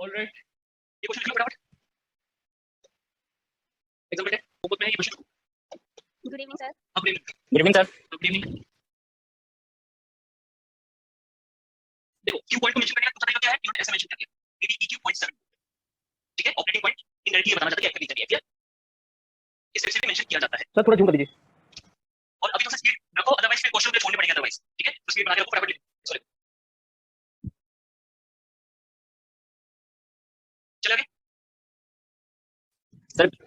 Alright, ये question लिखो फटाफट। एग्जाम है, होमवर्क में है ये question. Good evening sir. Good evening. Good evening sir. Good evening. देखो क्यू पॉइंट को मेंशन करने का दूसरा तरीका क्या है? यूनिट ऐसे मेंशन करके PDEQ 0.7, ठीक है? ऑपरेटिंग पॉइंट इनडायरेक्टली बताना चाहता है एक्टिविटी है, क्लियर? इस तरह से भी मेंशन किया जाता है। सर थोड़ा जूम कर दीजिए। और अभी तो स्पीड रखो, अदरवाइज फिर क्वेश्चन पे छोड़ने पड़ेंगे अदरवाइज, ठीक है? तो स्पीड बना के रखो, फटाफट लिखो। सॉरी, चल आगे।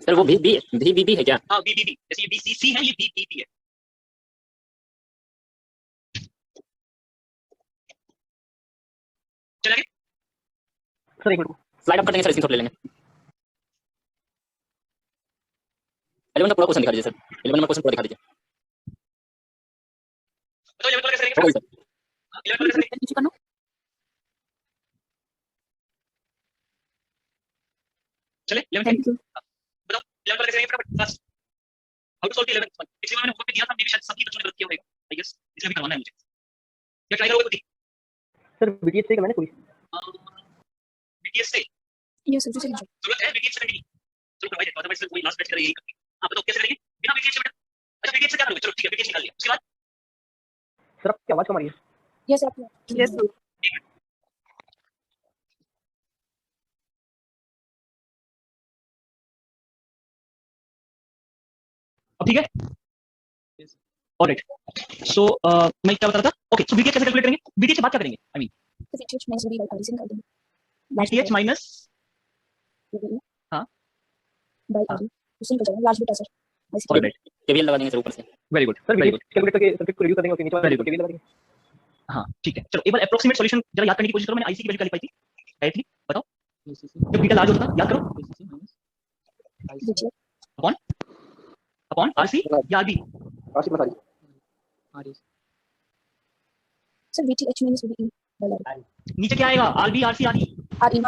सर वो भी है क्या? हां, BBB, जैसे ये BCC है, ये BBB है। चल आगे। सर एक मिनट, स्लाइड अप कर देंगे सर, स्क्रीनशॉट ले लेंगे। 11 का पूरा क्वेश्चन दिखा दीजिए सर, 11 नंबर क्वेश्चन पूरा दिखा दीजिए। बताओ 11 वाला कैसे हो गई करेंगे? सर। 11 वाला कैसे करेंगे? नीचे करना। चले 11 थैंक यू। बताओ 11 वाला कैसे करेंगे फटाफट बस। How to solve 11 one. पिछली बार मैंने होमवर्क में दिया था, मे भी शायद सभी बच्चों ने गलत किया होगा, आई गेस इसलिए भी करवाना है मुझे। क्या ट्राई करोगे खुद ही? सर बीटीएस से मैंने कोई BTS से ये सर दूसरी नीचे। जरूरत है BTS से करने की? चलो करवाइए, अदरवाइज फिर कोई लास्ट बैच करेगा यही करके। हां बताओ कैसे करेंगे बिना BTS से बेटा? अच्छा BTS से क्या करोगे? चलो ठीक है, BTS निकाल लिया, उसके बाद सर आपकी आवाज कम आ रही है। Yes sir. Yes sir. अब ठीक है? ऑलराइट। सो मैं क्या बता रहा था? ओके, सो BTS कैसे कैलकुलेट करेंगे? BTS से बात क्या करेंगे? I mean VTH minus VB by RE से निकाल देंगे। BTH माइनस VB हाँ बाय RE उसी निकल जाएगा large beta sir. Alright, KVL लगा देंगे सर ऊपर से। Very good sir very good. Calculate करके सर्किट को रिव्यू कर देंगे, ओके नीचे वाले केवीएल लगा देंगे। हाँ ठीक है, चलो एक बार अप्रोक्सीमेट सॉल्यूशन जरा याद करने की कोशिश करो। मैंने IC की वैल्यू क्या लिख पाई थी? डायरेक्टली बताओ, जब बीटा लार्ज होता था, याद करो। VTH अपॉन अपॉन RC या RB? RC plus RE। Sir VTH minus VB by RE। नीचे क्या आएगा? RB RC RE। RE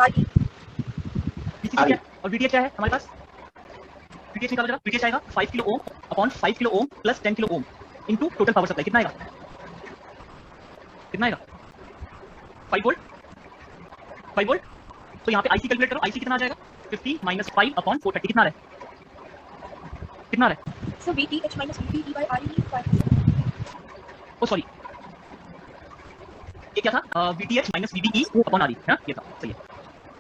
BC क्या है और VTH क्या है हमारे पास? VTH निकालो जरा। VTH आएगा 5 kilo ohm upon 5 kilo ohm plus 10 kilo ohm into total power supply. कितना आएगा? कितना आएगा? 5 वोल्ट। 5 वोल्ट। तो यहाँ पे IC कैलकुलेट करो। IC कितना आ जाएगा? 50 माइनस 5 अपॉन 430 कितना आ रहा है? कितना आ रहा है? Sir VTH minus VB by RE 5। Oh sorry, ये क्या था? VTH minus VBE upon RE है ना? ये था, सही है।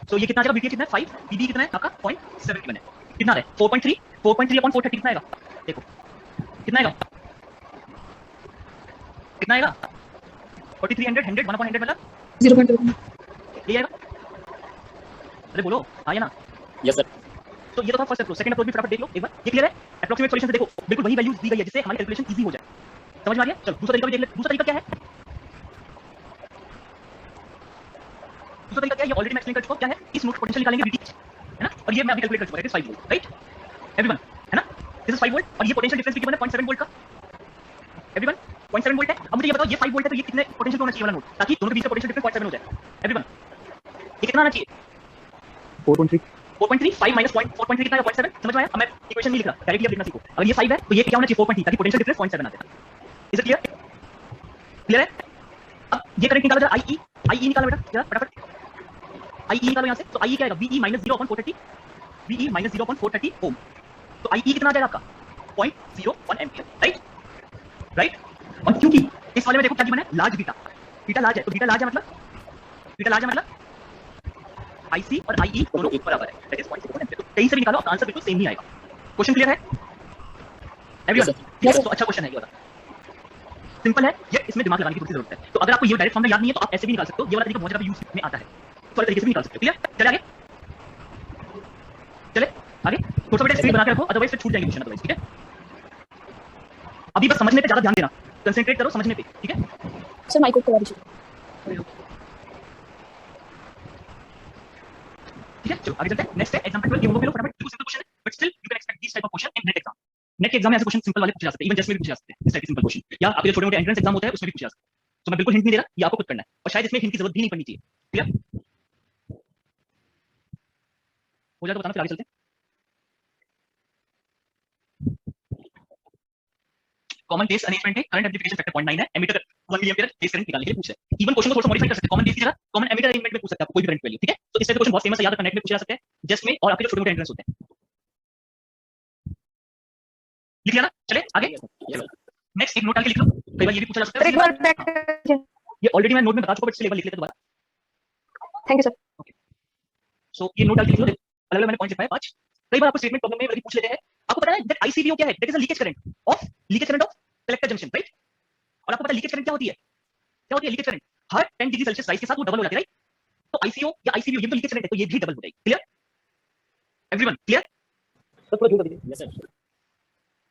तो ये कितना आ जाएगा? VTH कितना है? 5, VBE कितना है आपका? 0.7 है। कितना आ रहा है? 4.3 अपॉन 430 कितना आएगा? देखो कितना आएगा? कितना आएगा? 4300 100 1 अपॉन 100 मतलब 0.2 ये आएगा। अरे बोलो आया ना? Yes sir. तो ये तो था फर्स्ट अप्रोच। सेकंड अप्रोच भी फटाफट देख लो एक बार, ये क्लियर है? एप्रोक्सीमेट सॉल्यूशन से देखो, बिल्कुल वही वैल्यूज दी गई है जिससे हमारी कैलकुलेशन इजी हो जाए। समझ में आ रही है? चलो दूसरा तरीका भी देख ले। दूसरा तरीका क्या है? दूसरा तरीका क्या है? ये ऑलरेडी मैं एक्सप्लेन कर चुका हूं। क्या है? इस नोट पोटेंशियल निकालेंगे VTH, है ना? और ये मैं अभी कैलकुलेट कर चुका हूं, it is 5 volt, right? Everyone, है ना? दिस इज 5 वोल्ट और ये पोटेंशियल डिफरेंस भी गिवन है 0.7 वोल्ट का। एवरीवन 0.7 वोल्ट है। अब मुझे ये बताओ, ये 5 वोल्ट है तो ये कितने पोटेंशियल होना चाहिए वाला नोट, ताकि दोनों के बीच का पोटेंशियल डिफरेंस 0.7 हो जाए। एवरीवन ये कितना आना चाहिए? 4.3 4.3 5 माइनस 4.3 कितना है? 0.7। समझ में आया? अब मैं इक्वेशन नहीं लिख रहा, डायरेक्टली आप लिखना सीखो। अगर ये 5 है तो ये क्या होना चाहिए? 4.3, ताकि पोटेंशियल डिफरेंस 0.7 आ जाए। Is it clear? क्लियर है? अब ये करंट निकालो जरा। IE निकालो बेटा जरा फटाफट। IE निकालो यहाँ से। तो IE क्या आएगा? VE minus 0 upon 430। VE minus 0 upon 430 ओम। तो IE कितना आ जाएगा आपका? 0.01 एम्पियर, राइट? राइट? और क्योंकि इस वाले में देखो क्या गिवन है? Large beta. बीटा लार्ज है तो बीटा लार्ज है मतलब IC और IE दोनों बराबर है, दैट इज 0.01 एम्पियर। तो कहीं से भी निकालो, आपका आंसर बिल्कुल सेम ही आएगा। क्वेश्चन क्लियर है एवरीवन? Yes, sir. तो अच्छा क्वेश्चन है ये वाला, सिंपल है ये, इसमें दिमाग लगाने की थोड़ी जरूरत है। तो अगर आपको ये डायरेक्ट फॉर्मूला याद नहीं है तो आप ऐसे भी निकाल सकते हो। ये वाला तरीका बहुत ज्यादा यूज में आता है, तो वाले तरीके से भी निकाल सकते हो। क्लियर? चले आगे, चले आगे। थोड़ा सा स्पीड बना के रखो, अदरवाइज फिर छूट जाएंगे क्वेश्चन, अदरवाइज। ठीक है? अभी बस समझने पे ज्यादा ध्यान देना, कंसंट्रेट करो समझने पे, ठीक है? सर माइक्रो करवा दीजिए। ठीक है, चलो आगे चलते हैं। नेक्स्ट है एग्जांपल 12। ये होमवर्क लो फटाफट, बिल्कुल सिंपल क्वेश्चन है, but still you can expect this type of question in net exam. Net के एग्जाम में ऐसे क्वेश्चन सिंपल वाले पूछे जा सकते हैं, इवन जेस्ट में भी पूछे जा सकते हैं इस टाइप के सिंपल क्वेश्चन, या आपके छोटे मोटे एंट्रेंस एग्जाम होता है उसमें भी पूछे जा सकते हैं। तो मैं बिल्कुल हिंट नहीं दे रहा, ये आपको खुद करना है, और शायद इसमें हिंट की जरूरत भी नहीं पड़नी चाहिए। क्लियर हो जाए तो बताना, फिर आगे चलते हैं। कॉमन बेस अरेंजमेंट है, करंट एम्प्लीफिकेशन फैक्टर 0.9 है, emitter 1 milli ampere base current निकालने के लिए पूछा है। इवन क्वेश्चन को थोड़ा मॉडिफाई कर सकते हैं। कॉमन बेस की जगह कॉमन एमिटर अरेंजमेंट में पूछ सकते हैं कोई भी करंट वैल्यू, ठीक है। तो इस टाइप के क्वेश्चन बहुत फेमस है, याद रखना, नेट में पूछे जा सकते हैं, जस्ट में, और आपके जो छोटे मोटे एंट्रेंस होते हैं। लिख लिया ना, चले आगे। नेक्स्ट एक नोट डाल के लिख लो, कई बार ये भी पूछा जा सकता है। ये ऑलरेडी मैं नोट में बता चुका, बट इसलिए एक बार लिख लेते दोबारा। Thank you sir. ओके, सो ये नोट डाल के लिख लो, अलग अलग मैंने पॉइंट लिखा है 5। कई बार आपको स्टेटमेंट प्रॉब्लम में पूछ लेते हैं, आपको पता है दैट आईसीवीओ क्या है, that is a leakage current of collector junction, right. और आपको पता है लीकेज करंट क्या होती है, क्या होती है लीकेज करंट, हर 10 डिग्री सेल्सियस राइज के साथ वो डबल हो जाती है, राइट। तो आईसीओ या आईसीवीओ ये तो लीकेज करंट है, तो ये भी डबल हो जाएगी। Clear everyone, clear. सर पूरा झूठ दीजिए। Yes sir.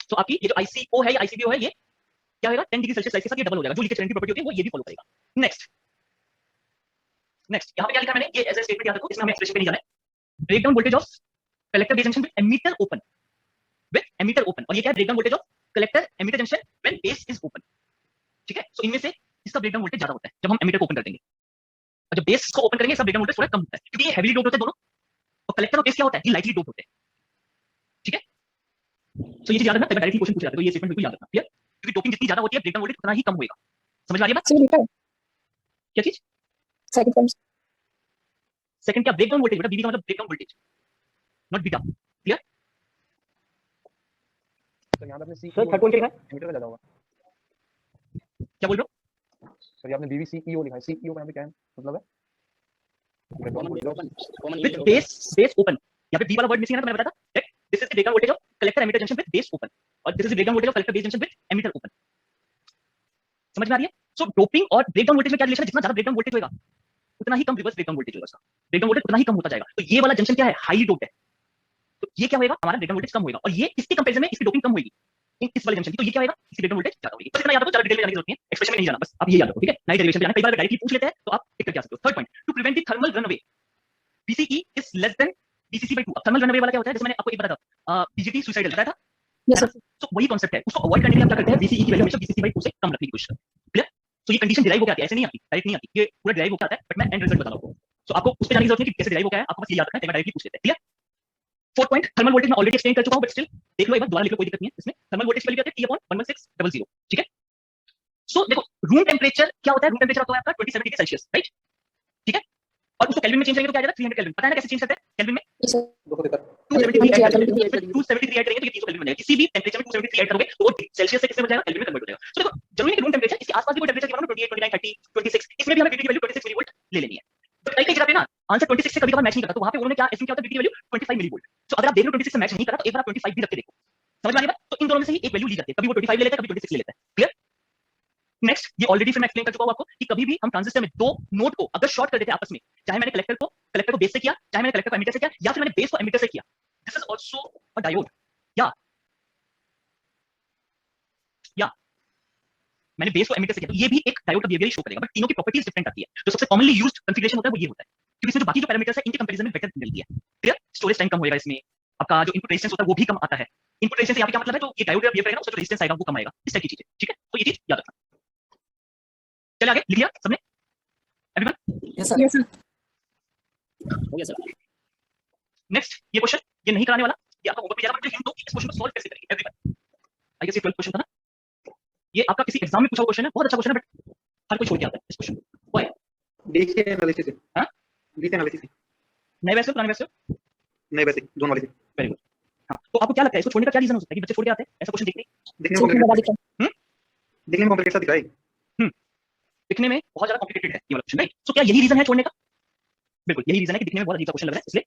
तो आपकी ये जो आईसीओ है या आईसीवीओ है, ये क्या होगा, 10 डिग्री सेल्सियस राइज के साथ ये डबल हो जाएगा, जो लीकेज करंट की प्रॉपर्टी होती है वो ये भी फॉलो करेगा। नेक्स्ट यहाँ पे क्या लिखा है मैंने, ये एज ए स्टेटमेंट याद रखो, इसमें हमें एक्सप्रेशन पे नहीं जाना है। Breakdown voltage of collector base junction with emitter open, और ये क्या है, breakdown voltage of collector emitter junction when base is open, ठीक है। सो इनमें से इसका ब्रेक डाउन वोल्टेज ज्यादा होता है जब हम एमीटर को ओपन कर देंगे, और जब बेस को ओपन करेंगे इसका ब्रेक डाउन वोल्टेज थोड़ा कम होता है, क्योंकि ये हेवीली डोप्ड होते हैं दोनों, और कलेक्टर और बेस क्या होता है, ये लाइटली डोप्ड होते हैं, ठीक है। सो ये चीज याद रखना, अगर डायरेक्टली क्वेश्चन पूछा जाता है तो ये स्टेटमेंट बिल्कुल याद रखना, क्लियर। क्योंकि डोपिंग जितनी ज्यादा होती है ब्रेक डाउन वोल्टेज उतना ही कम होगा, समझ में आ रही है बात। सर लिखा है क्या चीज, सेकंड टर्म। सेकंड क्या, ब्रेक डाउन वोल्टेज, बेटा बीबी का मतलब breakdown voltage, not beta, clear. Sir यहाँ पे आपने सी सर थर्ड पॉइंट लिखा है। एमीटर का ज्यादा होगा। क्या बोल रहे हो, सर ये आपने बीवीसीईओ लिखा है, सीईओ का यहाँ पे क्या है मतलब है? Common open, common with base open, यहाँ पे बी वाला वर्ड मिसिंग है ना, तो मैंने बताया था that this is the breakdown voltage of collector emitter junction with base open, और this is the breakdown voltage of collector base junction with emitter open, समझ में आ रही है। सो डोपिंग और ब्रेक डाउन वोल्टेज में क्या relation है, जितना ज्यादा ब्रेक डाउन वोल्टेज होगा उतना ही कम रिवर्स ब्रेक डाउन वोल्टेज होगा, ब्रेक डाउन वोल्टेज उतना ही कम होता जाएगा। तो ये वाला जंक्शन क्या है, हाईली डोप्ड है, तो ये क्या होगा, हमारा ब्रेक डाउन वोल्टेज कम होगा, और ये इसके कंपैरिजन में इसकी डोपिंग कम होगी इस वाले जंक्शन की, तो ये क्या होगा, इसकी ब्रेक डाउन वोल्टेज ज्यादा होगी। बस इतना याद रखो, ज्यादा डिटेल में जाने की जरूरत नहीं है, एक्सप्रेशन में नहीं जाना, बस आप ये याद रखो, ठीक है। नाइट डेरिवेशन पे जाना, कई बार डायरेक्टली पूछ लेते हैं तो आप टिक करके आ सकते हो। Third point, to prevent the thermal runaway BCE is less than BCC/2। अब थर्मल रनअवे वाला क्या होता है, जैसे मैंने आपको एक बताया था, PGT सुसाइडल बताया था, यस सर। तो वही कांसेप्ट है, उसको अवॉइड करने के लिए हम क्या करते हैं, BCE की वैल्यू हमेशा BCC/2 से कम रखने की कोशिश करते हैं, क्लियर। तो ये कंडीशन डिराइव होकर आती है, ऐसे नहीं आती, डायरेक्ट नहीं आती, ये पूरा डिराइव होकर आता है, बट मैं एंड रिजल्ट बता रहा हूं। तो आपको उस पे जाने की जरूरत नहीं कि कैसे डिराइव होकर आया, आपको बस ये याद रखना है, डायरेक्टली पूछ लेते हैं, clear. Fourth point, thermal voltage मैं ऑलरेडी एक्सप्लेन कर चुका हूं, बट स्टिल देख लो एक बार, दोबारा लिख लो, कोई दिक्कत नहीं है इसमें। थर्मल वोल्टेज की वैल्यू आती है T/11600, ठीक है। सो देखो रूम टेम्परेचर क्या होता है, रूम टेम्परेचर होता है आपका 27 डिग्री सेल्सियस, राइट, ठीक है। और उसको केल्विन में चेंज करेंगे तो क्या आ जाएगा, 300 केल्विन। पता है ना कैसे चेंज करते हैं केल्विन में, यस सर। 273 ऐड करेंगे, 273 ऐड करेंगे तो ये 300 केल्विन बन जाएगा। किसी भी टेंपरेचर में 273 ऐड करोगे तो वो सेल्सियस से किसमें बन जाएगा, केल्विन में कन्वर्ट हो जाएगा। तो देखो जरूरी है कि रूम टेंपरेचर, इसके आसपास भी कोई टेंपरेचर की वैल्यू 28, 29, 30, 26, इसमें भी हमें बीटी की वैल्यू 26 मिलीवोल्ट ले लेनी है। तो कई जगह पे ना आंसर 26 से कभी-कभार मैच नहीं करता, तो वहां पे उन्होंने क्या एस्यूम किया होता है, बीटी की वैल्यू 25 मिलीवोल्ट। सो अगर आप देख लो 26 से मैच नहीं करा तो एक बार आप 25 भी रख के देखो, समझ में आ रही है। तो इन दोनों में से ही एक वैल्यू ली जाती है, कभी वो 25 ले लेता है, कभी 26 ले लेता है, क्लियर। नेक्स्ट, ये ऑलरेडी फिर मैं एक्सप्लेन कर चुका हूं आपको कि कभी भी हम ट्रांजिस्टर में दो नोड को अगर शॉर्ट कर देते हैं आपस में, चाहे मैंने कलेक्टर को बेस से किया, चाहे मैंने कलेक्टर को एमीटर से किया, या फिर मैंने बेस को एमीटर से किया, this is also a diode, या मैंने बेस को एमीटर से किया, तो ये भी एक डायोड का बिहेवियर शो करेगा, बट तीनों की प्रॉपर्टीज डिफरेंट आती है। जो सबसे कॉमनली यूज्ड कॉन्फ़िगरेशन होता है वो ये होता है, क्योंकि इसमें जो बाकी जो पैरामीटर्स है इनके कंपैरिजन में बेटर मिलती है, क्लियर। स्टोरेज टाइम कम होएगा, इसमें आपका जो इनपुट रेजिस्टेंस होता है वो भी कम आता है। इनपुट रेजिस्टेंस यहाँ पे क्या मतलब है, जो ये डायोड बिहेव करेगा उसका जो रेजिस्टेंस आएगा वो कम आएगा, इस टाइप की चीजें, ठीक है। तो ये चीज याद रखना। चलिए आगे, लिख लिया सबने everyone, yes sir. Yes sir. हो गया सर। नेक्स्ट ये क्वेश्चन ये नहीं कराने वाला, ये आपका होमवर्क पे जाएगा, बट हिंट दो कि इस क्वेश्चन को सॉल्व कैसे करेंगे एवरीवन। आई गेस ये 12th क्वेश्चन था ना, ये आपका किसी एग्जाम में पूछा हुआ क्वेश्चन है, बहुत अच्छा क्वेश्चन है, बट हर कोई छोड़ के आता है इस क्वेश्चन को। व्हाई, डीसी एनालिसिस है। हां डीसी एनालिसिस नए वैसे पुराने वैसे नहीं वैसे जोन वाले से। Very good. हाँ, तो आपको क्या लगता है इसको छोड़ने का क्या रीजन हो सकता है कि बच्चे छोड़ के आते हैं ऐसा क्वेश्चन देखने देखने सर में बता दिखा। देखने में कॉम्प्लिकेट सा दिख रहा है। दिखने में बहुत ज्यादा कॉम्प्लिकेटेड है ये वाला क्वेश्चन, राइट। सो क्या यही रीजन है छोड़ने का, बिल्कुल यही रीजन है कि दिखने में बहुत अजीब सा क्वेश्चन लग रहा है, इसलिए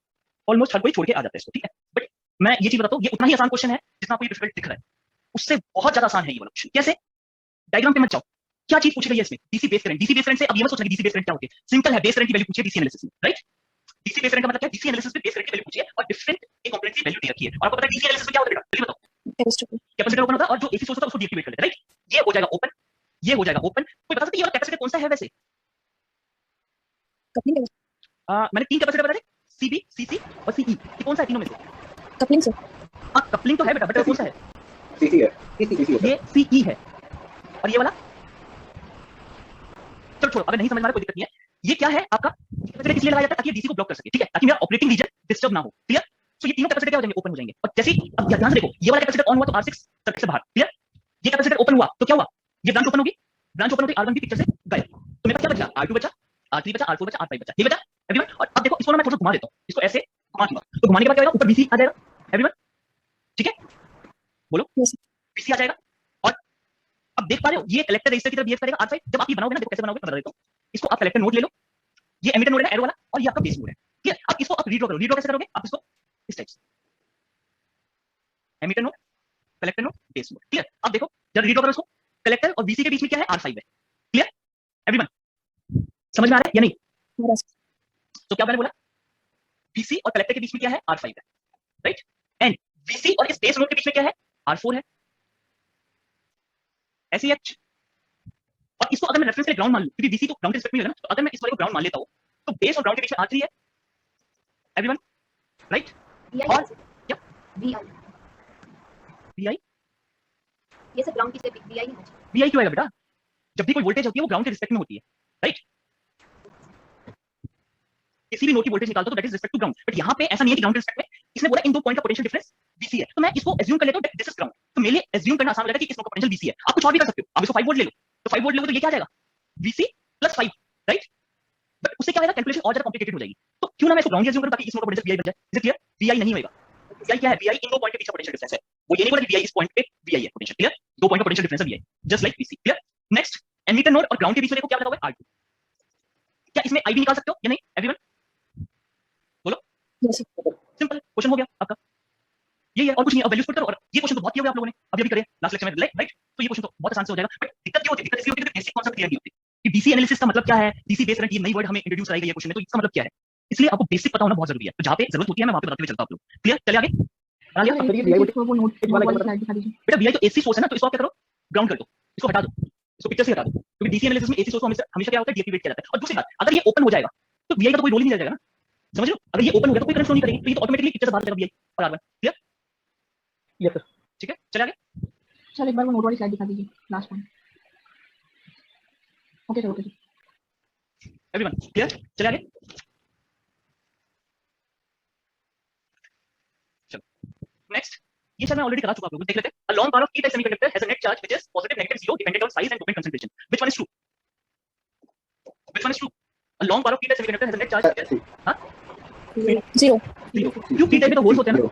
ऑलमोस्ट हर कोई छोड़ के आ जाता है इसको, ठीक है। बट मैं ये चीज बताता हूं, ये उतना ही आसान क्वेश्चन है जितना आपको ये डिफिकल्ट दिख रहा है, उससे बहुत ज्यादा आसान है ये वाला क्वेश्चन। कैसे, डायग्राम पे मत जाओ, क्या चीज पूछी गई है इसमें, DC base current. DC base current से अब ये मत सोचना कि डीसी बेस करंट क्या होती है, सिंपल है, बेस करंट की वैल्यू पूछी है डीसी एनालिसिस में, राइट। डीसी बेस करंट का मतलब क्या है, डीसी एनालिसिस में बेस करंट की वैल्यू पूछी है और डिफरेंट एक कंपोनेंट की वैल्यू दे रखी है, और आपको पता है डीसी एनालिसिस में क्या होता है, जल्दी बताओ। कैपेसिटर ओपन होता है और जो एसी सोर्स होता है उसको डीएक्टिवेट कर देता है, राइट। ये हो जाएगा ओपन, ये हो जाएगा ओपन। कोई बता सकता है ये वाला कैपेसिटर कौन सा है वैसे? कपलिंग मैंने तीन कैपेसिटर बताए, सीबी, सीसी और सीई, ये कौन सा है तीनों में से? Coupling sir. हां कपलिंग तो है बेटा, बट कौन सा है? सीसी है। सीसी होता है। ये सीई है, और ये वाला चलो छोड़ो, अगर नहीं समझ में आ रहा कोई दिक्कत नहीं है। ये क्या है आपका कैपेसिटर, किस लिए लगाया जाता है, ताकि डीसी को ब्लॉक कर सके, ठीक है, ताकि मेरा ऑपरेटिंग रीजन डिस्टर्ब ना हो, क्लियर। सो ये तीनों कैपेसिटर क्या हो जाएंगे, ओपन हो जाएंगे। और जैसे ही अब ध्यान से देखो, ये वाला कैपेसिटर ऑन हुआ तो R6 सर्किट से बाहर, क्लियर। ये कैपेसिटर ओपन हुआ तो क्या हुआ, ये ब्रांच ओपन होगी, ब्रांच ओपन होती R1 भी पिक्चर से गायब, तो मेरे पास क्या बचा, R2 बचा, R3 बचा, R4 बचा, R5 बचा, ये बचा एवरीवन। और अब देखो इसको ना मैं थोड़ा सा घुमा देता हूँ, इसको ऐसे घुमा दूंगा, तो घुमाने के बाद क्या होगा, ऊपर BC आ जाएगा एवरीवन, ठीक है, बोलो Yes, sir. BC आ जाएगा। और अब देख पा रहे हो ये कलेक्टर रजिस्टर की तरह बिहेव करेगा R5। जब आप ये बनाओगे ना, देखो कैसे बनाओगे मैं बता देता हूँ। इसको आप कलेक्टर नोड ले लो, ये एमिटर नोड है एरो वाला, और ये आपका बेस नोड है, ठीक है। अब इसको आप रीड्रॉ करो, रीड्रॉ कैसे करोगे आप इसको इस टाइप से, emitter node, collector node, base node, clear. अब देखो जब रीड्रॉ करो इसको, कलेक्टर और BC के बीच में क्या है, R5 है, क्लियर एवरीवन, समझ में आ रहा है या नहीं? Yes. तो क्या मैंने बोला, BC और कलेक्टर के बीच में क्या है, R5 है, राइट, एंड BC और इस बेस नोड के बीच में क्या है, R4 है, SEH। और इसको अगर मैं रेफरेंस के लिए ग्राउंड मान लूं, क्योंकि BC तो ग्राउंड के रिस्पेक्ट में है ना, तो अगर मैं इस वाले को ग्राउंड मान लेता हूं, तो बेस और ग्राउंड के बीच में R3 है एवरीवन, राइट। और क्या BI, ये सब ग्राउंड की स्टेप BI नहीं होती। BI क्यों आएगा बेटा, जब भी कोई वोल्टेज होती है वो ग्राउंड के रिस्पेक्ट में होती है, राइट। किसी भी नोड की वोल्टेज निकालते हो तो that is respect to ground, but यहाँ पे ऐसा नहीं है कि ग्राउंड के रिस्पेक्ट में, इसने बोला इन दो पॉइंट का पोटेंशियल डिफरेंस BC है, तो मैं इसको एज्यूम कर लेता हूं दिस इज ग्राउंड, तो मेरे लिए एज्यूम करना आसान हो जाएगा कि इस नोड का पोटेंशियल BC है। आप कुछ और भी कर सकते हो, आप इसको 5 वोल्ट ले लो, तो 5 वोल्ट लोगे तो ये क्या आ जाएगा, BC + 5, राइट। बट उससे क्या होगा, कैलकुलेशन और ज्यादा कॉम्प्लिकेटेड हो जाएगी, तो क्यों ना मैं इसको ग्राउंड एज्यूम करूं ताकि इस नोड का पोटेंशियल BI बन जाए। Is it clear? BI नहीं होएगा, BI क्या है, BI इन दो पॉइंट के बीच का पोटेंशियल डिफरेंस है, वो ये नहीं बोला कि BI इस पॉइंट पे BI है पोटेंशियल, क्लियर, दो पॉइंट का पोटेंशियल डिफरेंस है BI, just like BC, clear. Next, emitter node और ग्राउंड के बीच में देखो क्या लगा हुआ है, R2। क्या इसमें IB निकाल सकते हो या नहीं एवरीवन, बोलो। Yes, sir. सिंपल क्वेश्चन हो गया आपका, ये है और कुछ नहीं। अब वैल्यूज पुट करो, और ये क्वेश्चन तो बहुत किया हुआ आप लोगों ने, अभी करे लास्ट लेक्चर में, राइट। तो ये क्वेश्चन तो बहुत आसान से हो जाएगा, बट दिक्कत क्या होती है, दिक्कत इसलिए होती है कि बेसिक कांसेप्ट क्लियर नहीं होती कि BC एनालिसिस का मतलब क्या है, DC बेस करंट, ये नई वर्ड हमें इंट्रोड्यूस कराई गई है क्वेश्चन में, तो इसका मतलब क्या है, इसलिए आपको बेसिक पता होना बहुत जरूरी है। तो जहां पे जरूरत होती है मैं वहां पे बताते हुए चलता हूं आप लोग, क्लियर। चले आगे, आ गया। सर ये BI वो नोट वाला स्लाइड दिखा दीजिए। बेटा BI तो AC सोर्स है ना, तो इसको आप क्या करो, ग्राउंड कर दो, इसको हटा दो, इसको पिक्चर से हटा दो, क्योंकि DC एनालिसिस में AC सोर्स को हमेशा हमेशा क्या होता है, डीएक्टिवेट किया जाता है। और दूसरी बात, अगर ये ओपन हो जाएगा तो BI का तो कोई रोल ही नहीं रहेगा ना, समझ लो। अगर ये ओपन हो गया तो कोई करंट फ्लो नहीं करेगी, तो ये तो ऑटोमेटिकली पिक्चर से बाहर चलेगा BI और R1, क्लियर। Yes sir. ठीक है, चले आगे। सर एक बार वो नोट वाली स्लाइड दिखा दीजिए, last one. Okay sir, okay sir. Everyone clear, चले आगे। चलो नेक्स्ट, ये सर मैं ऑलरेडी करा चुका आप लोगों को, देख लेते हैं। A long bar of p-type semiconductor has a net charge which is positive, negative, zero dependent on size and dopant concentration. Which one is true? Which one is true? A long bar of p-type semiconductor has a net charge which is, हाँ, 0. zero। क्यों p-type में तो holes होते हैं ना,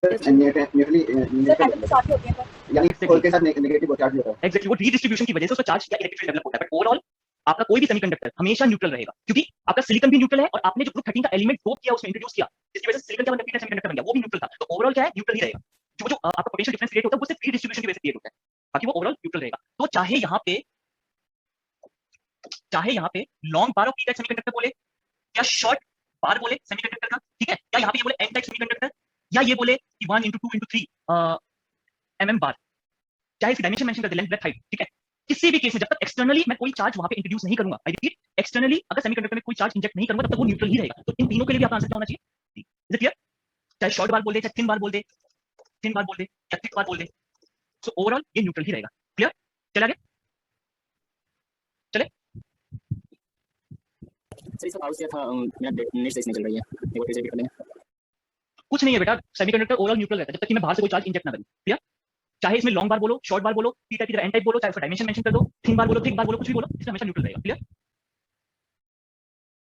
neutrally sir atom साथ ही होते हैं, पर यानी होल के साथ नेगेटिव चार्ज होता है। एग्जैक्टली, वो रीडिस्ट्रीब्यूशन की वजह से उसका चार्ज या इलेक्ट्रिक फील्ड डेवलप होता है। बट ओवरऑल आपका कोई भी सेमीकंडक्टर हमेशा न्यूट्रल रहेगा, क्योंकि आपका सिलिकॉन भी न्यूट्रल है, और आपने जो ग्रुप 13 का एलिमेंट डोप किया, उसमें इंट्रोड्यूस किया, जिसकी वजह से सिलिकॉन क्या बन गया, सेमीकंडक्टर बन गया, वो भी न्यूट्रल था। तो ओवरऑल क्या है, न्यूट्रल ही रहेगा। जो जो आपका पोटेंशियल डिफरेंस क्रिएट होता है वो सिर्फ रीडिस्ट्रीब्यूशन की वजह से क्रिएट होता है, बाकी वो ओवरऑल न्यूट्रल रहेगा। तो चाहे यहाँ पे long bar of p-type semiconductor बोले या शॉर्ट बार बोले सेमीकंडक्टर का, ठीक है, या यहाँ पे ये बोले n-type सेमीकंडक्टर, या ये बोले कि 1 × 2 × 3 mm बार, चाहे इसकी डायमेंशन मेंशन कर दे, लेंथ, ब्रेड्थ, हाइट, ठीक है, किसी भी केस में जब तक एक्सटर्नली मैं कोई चार्ज वहां पे इंट्रोड्यूस नहीं करूंगा, आई रिपीट, एक्सटर्नली अगर सेमीकंडक्टर में कोई चार्ज इंजेक्ट नहीं करूंगा, तब तक वो न्यूट्रल ही रहेगा। तो इन तीनों के लिए भी आपका आंसर क्या होना चाहिए, इज इट क्लियर? चाहे शॉर्ट बार बोल दे, चाहे थिन बार बोल दे, थिन बार बोल दे या थिक बार बोल दे, सो ओवरऑल ये न्यूट्रल ही रहेगा। क्लियर, चले आगे, चले। सर इसका पावर क्या था, मेरा नेट से निकल रही है, एक बार फिर से रिपीट कर देंगे। कुछ नहीं है बेटा, सेमीकंडक्टर ओवरऑल न्यूट्रल रहता है जब तक कि मैं बाहर से कोई चार्ज इंजेक्ट ना करूं, क्लियर। चाहे इसमें लॉन्ग बार बोलो, शॉर्ट बार बोलो, p टाइप की तरह n टाइप बोलो, चाहे उसका डायमेंशन मेंशन कर दो, थिन बार बोलो, थिक बार बोलो, कुछ भी बोलो, इसमें हमेशा न्यूट्रल रहेगा। क्लियर,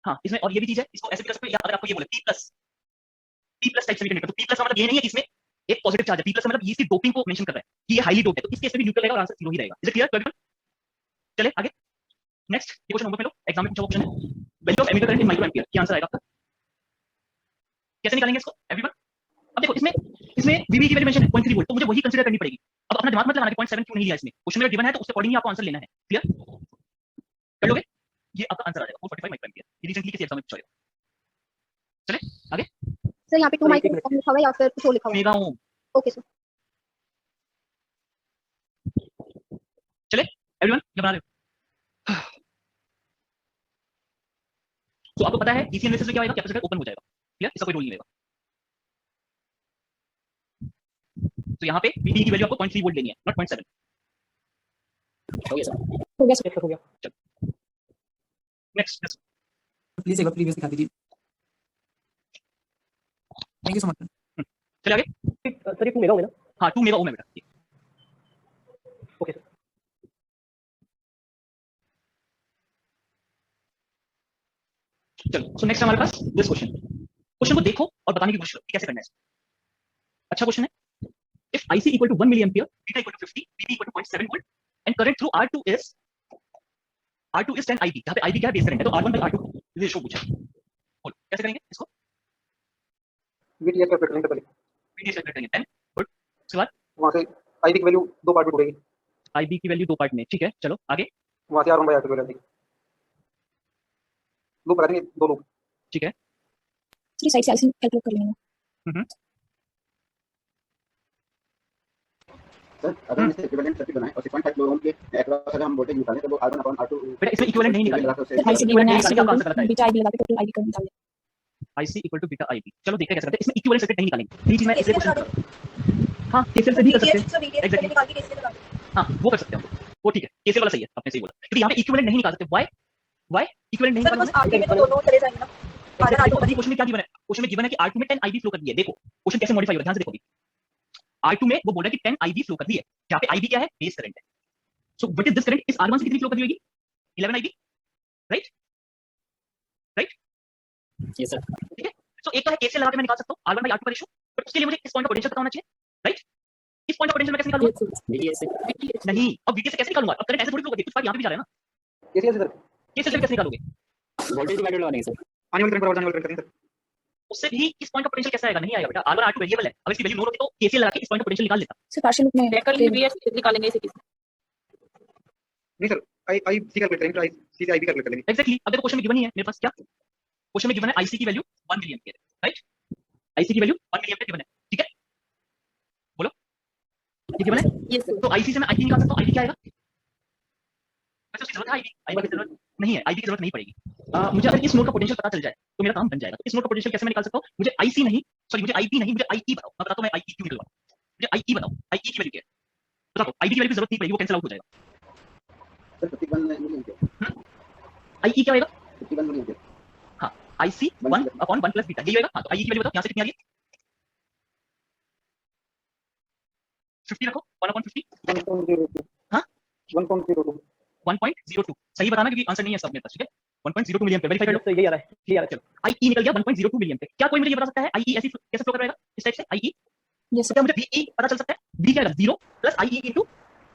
हाँ, इसमें और ये भी चीज है, इसको ऐसे भी कर सकते हो, या अगर आपको ये बोले p+ टाइप सेमीकंडक्टर, तो p+ का मतलब ये नहीं है कि इसमें एक पॉजिटिव चार्ज है, p+ का मतलब ये इसकी डोपिंग को मेंशन कर रहा है कि ये हाईली डोप्ड है, तो इस केस में भी न्यूट्रल रहेगा और आंसर 0 ही रहेगा। Is it clear to everyone? चले आगे, नेक्स्ट, ये क्वेश्चन होमवर्क में लो, एग्जाम में पूछा हुआ क्वेश्चन है, value of emitter current in micro ampere, क्या आंसर आएगा आपका? कैसे निकालेंगे इसको एवरीवन? अब देखो इसमें VV की वैल्यू मेंशन है 0.3 वोल्ट, तो मुझे वही कंसीडर करनी पड़ेगी। अब अपना दिमाग मत लगाना कि 0.7 क्यों नहीं लिया इसमें, क्वेश्चन में गिवन है तो उसके अकॉर्डिंग ही आपको आंसर लेना है। क्लियर, कर लोगे? ये आपका आंसर आ जाएगा 445 माइक्रो एम्पियर, ये रिसेंटली किसी एग्जाम में पूछा गया। चले आगे, सर यहाँ पे 2 माइक्रो लिखा हुआ है या फिर कुछ और लिखा हुआ है? Mega ohm. Okay sir. चले एवरीवन, ये बना रहे हो? तो आपको पता है डीसी एनालिसिस में क्या होगा, कैपेसिटर ओपन हो जाएगा। क्लियर, इसका कोई रोल नहीं रहेगा। तो यहाँ पे VT की वैल्यू आपको 0.3 वोल्ट लेनी है, नॉट 0.7। हो गया सर, हो गया सर। एक हो गया। नेक्स्ट, प्लीज एक बार प्रीवियस दिखा दीजिए। Thank you so much. चले आगे। सर ये 2 मेगा ओम है ना? हाँ, 2 मेगा ओम है बेटा। Okay sir. चलो सो नेक्स्ट हमारे पास दिस क्वेश्चन को देखो और बताने की कोशिश करो कि कैसे करना है। अच्छा क्वेश्चन है। If IC equal to 1 milliampere, beta equal to 50, VB equal to 0.7 volt, and current through R2 is 10 IB. यहाँ पे IB क्या है? बेस करंट है, तो R1 by R2 रेशो पूछा है। बोलो कैसे करेंगे इसको? VTS कैलकुलेट करेंगे पहले, VTS कैलकुलेट करेंगे 10 गुड। उसके बाद वहां से IB की वैल्यू दो पार्ट में टूटेगी, IB की वैल्यू दो पार्ट में, ठीक है चलो आगे। वहां से R1 bye R2 value loop करा देंगे, दो लूप, ठीक है 3 साइड से ऐसे कैलकुलेट कर लेंगे। सर अगर हम इसे इक्विवेलेंट सर्किट बनाएं और 6.5 किलो ओम के अक्रॉस अगर हम वोल्टेज निकालें तो वो R1 अपॉन R2 बेटा इसमें इक्विवेलेंट नहीं निकालेंगे। IC गिवन है, IC का आंसर गलत है, बीटा IB लगा के टोटल IB करंट निकाल लें। IC equal to beta IB। चलो देखते हैं कैसे करते हैं। इसमें इक्विवेलेंट सर्किट नहीं निकालेंगे, यही चीज मैं इसलिए क्वेश्चन कर रहा हूं। हां केसीएल से भी कर सकते हैं, एग्जैक्टली हां वो कर सकते हैं हम, वो ठीक है केसीएल वाला सही है, आपने सही बोला। क्योंकि यहां पे इक्विवेलेंट नहीं निकाल सकते। व्हाई इक्विवेलेंट नहीं निकाल सकते? आगे में तो दोनों चले जाएंगे ना। क्वेश्चन में क्या गिवन है? क्वेश्चन में गिवन है कि R2 में 10 IB फ्लो कर दी है। देखो क्वेश्चन कैसे मॉडिफाई हो रहा है, ध्यान से देखो अभी। R2 में वो बोल रहा है कि 10 IB फ्लो कर दी है, यहाँ पे IB क्या है? बेस करंट है। So what is this current? इस R1 से कितनी फ्लो कर दी होगी? 11 IB, right right yes sir. ठीक है। सो एक तो है केसीएल लगा के मैं निकाल सकता हूं R1 by R2 का रेशियो, बट उसके लिए मुझे इस पॉइंट का पोटेंशियल पता होना चाहिए, राइट? इस पॉइंट का पोटेंशियल मैं कैसे निकालूंगा? VTS से नहीं, अब VT से कैसे निकालूंगा? अब करंट ऐसे थोड़ी फ्लो करती है, कुछ पार्ट यहां पे भी जा रहा है ना। कैसे सर केसीएल से कैसे निकालोगे? वोल्टेज डिवाइडेड लगा देंगे सर। आने वाले करंट बराबर जाने वाले करंट करेंगे सर, उससे भी इस पॉइंट का पोटेंशियल कैसे आएगा? नहीं आएगा बेटा। R1 R2 वेरिएबल है, अगर इसकी वैल्यू नोन होती तो केसीएल लगा के इस पॉइंट का पोटेंशियल निकाल लेता। सर पार्शियल लूप में कर लेंगे बीएस निकालेंगे इसे किस नहीं सर आई सी कैलकुलेट करेंगे, आई सी से IB कैलकुलेट कर लेंगे। एग्जैक्टली। अब देखो क्वेश्चन में गिवन ही है मेरे पास, क्या क्वेश्चन में गिवन है? IC की value 1 milliampere, right? IC की वैल्यू 1 मिली एम्पियर गिवन है, ठीक है? बोलो ये गिवन है। Yes sir. तो IC से मैं IB निकाल सकता हूं। IB क्या आएगा? वैसे उसकी जरूरत है IB की जरूरत नहीं है, IB की जरूरत नहीं पड़ेगी। मुझे अगर इस नोड का पोटेंशियल पता चल जाए तो मेरा काम बन जाएगा। तो इस नोड का पोटेंशियल कैसे मैं निकाल सकता हूं? मुझे IC नहीं, सॉरी मुझे IB नहीं, मुझे IE बताओ। मैं बताता हूं मैं IE क्यों निकलवाऊं। मुझे IE बताओ, IE की वैल्यू क्या है? बताओ। IB की वैल्यू की जरूरत नहीं पड़ेगी, वो कैंसिल आउट हो जाएगा। सर 51 मिली एम्पीयर, IE क्या होगा? 51 मिली एम्पीयर। हां IC 1 upon 1 plus बीटा, यही होगा। हां तो IE की वैल्यू बताओ, यहां से कितनी आ रही है? 50 रखो, 1 upon 50 हां 1.02 1.02 सही बताना, क्योंकि आंसर नहीं है सब मेरे पास, ठीक है? 1.02 मिली एम्पीयर वेरीफाई कर लो। तो यही आ रहा है, क्लियर है। चलो IE निकल गया 1.02 मिली एम्पीयर। क्या कोई मुझे ये बता सकता है IE ऐसे कैसे फ्लो कर रहेगा इस टाइप से? IE यस क्या मुझे VE पता चल सकता है? V क्या है? 0 plus IE into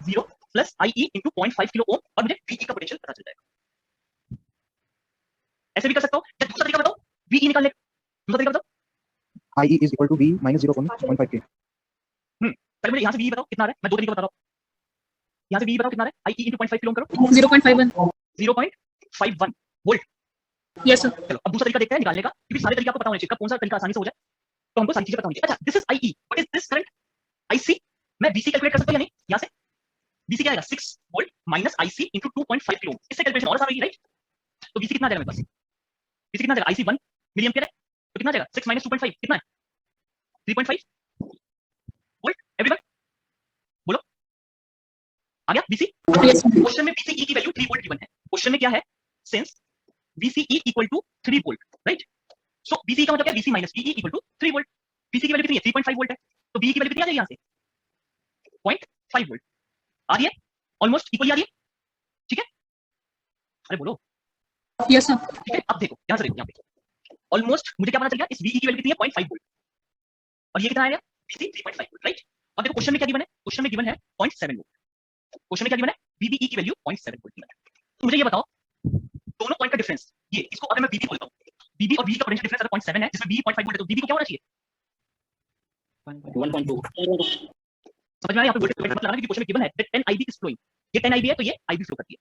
0 plus IE into 0.5 kilo ohm, और मुझे VE का पोटेंशियल पता चल जाएगा। ऐसे भी कर सकता हूं। या दूसरा तरीका बताओ, VE निकालने का दूसरा तरीका बताओ। IE is equal to V minus 0.15 K। पहले मुझे यहां से VE बताओ कितना आ रहा है, मैं दो तरीका बता रहा हूं। यहां से VE बताओ कितना आ रहा है? IE into 0.5 किलो ओम करो, 0.51 0.51 वोल्ट। Yes sir. चलो अब दूसरा तरीका देखते हैं निकालने का, क्योंकि सारे तरीके आपको पता होने चाहिए, कब कौन सा तरीका आसानी से हो जाए, तो हमको सारी चीजें पता होनी चाहिए। अच्छा this is IE, what is this current? IC मैं VC कैलकुलेट कर सकता हूं या नहीं? यहां से VC क्या आएगा? 6 volt minus IC into 2.5 kilo ohm. इससे कैलकुलेशन और आसान होगी, राइट? तो VC कितना आ जाएगा मेरे पास? VC कितना आ जाएगा? IC 1 मिली एम्पीयर है, तो कितना आ जाएगा? 6 minus 2.5 कितना है? 3.5 वोल्ट। एवरीवन बोलो आ गया VC? Yes sir. क्वेश्चन में VCE की वैल्यू 3 वोल्ट गिवन है। क्वेश्चन में क्या है? Since VCE equal to 3 volt, right? So VCE का मतलब क्या है? VC minus VE equal to 3 volt. VC की वैल्यू कितनी है? 3.5 वोल्ट है, तो VE की वैल्यू कितनी आ जाएगी यहां से? 0.5 वोल्ट आ रही है, ऑलमोस्ट इक्वली आ रही है, ठीक है? अरे बोलो यस सर। ठीक है। अब देखो यहां से देखो, यहां पे ऑलमोस्ट मुझे क्या पता चल गया? इस VE की वैल्यू कितनी है? 0.5 वोल्ट, और ये कितना आएगा? VC 3.5 volt, right? अब देखो क्वेश्चन में क्या गिवन है? क्वेश्चन में गिवन है 0.7 वोल्ट। क्वेश्चन में क्या गिवन है? VBE की वैल्यू 0.7 वोल्ट गिवन है। तो मुझे ये बताओ दोनों पॉइंट का डिफरेंस, ये इसको अगर मैं VB बोलता हूं, VB और VE का पोटेंशियल डिफरेंस अगर 0.7 है, जिसमें VE 0.5 वोल्ट है, तो VB को क्या होना चाहिए? 1.2 समझ में आया? यहाँ पे वोल्टेज डिवाइडर मत लगाना, क्योंकि क्वेश्चन में गिवन है that 10 IB is flowing। ये 10 IB है तो ये IB फ्लो करती है,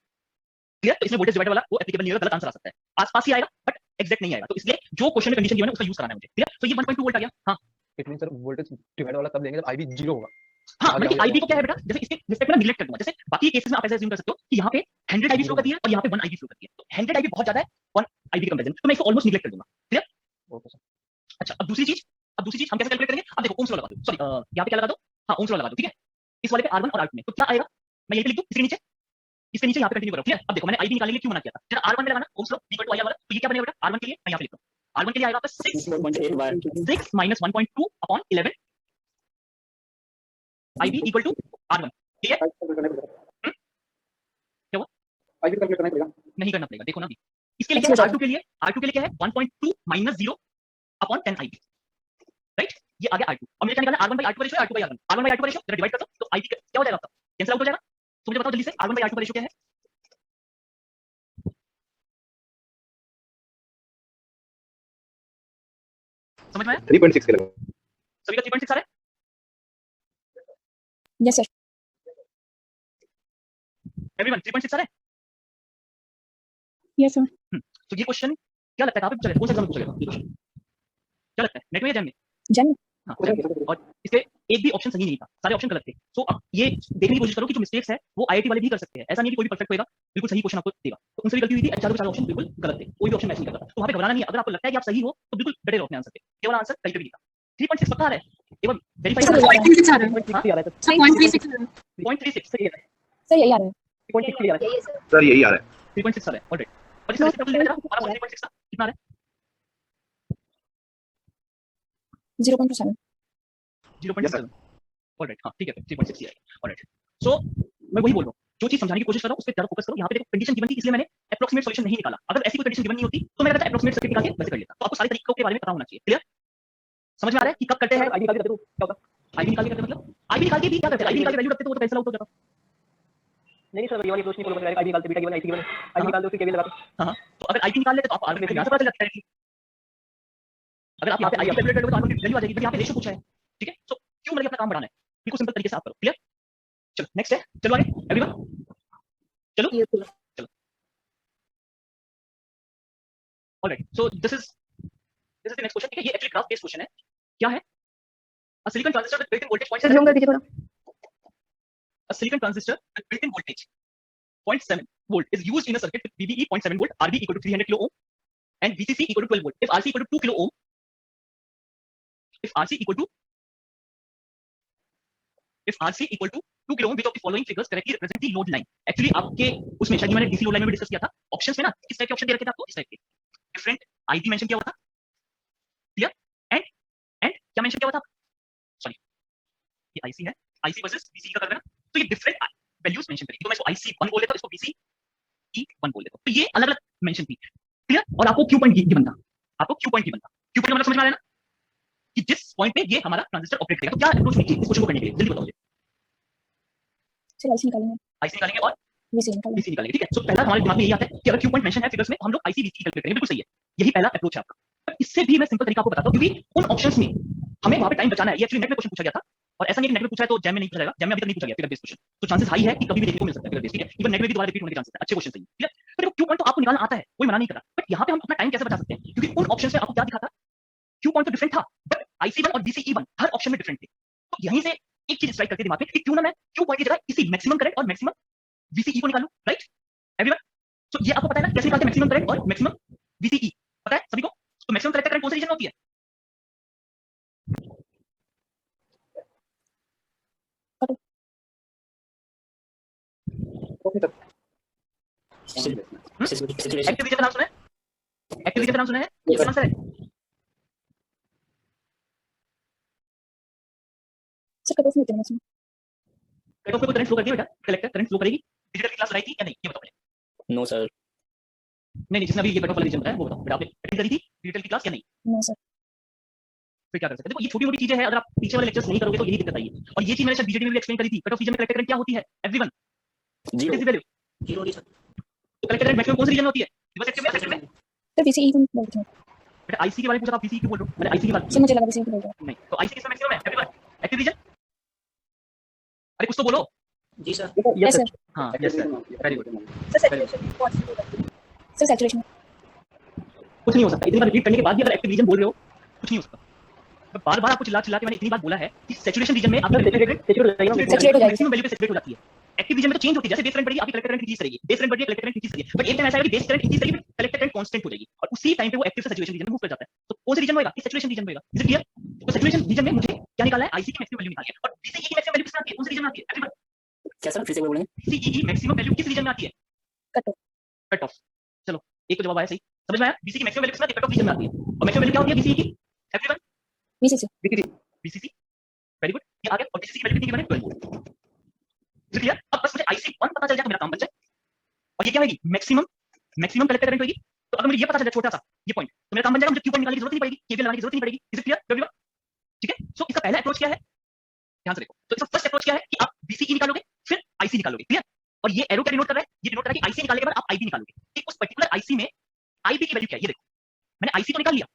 क्लियर? तो इसमें वोल्टेज डिवाइडर वाला वो एप्लीकेबल नहीं होगा, गलत आंसर आ सकता है, आसपास ही आएगा बट एग्जैक्ट नहीं आएगा। तो इसलिए जो क्वेश्चन में कंडीशन गिवन है उसका यूज कराना है मुझे, क्लियर? तो ये 1.2 वोल्ट आ गया। हां it means sir voltage divider वाला तब देंगे जब IB 0 होगा। हाँ मतलब IB को क्या है बेटा, जैसे इसके रिस्पेक्ट में निगलेक्ट कर दूंगा। जैसे बाकी केसेस में आप ऐसे अज्यूम कर सकते हो कि यहाँ पे 100 IB फ्लो करती है और यहाँ पे 1 IB फ्लो करती है, तो 100 IB बहुत ज्यादा है 1 IB के कंपैरिजन, तो मैं इसको ऑलमोस्ट निगलेक्ट कर दूंगा, क्लियर? Okay sir. अच्छा अब दूसरी चीज हम कैसे कैलकुलेट करेंगे? अब देखो ओम्स लॉ लगा दो, सॉरी यहाँ पे क्या लगा दो? हाँ ओम्स लॉ लगा दो, ठीक है? इस वाले पे R1 और R2 में, तो क्या आएगा? मैं ये लिख दूं इसके नीचे यहाँ पे कंटिन्यू करो, क्लियर? अब देखो मैंने IB निकालने के लिए क्यों मना किया था? जरा R1 में लगाना ohm's law equal to I वाला, तो ये क्या बनेगा बेटा? R1 के लिए मैं यहाँ पे लिखता हूँ, R1 के लिए आएगा आपका 6.8 बार 6 minus 1.2 upon 11 IB equal to R1, ठीक है? क्या हुआ? IB कैलकुलेट करना पड़ेगा। नहीं करना पड़ेगा, देखो ना अभी इसके लिए क्या है R2 के लिए क्या है 1.2 माइनस 0 अपॉन 10 IB, राइट? ये आ गया R2। और मुझे क्या निकालना है R1 by R2 का ratio, R2 by R1, R1 by R2 का रेशियो जरा डिवाइड कर दो तो IB क्या हो जाएगा आपका, कैंसिल आउट हो जाएगा। तो मुझे बताओ जल्दी से R1 by R2 का रेशियो क्या है? समझ में आया? 3.6 के लगभग। सभी का 3.6 आ रहा है? Yes, sir. एवरीवन 3.6 आ रहा है? Yes, sir. तो ये क्वेश्चन क्या लगता है कहाँ पे पूछा गया, कौन सा एग्जाम में पूछा गया ये क्वेश्चन? क्या लगता है, नेट में या जैम में? Jan. हाँ, और इसके एक भी ऑप्शन सही नहीं था, सारे ऑप्शन गलत थे। सो अब ये देखने की कोशिश करो कि जो मिस्टेक्स है वो आईआईटी वाले भी कर सकते हैं। ऐसा नहीं है कि कोई भी परफेक्ट होगा बिल्कुल सही क्वेश्चन आपको देगा। तो उनसे भी गलती हुई थी, चारों के चारों ऑप्शन बिल्कुल गलत थे, कोई भी ऑप्शन मैच नहीं करता। तो वहाँ पे घबराना नहीं है, अगर आपको लगता है कि आप सही हो तो बिल्कुल डटे रहो अपने आंसर पे। ये वाला आंसर कहीं पे भी नहीं था। 3.6 पक्का आ रहा है, एक बार वेरीफाई Sir, करना। 0.36 आ रहा है। 0.36 आ रहा है सर, सर 0.36 आ रहा है। 0.36 सही है, Sir, यही आ रहा है. 0.6 आ रहा है, सर यही आ रहा है। 3.6 आ रहा है ऑलरेडी। और इसका रेसिप्रोकल लेना जरा, हमारा 3.6 था, कितना आ रहा है? 0.27. 0.7 ऑलराइट, हाँ ठीक है, 3.6 ही है ऑलराइट। सो मैं वही बोल रहा हूँ, जो चीज समझाने की कोशिश कर रहा हूँ उस पे ज्यादा फोकस करो। यहाँ पे देखो कंडीशन गिवन थी इसलिए मैंने अप्रोक्सीमेट सॉल्यूशन नहीं निकाला। अगर ऐसी कोई कंडीशन गिवन नहीं होती तो मैंने कहा अप्रोक्सीमेट सर्किट निकाल के वैसे कर लेता। तो आपको सारे तरीकों के बारे में पता होना चाहिए। क्लियर, समझ में आ रहा है कि कब करते हैं? आईडी निकाल के करते हो क्या होता? आईडी निकाल के करते मतलब आईडी निकाल के भी क्या करते हैं? आईडी निकाल के वैल्यू रखते तो वो तो कैंसिल आउट हो जाता। नहीं सर, ये वाली अप्रोच नहीं फॉलो करेगा। आईडी निकालते, beta given, IC given, ID निकाल दो फिर केवीएल लगाते। हाँ, तो अगर आईडी निकाल लेते तो आप आर में यहाँ से पता चल जाता है। अगर आप यहाँ पे आईडी कैलकुलेट करोगे तो आर में वैल्यू आ जाएगी, बट यहाँ पे रेशियो पूछा है, ठीक है? सो क्यों मतलब अपना काम बढ़ाना है, बिल्कुल सिंपल तरीके से आप करो। क्लियर, चलो नेक्स्ट है, चलो आगे एवरीवन, चलो Yes, sir. Alright. So this is the next question, ठीक है? ये एक्चुअली ग्राफ बेस्ड क्वेश्चन है। क्या है? A silicon transistor with built in voltage 0.7 Zoom कर दीजिए थोड़ा. a silicon transistor with built-in voltage 0.7 volt is used in a circuit with VBE 0.7 volt, RB equal to 300 kilo ohm, and VCC equal to 12 volt. If RC equal to 2 kilo ohm, if RC equal to 2 kilo ohm, which of the following figures correctly represent the load line? Actually आपके उसमें शायद मैंने DC load line में भी discuss किया था। Options में ना किस टाइप के ऑप्शन दे रखे थे आपको? इस टाइप के डिफरेंट IB मेंशन किया हुआ था। क्लियर, एंड क्या मेंशन किया हुआ था? सॉरी, ये IC है, IC वर्सेस VCE का कर देना। तो ये डिफरेंट वैल्यूज मेंशन करेंगे। तो मैं इसको IC1 बोल देता हूं, इसको VCE1 बोल देता हूं। तो ये अलग अलग मेंशन थी। क्लियर, और आपको क्यू पॉइंट गिवन था, आपको क्यू पॉइंट गिवन था। क्यू पॉइंट मतलब समझ में आ रहा है ना कि जिस पॉइंट पे ये हमारा ट्रांजिस्टर ऑपरेट करेगा। तो क्या अप्रोच होगी इस क्वेश्चन को करने के लिए, जल्दी बताओ मुझे। Sir, IC निकालेंगे. IC निकालेंगे और VC निकालेंगे. VC निकालेंगे, ठीक है? सो पहला हमारे दिमाग में यही आता है कि अगर क्यू पॉइंट मेंशन है फिगर्स में तो हम लोग IC VC कैलकुलेट करेंगे, बिल्कुल सही है। यही पहला अप्रोच है आपका। पर इससे भी मैं सिंपल तरीका आपको बताता हूं, क्योंकि उन ऑप्शंस में हमें वहां पे टाइम बचाना है। ये एक्चुअली नेट में क्वेश्चन पूछा गया था, और ऐसा नहीं कि नेट में पूछा है तो जैम में नहीं पूछा जाएगा। जैम में अभी तक नहीं पूछा गया फिगर बेस्ड क्वेश्चन, तो चांसेस हाई है कि कभी भी देखने को मिल सकता है फिगर बेस्ड, ठीक है? इवन नेट में भी दोबारा रिपीट होने के चांसेस है, अच्छे क्वेश्चन सही है। ठीक है, तो देखो क्यू पॉइंट तो आपको निकालना आता है, कोई मना नहीं कर रहा, बट यहाँ पे हम अपना टाइम कैसे बचा सकते हैं? क्योंकि उन ऑप्शंस में आपको क्या दिखा था, क्यू पॉइंट तो डिफरेंट था, बट IC1 और VCE1 हर ऑप्शन में डिफरेंट थे। तो यहीं से एक चीज स्ट्राइक करके दिमाग में कि क्यों ना मैं क्यू पॉइंट की जगह इसी मैक्सिमम करंट और मैक्सिमम VCE को निकालूं, राइट एवरीवन? सो ये आपको पता है ना कैसे निकालते हैं मैक्सिमम करंट और मैक्सिमम VCE, पता है सभी को? तो मैक्सिमम कलेक्टर करंट कौन से रीजन में होती है? सैचुरेशन। एक्टिव रीजन का नाम सुना है? एक्टिव रीजन का नाम सुना है? Yes, कौन सा है? Sir, कट ऑफ नहीं करना इसमें. कट ऑफ पे कोई करंट फ्लो करती है बेटा? कलेक्टर करंट फ्लो करेगी? डिजिटल की क्लास लगाई थी या नहीं, ये बताओ मुझे। No sir. नहीं, जिसने अभी ये कट ऑफ वाला रीजन बताया वो बताओ बेटा, आपने अटेंड करी थी डिजिटल की क्लास या नहीं? No, sir. फिर क्या कर सकते हैं? देखो ये छोटी मोटी चीजें हैं, अगर आप पीछे वाले लेक्चर्स नहीं करोगे तो यही दिक्कत आई है। और ये चीज मैंने शायद बीजेडी में भी एक्सप्लेन करी थी। कट ऑफ रीजन में कलेक्टर करंट क्या होती है एवरीवन? जीरो। वैल्यू तो कलेक्टर करंट मैक्सिमम कौन से रीजन में होती है? रिवर्स एक्टिव में, सेकंड में? Sir, VCE1 बोल रहे हैं. बेटा IC के बारे में पूछा, आप VCE क्यों बोल रहे हो? मैंने IC की बात Sir, मुझे लगा VCE बोल रहे हैं. नहीं, तो IC किसमें मैक्सिमम है एवरीवन? Active region? अरे कुछ तो बोलो। जी सर। Yes, sir. हां yes sir, very good. Sir, saturation. Sir, saturation. कुछ नहीं हो सकता, इतनी बार रिपीट करने के बाद भी अगर एक्टिव रीजन बोल रहे हो कुछ नहीं हो सकता। बार-बार आपको चिल्ला के मैंने इतनी बार बोला है कि सैचुरेशन रीजन में आपका Saturate हो जाएगा. मैक्सिमम वैल्यू पे सैचुरेट हो जाती है। एक्टिव रीजन में तो चेंज होती है, जैसे बेस करंट बढ़ेगी आपकी कलेक्टर करंट इंक्रीज करेगी, बेस करंट बढ़ेगी कलेक्टर करंट इंक्रीज करेगी। बट एक टाइम ऐसा है कि बेस करंट इंक्रीज करेगी कलेक्टर करंट कांस्टेंट हो जाएगी, और उसी टाइम पे वो एक्टिव से सैचुरेशन रीजन में मूव कर जाता है। तो कौन सा रीजन होगा? इस सैचुरेशन रीजन में होगा। Is it clear? तो सैचुरेशन रीजन में मुझे क्या निकालना है? IC की मैक्सिमम वैल्यू निकालनी है, और VCE की मैक्सिमम वैल्यू किस में आती है? कौन से रीजन में आती है एवरीवन? क्या सर फिर से बोलेंगे? VCE की मैक्सिमम वैल्यू किस रीजन में आती है? Cut off. Cut off. चलो एक तो जवाब आया सही, समझ में आया? VCE की मैक्सिमम वैल्यू किस में आती है? कट ऑफ रीजन में आती है। और मैक्सिमम वैल्यू क्या होती है VCE की everyone? VCC. VCC, very good, ये आ गया। और VCC की वैल्यू कितनी बने? 12 वोल्ट। क्लियर? अब बस मुझे IC1 पता चल जाए तो मेरा काम बच जाए। और ये क्या होगी? मैक्सिमम कलेक्टर करंट होगी तो अगर मुझे ये पता चल जाए छोटा सा ये पॉइंट, तो मेरा काम बन जाएगा, मुझे क्यू पॉइंट निकालने की जरूरत नहीं पड़ेगी, केवीएल लगाने की जरूरत नहीं पड़ेगी। Is it clear everyone? ठीक है, सो इसका पहला अप्रोच क्या है, ध्यान से देखो। तो इसका फर्स्ट अप्रोच क्या है कि आप बीसीई निकालोगे फिर आईसी निकालोगे, क्लियर। और ये एरो क्या डिनोट कर रहा है, ये डिनोट कर रहा है कि आईसी निकालने के बाद आप आईबी निकालोगे। ठीक, उस पर्टिकुलर आईसी में आईबी की वैल्यू क्या है, ये देखो। मैंने आईसी तो निकाल लिया,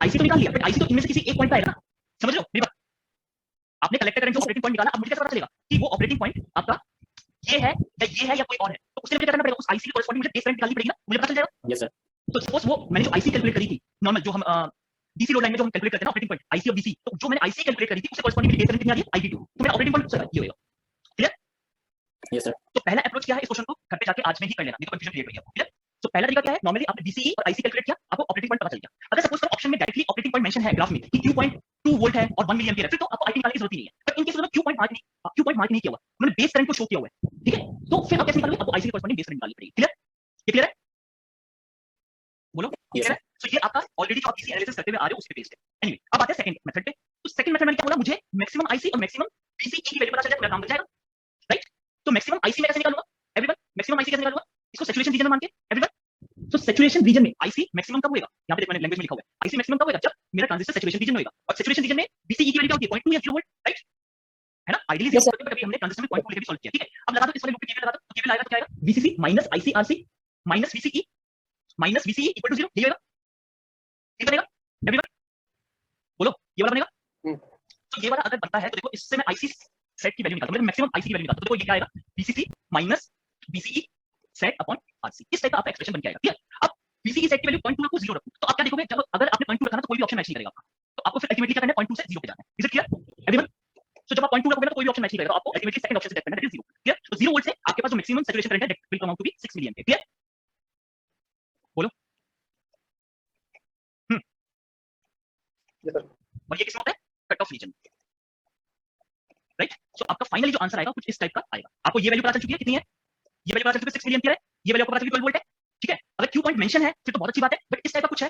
आईसी तो निकाल लिया, बट आईसी तो इनमें से किसी एक पॉइंट पे आएगा ना, समझ लो मेरी बात। आपने कलेक्टर करंट जो ऑपरेटिंग पॉइंट निकाला, अब मुझे कैसे पता चलेगा कि वो ऑपरेटिंग पॉइंट आपका ये है या कोई और है? तो उसके लिए मुझे क्या करना पड़ेगा, उस आईसी के कॉरेस्पॉन्डिंग मुझे बेस करंट निकालनी पड़ेगी ना, मुझे पता चल जाएगा। Yes sir. तो सपोज वो मैंने जो आईसी कैलकुलेट करी थी नॉर्मल, जो हम डीसी लोड लाइन में जो हम कैलकुलेट करते हैं ना ऑपरेटिंग पॉइंट आईसी और बीसी, तो जो मैंने आईसी कैलकुलेट करी थी उससे कॉरेस्पॉन्डिंग मेरी बेस करंट कितनी आ रही है, आईबी2। तो मेरा ऑपरेटिंग पॉइंट ये होगा, क्लियर। Yes sir. तो पहला अप्रोच क्या है, इस क्वेश्चन को घर पे जाके आज में ही कर लेना, नहीं तो कंफ्यूजन क्रिएट हो जाएगा, क्लियर। तो पहला तरीका क्या है, नॉर्मली आपने बीसीई और आईसी कैलकुलेट किया, आपको ऑपरेटिंग पॉइंट पता चल गया। अगर सपोज ऑप्शन में डायरेक्टली ऑपरेटिंग पॉइंट मेंशन है ग्राफ में कि 2.2 वोल्ट है और 1 मिली एम्पीयर है, फिर तो आपको आईपी निकालने की जरूरत ही नहीं है। But in case Q point mark नहीं किया हुआ, उन्होंने बेस करंट को शो किया हुआ है, ठीक है, तो फिर आप कैसे निकालोगे, आपको आईसी के कॉरेस्पॉन्डिंग बेस करंट निकालनी पड़ेगी, क्लियर। ये क्लियर है, बोलो क्लियर है। तो ये आपका ऑलरेडी जो आप इसी एनालिसिस करते हुए आ रहे हो उसके बेस्ड है। एनीवे, अब आते हैं सेकंड मेथड पे। तो सेकंड मेथड में क्या बोला, मुझे मैक्सिमम आईसी और मैक्सिमम बीसीई की वैल्यू पता चल जाए, मेरा काम बन जाएगा, राइट। तो मैक्सिमम आईसी में कैसे निकालूंगा एवरीवन, मैक्सिमम आईसी कैसे निकालूंगा, इसको सैचुरेशन रीजन में मान के एवरीवन। तो सैचुरेशन रीजन में आईसी मैक्सिमम कब होगा, यहां पे देखो मैंने लैंग्वेज में लिखा हुआ है, आईसी मैक्सिमम कब होगा, जब मेरा ट्रांजिस्टर सैचुरेशन रीजन में होगा। और सैचुरेशन रीजन में बीसीई की वैल्यू क्या होती है, 0.2 या 0 वोल्ट, राइट, है ना। आइडियली 0 वोल्ट, कभी हमने ट्रांजिस्टर में 0.2 लेके भी सॉल्व किया, ठीक है। अब लगा दो इस वाले लूप पे केवीएल लगा दो, तो केवीएल आएगा तो क्या आएगा, VCC minus ICRC minus VCE minus VCE equal to 0, ये होगा, ये बनेगा एवरीवन, बोलो ये वाला बनेगा। तो ये वाला अगर बनता है तो देखो इससे मैं आईसी सेट की वैल्यू निकालता हूं, मैक्सिमम आईसी की वैल्यू निकालता हूं, तो देखो ये क्या आएगा, VCC minus BCE set upon RC, इस टाइप का आपका एक्सप्रेशन बन के आएगा, ठीक है। अब बीसीई सेट की वैल्यू 0.2 रखो, 0 रखो, तो आप क्या देखोगे, जब अगर आपने 0.2 रखा ना तो कोई भी ऑप्शन मैच नहीं करेगा आपका, तो आपको फिर अल्टीमेटली क्या करना है, 0.2 से 0 पे जाना है। Is it clear everyone? तो जब आप 0.2 रखोगे ना तो कोई भी ऑप्शन मैच नहीं करेगा, तो आपको ultimately second option say that करना है 0, क्लियर। तो 0 वोल्ट से आपके पास जो मैक्सिमम सैचुरेशन करंट है that will come out to be 6 milliampere, clear, बोलो। और ये किसमें होता है, cut off region, right. So आपका फाइनली जो आंसर आएगा कुछ इस टाइप का आएगा। आपको ये वैल्यू पता चल चुकी है, कितनी है ये वैल्यू पता चल चुकी है, 6 मिली एम्पीयर है, ये वैल्यू आपको पता चल चुकी है 12 वोल्ट है, ठीक है। अगर क्यू पॉइंट मेंशन है फिर तो बहुत अच्छी बात है, बट इस टाइप का कुछ है,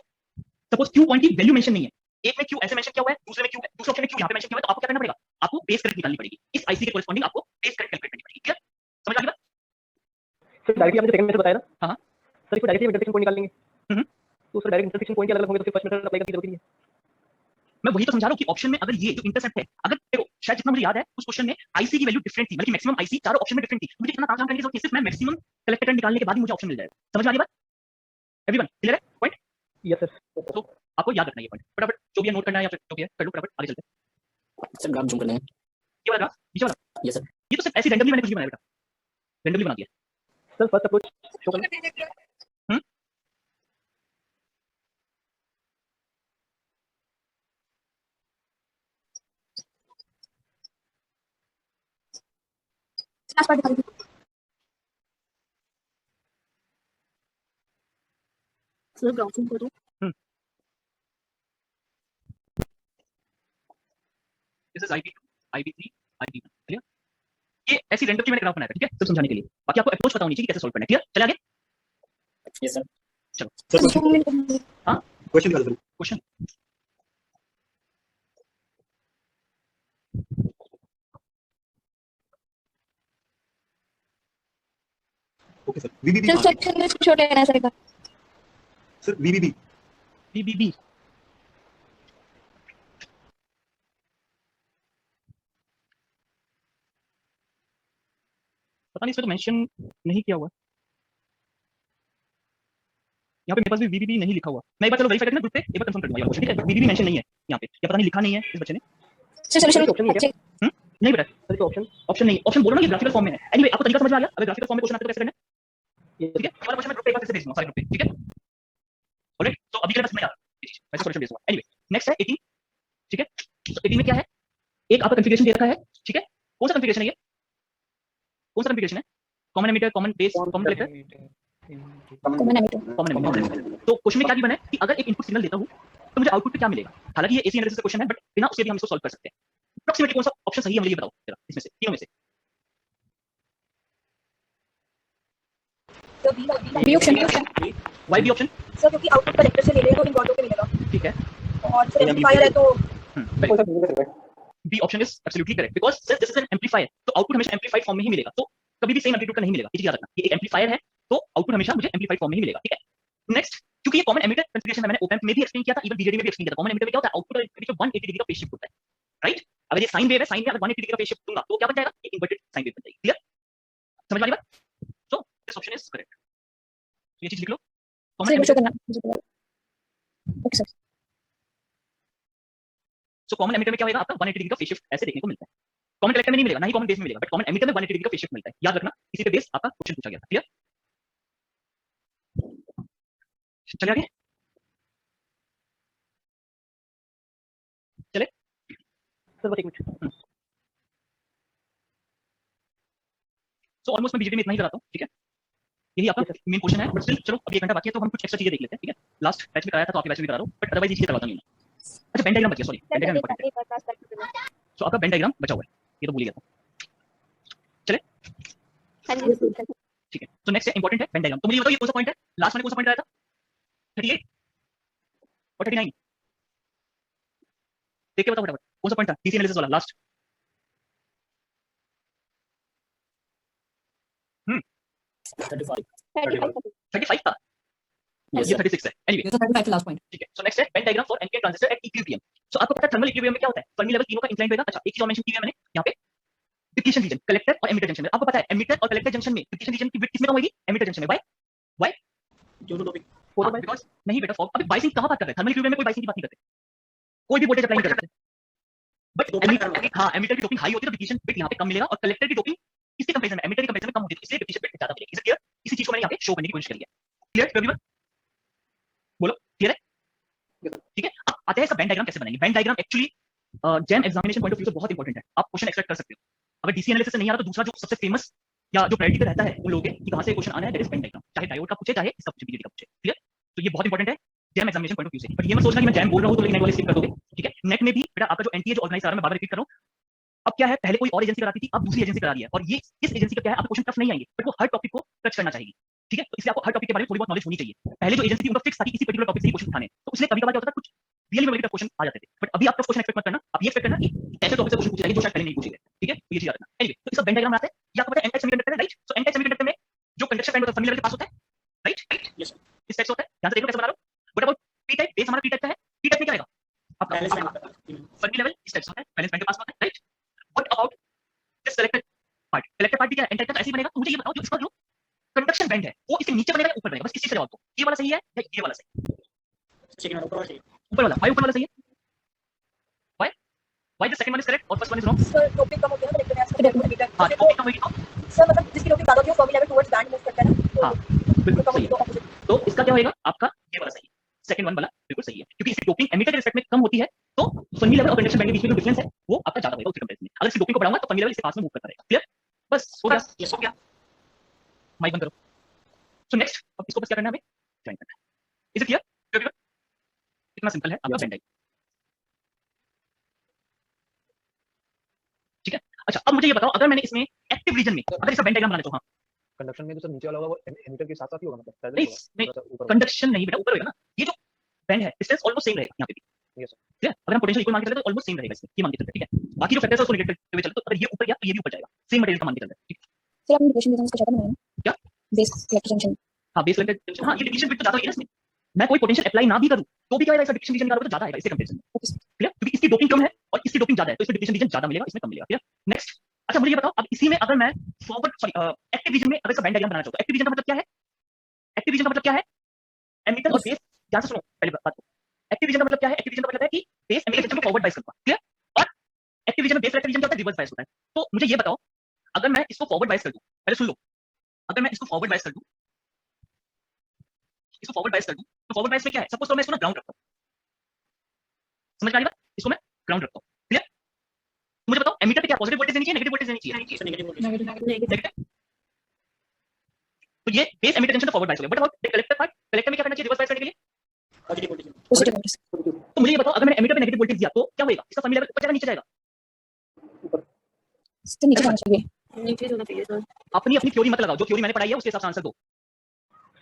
सपोज क्यू पॉइंट की वैल्यू मेंशन नहीं है, एक में क्यू ऐसे मेंशन किया हुआ है, दूसरे में क्यू है, दूसरे ऑप्शन में क्यू यहां पे मेंशन किया हुआ है, तो आपको क्या करना पड़ेगा, आपको बेस करंट निकालनी पड़ेगी, इस आईसी के कॉरेस्पॉन्डिंग आपको बेस करंट कैलकुलेट करनी पड़ेगी, क्लियर, समझ आ गई बात। सर डायरेक्टली आपने सेकंड मेथड बताया ना, हां सर इसको डायरेक्टली इंटरसेक्शन पॉइंट निकाल लेंगे। तो सर डायरेक्ट इंटरसेक्शन पॉइंट के अलग होंगे तो फिर फर्स्ट मेथड अप्लाई करने की जरूरत नहीं है। मैं वही तो समझा रहा हूं कि ऑप्शन में अगर ये जो इंटरसेप्ट है, अगर देखो शायद जितना मुझे याद है उस क्वेश्चन में आईसी की वैल्यू डिफरेंट थी, बल्कि मैक्सिमम आईसी चारों ऑप्शन में डिफरेंट थी, मुझे इतना काम करने की जरूरत नहीं, सिर्फ मैं मैक्सिमम कलेक्टर करंट निकालने के बाद ही मुझे ऑप्शन मिल जाएगा, समझ में आ रही बात एवरीवन, क्लियर है पॉइंट। Yes sir. तो आपको याद रखना है ये पॉइंट, फटाफट जो भी है नोट करना है या फिर जो भी है कर लो, फटाफट आगे चलते हैं। सर ग्राफ जूम करना है, ये वाला ग्राफ नीचे वाला, यस सर। ये तो सिर्फ ऐसे रैंडमली मैंने कुछ भी बनाया बेटा, रैंडमली बना दिया। सर फर्स्ट अप्रोच शो करना, लास्ट पार्ट दिखा दीजिए। सर ग्राफ जूम करो। This is IB2 IB3 IB1, clear. ये ऐसी रैंडमली मैंने ग्राफ बनाया था, ठीक है, सिर्फ समझाने के लिए, बाकी आपको अप्रोच पता होनी चाहिए कि कैसे सॉल्व करना है, क्लियर। चले आगे, यस सर। चलो हां क्वेश्चन निकालो sir. Question okay sir, वीबीबी sir section में स्क्रीनशॉट लेना है सर एक बार। सर, वीबीबी बीबीबी पता नहीं इसमें तो मेंशन नहीं किया हुआ, यहाँ पे मेरे पास भी बीबीबी नहीं लिखा हुआ। मैं एक बार चलो वेरीफाई करके ना ग्रुप पे एक बार कंफर्म कर दूंगा, ठीक है, बीबीबी मेंशन नहीं है यहाँ पे, क्या पता नहीं लिखा नहीं है इस बच्चे ने, सर सॉल्यूशन ऑप्शन नहीं है, नहीं बेटा सर तो ऑप्शन ऑप्शन नहीं, ऑप्शन बोलो ना, ये ग्राफिकल फॉर्म में है। एनीवे आपको तरीका समझ में आ गया, अगर ग्राफिकल फॉर्म में क्वेश्चन आता है तो कैसे करना है, ठीक है। हमारा क्वेश्चन मैं ग्रुप पे एक बार फिर से भेज दूंगा सारे ग्रुप पे, ठीक है ऑलराइट। तो अभी के लिए बस मैं यार वैसे सॉल्यूशन भेज दूंगा। एनीवे नेक्स्ट है 18, ठीक है। तो 18 में क्या है, एक आपका कॉन्फ़िगरेशन दे रखा है, ठीक है। कौन सा कॉन्फ़िगरेशन है ये, कौन सा कॉन्फ़िगरेशन है, common emitter, common base, common collector, common emitter. Common emitter. तो क्वेश्चन में क्या गिवन है कि अगर एक इनपुट सिग्नल देता हूं तो मुझे आउटपुट पे क्या मिलेगा। हालांकि ये एसी एनालिसिस का क्वेश्चन है, बट बिना उसके भी हम इसको सॉल्व कर सकते हैं। अप्रॉक्सीमेटली कौन सा ऑप्शन सही है मुझे ये बताओ जरा, इसमें से तीनों में से। B option. Why B option, sir क्योंकि आउटपुट कलेक्टर से ले लेगा तो इन्वर्टर पे मिलेगा, ठीक है। और फिर एम्पलीफायर है तो B option is absolutely correct, because since this is an amplifier तो आउटपुट हमेशा एम्पलीफाइड फॉर्म में ही मिलेगा, तो कभी भी सेम एम्पलीट्यूड का नहीं मिलेगा, ये चीज याद रखना। ये एक एम्पलीफायर है तो आउटपुट हमेशा मुझे एम्पलीफाइड फॉर्म में ही मिलेगा, ठीक है। नेक्स्ट, क्योंकि ये कॉमन एमिटर कंसीडरेशन में मैंने ओपेन में भी एक्सप्लेन किया था, इवन बीजेडी में भी एक्सप्लेन किया था। कॉमन एमिटर में क्या होता है, आउटपुट और इनपुट के बीच में 180 डिग्री का फेज शिफ्ट होता है, राइट? अगर ये साइन वेव है, साइन में अगर 180 डिग्री का फेज शिफ्ट दूंगा तो क्या बन जाएगा, ये इन्वर्टेड साइन वेव बन जाएगी। क्लियर, समझ वाली बात? So this option is correct. ये चीज लिख लो, कॉमन सर वो शो एमिटर। करना मुझे पता है। Okay sir. So common emitter में क्या होगा, आपका 180 डिग्री का फेज शिफ्ट ऐसे देखने को मिलता है। कॉमन कलेक्टर में नहीं मिलेगा, ना ही कॉमन बेस में मिलेगा, बट कॉमन एमिटर में 180 डिग्री का फेज शिफ्ट मिलता है। याद रखना, इसी पे बेस आपका क्वेश्चन पूछा गया था। क्लियर, चलिए आगे चले। सर बस एक मिनट। सो ऑलमोस्ट मैं बीजेडी में इतना ही कराता हूँ, ठीक है? यही आपका मेन क्वेश्चन है, बट स्टिल चलो अभी 1 घंटा बाकी है तो हम कुछ एक्स्ट्रा चीजें देख लेते हैं, ठीक है? लास्ट बैच में कराया था तो आपके बैच में करा रहा हूँ, बट अदरवाइज ये चीजें करवाता नहीं हूँ। अच्छा, बेन डायग्राम बचा, सॉरी बेन डायग्राम इंपॉर्टेंट है। सो आपका बेन डायग्राम बचा हुआ है, ये तो भूल ही गया था। चले, ठीक है? तो नेक्स्ट है इंपॉर्टेंट है बेन डायग्राम। तो मुझे बताओ ये कौन सा पॉइंट है, लास्ट वाले कौन सा पॉइंट आया था? 38 और 39, देख के बताओ फटाफट कौन सा पॉइंट था डीसी एनालिसिस वाला लास्ट? 35 था, Yes, ये sir. 36 है। एनीवे, ये तो 35 लास्ट पॉइंट। ठीक है? सो नेक्स्ट है band diagram for NPN transistor at equilibrium. So आपको पता है थर्मल इक्विलिब्रियम में क्या होता है, फर्मी लेवल तीनों का इंक्लाइन होगा। अच्छा, एक चीज और मेंशन की है मैंने यहाँ पे, डिप्लीशन रीजन, कलेक्टर और एमिटर जंक्शन में। आपको पता है एमिटर और कलेक्टर जंक्शन में डिप्लीशन रीजन की विड्थ किसमें कम होगी, एमिटर जंक्शन में। व्हाई? फोटो बिकॉज़ नहीं बेटा, अभी बाइसिंग कहां बात कर रहे हैं, थर्मल इक्विलिब्रियम में कोई बाइसिंग की बात नहीं करते, कोई भी वोल्टेज अप्लाई नहीं करते। बट एमिटर की डोपिंग हाई होती है तो डिप्लीशन बिट यहाँ पे कम मिलेगा, और कलेक्टर की डोपिंग इसके कंपैरिजन में, एमिटर के कंपैरिजन में कम होती है, इसलिए डिप्लीशन बिट ज्यादा मिलेगी। Is clear? इसी चीज को मैंने यहाँ पे शो करने की कोशिश करी है। Clear to everyone? बोलो क्लियर है? ठीक है, अब आते हैं इसका बेन डायग्राम कैसे बनाएंगे। Ben diagram actually jam examination point of view से बहुत इंपॉर्टेंट है। आप क्वेश्चन एक्सपेक्ट कर सकते हो। अगर डीसी एनालिसिस से नहीं आ रहा तो दूसरा जो सबसे फेमस या जो प्रायोरिटी पे रहता है उन लोगों के कि कहां से क्वेश्चन आना है, दैट इज बेन डायग्राम। चाहे डायोड का पूछे, चाहे इसका पूछे, बीजेडी का पूछे। क्लियर? तो ये बहुत इंपॉर्टेंट है jam examination point of view से। बट ये मत सोचना कि मैं जैम बोल रहा हूं तो लेकिन वाले स्किप कर दोगे, ठीक है? नेट में भी बेटा आपका जो एनटीए जो ऑर्गेनाइज कर रहा है, मैं बार बार रिपीट कर रहा हूं, अब क्या है, पहले कोई और एजेंसी कराती थी, अब दूसरी एजेंसी करा रही है, और ये इस एजेंसी का क्या है, आपको क्वेश्चन टफ नहीं आएंगे, बट वो हर टॉपिक को टच करना चाहिए, ठीक है? तो इसलिए आपको हर टॉपिक के बारे में थोड़ी बहुत नॉलेज होनी चाहिए। पहले जो एजेंसी थी उनका फिक्स था कि इसी पर्टिकुलर टॉपिक से ही क्वेश्चन उठाने, तो इसलिए कभी-कभार क्या होता था, कुछ रियली में क्वेश्चन आ जाते थे। बट अभी आप टफ क्वेश्चन एक्सपेक्ट मत करना, आप ये एक्सपेक्ट करना कि ऐसे टॉपिक से क्वेश्चन पूछे जाएंगे जो शायद पहले नहीं पूछे गए, ठीक है? तो ये चीज याद रखना। एनीवे, तो इसका बेन डायग्राम बनाते हैं। ये आपको पता है एन टाइप सेमीकंडक्टर है, राइट? सो एन टाइप सेमीकंडक्टर में जो कंडक्शन बैंड होता है फर्मी लेवल के पास होता है, राइट? Yes sir. इस टाइप से होता है, ध्यान से देखो कैसे बना रहा हूं। What about P type? Base हमारा पी टाइप का है, पी टाइप में क्या आएगा आपका फर्मी लेवल इस टाइप से होता है, बैलेंस बैंड के पास होता है, right? What about this collector part? Collector part भी क्या है, एन टाइप का, तो ऐसे ही बनेगा। तो मुझे ये बताओ, जो इसका जो कंडक्शन बैंड है वो इसके नीचे बनेगा या ऊपर बनेगा, बस किसी से जवाब दो। ये वाला सही है या ये वाला सही? ऊपर वाला, व्हाई ऊपर वाला सही है? Why the second one is correct और first one is wrong? Sir topic कम होती है ना कलेक्टर में ऐसा हां, टॉपिक कम होगी तो सर मतलब जिसकी टॉपिक ज्यादा होती है formula level towards band move करता है ना। हां, बिल्कुल सही है। तो इसका क्या होएगा, आपका ये वाला सही है, सेकंड वन वाला बिल्कुल सही है, क्योंकि इसकी डोपिंग एमिटर के रिस्पेक्ट में कम होती है, तो फर्मी लेवल और कंडक्शन बैंड के बीच में जो डिफरेंस है वो आपका ज्यादा होगा उसके कंपैरिजन में। अगर इसकी डोपिंग को बढ़ाऊंगा तो फर्मी लेवल इसके पास में मूव करता रहेगा। क्लियर? बस हो गया, यस हो गया। माइक बंद करो। सो नेक्स्ट, अब इसको बस क्या करना है, हमें ज्वाइन करना है। Is it clear? इतना सिंपल है आपका बेन डायग्राम, ठीक है? अच्छा, अब मुझे ये बताओ, अगर मैंने इसमें एक्टिव रीजन में अगर इसका बेन डायग्राम बनाना चाहूं, कंडक्शन में जो सर नीचे वाला होगा वो एमिटर के साथ-साथ ही होगा, मतलब पैरेलल नहीं, होगा। नहीं, थोड़ा सा ऊपर कंडक्शन नहीं बेटा, ऊपर होगा ना। ये जो बैंड है डिस्टेंस ऑलमोस्ट सेम रहेगा यहाँ पे भी, यस सर। ठीक है? अगर हम पोटेंशियल इक्वल मान के चलते तो ऑलमोस्ट सेम रहेगा इसमें, ये मान के चलते, ठीक है? बाकी जो फैक्टर्स है उसको नेगेट करते हुए चलते, तो अगर ये ऊपर गया तो ये भी ऊपर जाएगा, सेम मटेरियल का मान के चलते हैं, ठीक है? सर आपने डिप्लीशन रीजन उसका चाहता बनाया ना, क्या बेस कलेक्टर जंक्शन। हाँ, बेस लेवल, हाँ, ये डिप्लीशन बिट तो ज्यादा होगी ना इसमें। मैं कोई पोटेंशियल अप्लाई ना भी करूं तो भी क्या होगा, इसका डिप्लीशन रीजन निकालोगे तो ज्यादा आएगा इसके कंपैरिजन में, क्लियर? क्योंकि इसकी डोपिंग कम है और इसकी डोपिंग ज्यादा है, तो इसमें डिप्लीशन रीजन ज्यादा मिलेगा, इसमें कम मिलेगा। क्लियर? नेक्स्ट, अच्छा मुझे ये बताओ, अब इसी में अगर मैं फॉरवर्ड सॉरी एक्टिव रीजन में अगर इसका बैंड डायग्राम बनाना चाहता हूं, एक्टिव रीजन का मतलब क्या है? एक्टिव रीजन का मतलब क्या है? एमिटर और बेस, ध्यान से सुनो पहले बात को। एक्टिव रीजन का मतलब क्या है? एक्टिव रीजन का मतलब है कि बेस एमिटर जंक्शन को फॉरवर्ड बायस करता है, क्लियर? और एक्टिव रीजन में बेस कलेक्टर रीजन क्या होता है, रिवर्स बायस होता है। तो मुझे ये बताओ, अगर मैं इसको फॉरवर्ड बायस कर दूं, पहले सुन लो, अगर मैं इसको फॉरवर्ड बायस कर दूं, इसको फॉरवर्ड बायस कर दूं, तो फॉरवर्ड बायस में क्या है, सपोज तो मैं इसको ना ग्राउंड रखता हूं, समझ में आ रही बात? इसको मैं ग्राउंड रखता हूं, क्लियर? मुझे बताओ एमिटर पे क्या पॉजिटिव वोल्टेज देनी चाहिए, नेगेटिव वोल्टेज देनी चाहिए? नेगेटिव। तो ये बेस एमिटर जंक्शन तो फॉरवर्ड बायस हो गया, but about collector part, collector में क्या करना चाहिए रिवर्स बायस करने के लिए? Positive voltage. तो मुझे ये बताओ, अगर मैंने एमिटर पे नेगेटिव वोल्टेज दिया तो क्या होगा, इसका फर्मी लेवल ऊपर जाएगा नीचे जाएगा? सर नीचे जाना चाहिए। नीचे होना चाहिए सर। अपनी अपनी थ्योरी मत लगाओ, जो थ्योरी मैंने पढ़ाई है उसके हिसाब से आंसर दो।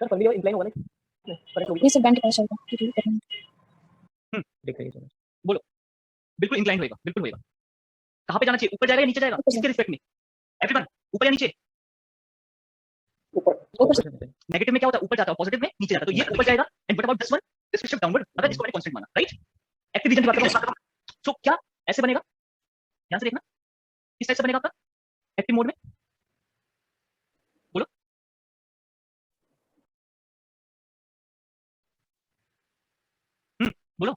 सर फर्मी लेवल इंक्लाइन होगा ना, करेक्ट होगी। ये सर बैंड के पास चलता है, ठीक है? देख रही है बोलो, बिल्कुल इंक्लाइन होएगा, बिल्कुल होएगा। कहां पे जाना चाहिए, ऊपर जाएगा या नीचे जाएगा, ऊपर इसके रिस्पेक्ट में? एवरीवन, ऊपर या नीचे? ऊपर से नेगेटिव में क्या होता है, ऊपर जाता है, पॉजिटिव में नीचे जाता है, तो ये ऊपर जाएगा। And what about this one, this will shift downward, अगर इसको मैंने कांस्टेंट माना, राइट। एक्टिव रीजन की बात करें सो क्या ऐसे बनेगा, ध्यान से देखना, किस टाइप से बनेगा आपका एक्टिव मोड में, बोलो। बोलो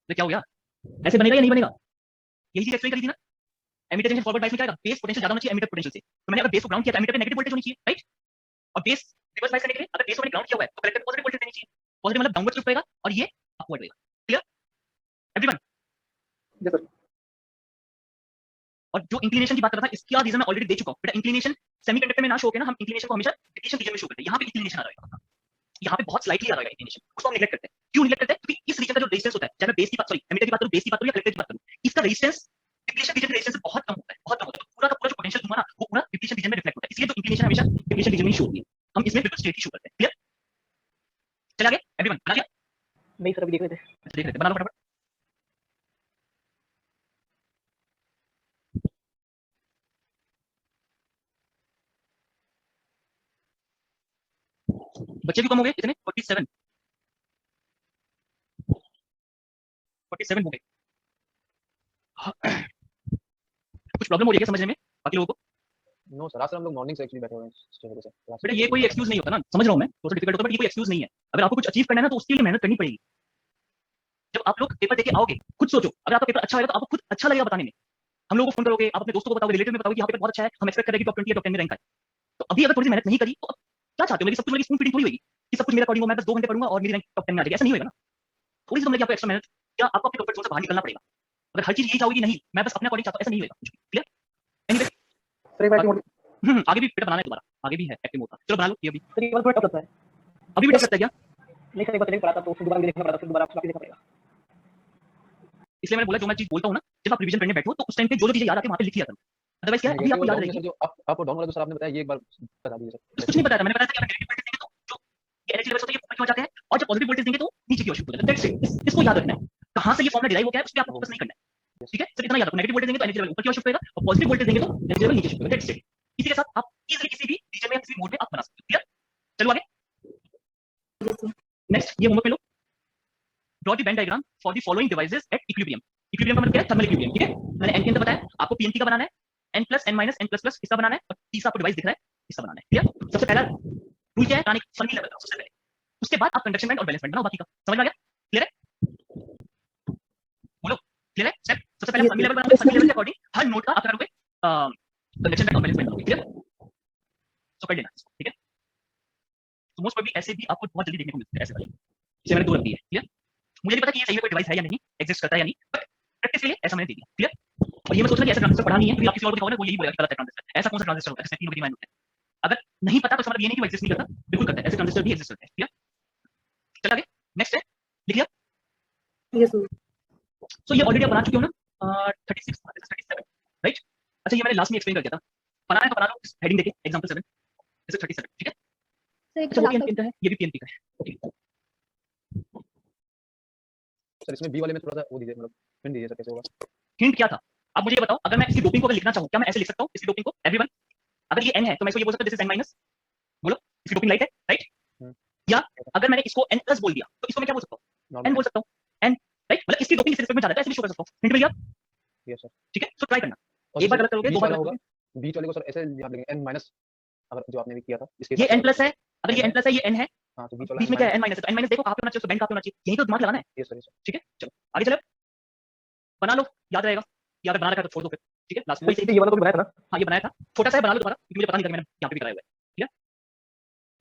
तो क्या हो गया, ऐसे बनेगा या नहीं बनेगा, यही चीज एक्सप्लेन करी थी ना। एमिटर जंक्शन फॉरवर्ड बायस में क्या आएगा, बेस पोटेंशियल ज्यादा होना चाहिए एमिटर पोटेंशियल से, तो मैंने अगर बेस को ग्राउंड किया तो एमिटर पे नेगेटिव वोल्टेज होनी चाहिए, राइट। और बेस रिवर्स बायस करने के लिए अगर बेस को मैंने ग्राउंड किया हुआ है तो कलेक्टर पे पॉजिटिव वोल्टेज देनी चाहिए, पॉजिटिव मतलब डाउनवर्ड शिफ्ट होएगा और ये अपवर्ड होएगा। Clear everyone? Yes sir. और जो इंक्लिनेशन की बात कर रहा था इसका रीजन मैं ऑलरेडी दे चुका हूं बेटा। इंक्लिनेशन सेमीकंडक्टर में ना शो होके ना, हम इंक्लिनेशन को हमेशा डिप्लीशन रीजन में शो करते हैं, यहां पे इंक्लिनेशन आ रहेगा, यहाँ पे बहुत स्लाइटली आ रहेगा इंक्लिनेशन, उसको हम नेगलेक्ट करते हैं। क्यों नेगलेक्ट करते हैं, क्योंकि इस रीजन का जो रेजिस्टेंस होता है, चाहे मैं बेस की बात, सॉरी एमिटर की बात करूं, बेस की बात करूं या कलेक्टर की बात करूं, इसका रेजिस्टेंस डिप्लीशन रीजन के रेजिस्टेंस से बहुत कम होता है, बहुत कम होता है। पूरा का पूरा जो पोटेंशियल दूंगा ना वो पूरा डिप्लीशन रीजन में रिफ्लेक्ट होता है, इसलिए जो इंक्लिनेशन हमेशा डिप्लीशन रीजन में शो होती है, हम इसमें बिल्कुल स्ट्रेट ही शो करते हैं। क्लियर? चला गया एवरीवन? बना लिया? नहीं सर, अभी देख रहे थे। अच्छा देख लेते हैं, बना लो फटाफट। बच्चे भी कम हो गए कितने, 47 47 हो गए। कुछ प्रॉब्लम हो रही है क्या समझने में बाकी लोगों को? नो सर, आज सर हम लोग मॉर्निंग से एक्चुअली बैठे हुए हैं इस वजह से। बेटा ये कोई एक्सक्यूज नहीं होता ना, समझ रहा हूं मैं, थोड़ा डिफिकल्ट होता है बट ये कोई एक्सक्यूज नहीं है। अगर आपको कुछ अचीव करना है ना तो उसके लिए मेहनत करनी पड़ेगी। जब आप लोग पेपर देके आओगे खुद सोचो, अगर आपका पेपर अच्छा होगा तो आपको खुद अच्छा लगेगा बताने में। हम लोगों को फोन करोगे, आप अपने दोस्तों को बताओगे, रिलेटिव में बताओगे कि यहाँ पेपर बहुत अच्छा है, हम एक्सपेक्ट कर रहे हैं कि टॉप 20 या टॉप 10 में रैंक आए। तो अभी अगर थोड़ी सी मेहनत नहीं करी तो अब क्या चाहते हो, मेरी सब कुछ मेरी स्पून फीडिंग थोड़ी होगी कि सब कुछ मेरा अकॉर्डिंग हो, मैं बस 2 घंटे पढ़ूंगा और मेरी रैंक टॉप 10 में आ जाएगी, ऐसा नहीं होगा ना। थोड़ी सी तो लगी आपको एक्स्ट्रा मेहनत, क्या आपको अपने कंफर्ट जोन से बाहर निकलना पड़ेगा। अगर हर चीज यही चाहोगी नहीं मैं बस अपने अकॉर्डिंग चाहता हूं, ऐसा नहीं होगा। क्लियर? एनीवे सर एक बार आगे भी बेटा बनाना है दोबारा, आगे भी है एक्टिव मोड का, चलो बना लो ये अभी। सर एक बार थोड़ा टफ लगता है। अभी भी टफ लगता है क्या? नहीं सर, एक बार पहले पढ़ा था तो फिर दोबारा भी देखना पड़ा था, फिर दोबारा आपको देखना पड़ेगा। इसलिए मैंने बोला जो मैं चीज बोलता हूं ना, जब आप रिवीजन करने बैठो तो उस टाइम पे जो चीजें याद आती है वहां पे लिख लिया करो, अदरवाइज क्या है अभी आपको याद रहेगी। जो अप और डाउन वाला जो सर आपने बताया ये एक बार बता दीजिए सर। कुछ नहीं बताया था, मैंने बताया था कि अगर नेगेटिव वोल्टेज देंगे तो जो ये एनर्जी लेवल्स होते हैं ये ऊपर की ओर जाते हैं, और जब पॉजिटिव वोल्टेज देंगे तो नीचे की ओर शिफ्ट हो जाते हैं। दैट्स इट, इसको याद रखना है। कहां से ये फॉर्मूला डिराइव हो गया है उस पे आपको फोकस नहीं करना है, ठीक है? सिर्फ इतना याद रखो, नेगेटिव वोल्टेज देंगे तो एनर्जी लेवल ऊपर की ओर शिफ्ट होगा और पॉजिटिव वोल्टेज देंगे तो एनर्जी लेवल नीचे शिफ्ट होगा। That's it. इसी के साथ आप इजीली किसी भी रीजन में या किसी मोड में आप बना सकते हो। क्लियर? चलो आगे नेक्स्ट, ये होमवर्क में लो। Draw the band diagram for the following devices at equilibrium. Equilibrium का मतलब क्या है? Thermal equilibrium. ठीक है, मैंने एन के अंदर बताया, आपको पीएनपी का बनाना है, n plus n minus n plus plus इसका बनाना है, और तीसरा आपको डिवाइस दिख रहा है इसका बनाना है। क्लियर? सबसे पहला रूल क्या है, यानी फनी लेवल का सबसे पहले, उसके बाद आप कंडक्शन बैंड और बैलेंस बैंड बनाओ, बाकी का समझ में आ गया? क्लियर है? बोलो क्लियर है? स्टेप सबसे पहले फनी लेवल बनाओगे, फनी लेवल के अकॉर्डिंग हर नोट का आप करोगे कंडक्शन बैंड और बैलेंस बैंड बनाओगे। क्लियर? सो कर लेना, ठीक है? तो मोस्ट प्रोबेबली ऐसे भी आपको बहुत जल्दी देखने को मिलते हैं ऐसे वाले, इसे मैंने 2 रख दी है। क्लियर? मुझे नहीं पता कि ये सही में कोई डिवाइस है या नहीं, एग्जिस्ट करता है या नहीं, बट प्रैक्टिस के लिए ऐसा मैंने दे दिया। क्लियर? और ये मैं सोच रहा कि ऐसा ट्रांजिस्टर पढ़ा नहीं है, क्योंकि आप किसी और को दिखाओगे वो यही बोलेगा गलत है ट्रांजिस्टर। ऐसा कौन सा ट्रांजिस्टर होता है जिसमें 3 डिवाइन होते हैं? अगर नहीं पता तो इसका मतलब ये नहीं कि वो एग्जिस्ट नहीं करता, बिल्कुल करता है, ऐसे ट्रांजिस्टर भी एग्जिस्ट करते हैं। क्लियर? चल आगे नेक्स्ट है, लिख लिया? Yes sir. सो ये ऑलरेडी आप बना चुके हो ना, 36 37 राइट? अच्छा ये मैंने लास्ट में एक्सप्लेन कर दिया था, बनाना है तो बना लो हेडिंग देके एग्जांपल 7 दिस इज 37। ठीक है? अच्छा वो पीएनपी का है, ये भी पीएनपी का है। ओके सर इसमें बी वाले में थोड़ा सा वो दीजिए, मतलब हिंट दीजिए सर कैसे होगा। हिंट क्या था आप मुझे ये बताओ। अगर मैं इसकी डोपिंग को अगर लिखना चाहूं, क्या मैं ऐसे लिख सकता हूं इसकी डोपिंग को? एवरीवन, अगर ये n है तो मैं इसको ये बोल सकता हूं दिस इज n माइनस, बोलो इसकी डोपिंग लाइट है, राइट? या अगर मैंने इसको n प्लस बोल दिया तो इसको मैं क्या बोल सकता हूं? n बोल सकता हूं, n, राइट? मतलब इसकी डोपिंग इस रिस्पेक्ट में ज्यादा है, इसलिए शो कर सकता हूं। हिंट मिल गया? Yes sir. ठीक है, तो ट्राई करना, एक बार गलत करोगे दो बार होगा। बीच वाले को सर ऐसे आप लिखेंगे n माइनस, अगर जो आपने भी किया था इसके ये n प्लस है, अगर ये n प्लस है ये n है, हां तो बीच में क्या है n माइनस है, तो n माइनस देखो कहां पे होना चाहिए, बैंड कहां पे होना चाहिए, यही तो दिमाग लगाना है। Yes sir. ठीक है, चलो आगे चलो, बना लो याद रहेगा, या अगर बना रखा है तो छोड़ दो फिर। ठीक है, लास्ट में ये वाला तो बनाया था ना? हाँ ये बनाया था, छोटा सा है, बना लो दोबारा, क्योंकि मुझे पता नहीं था कि मैंने यहाँ पे भी कराया हुआ है। ठीक है,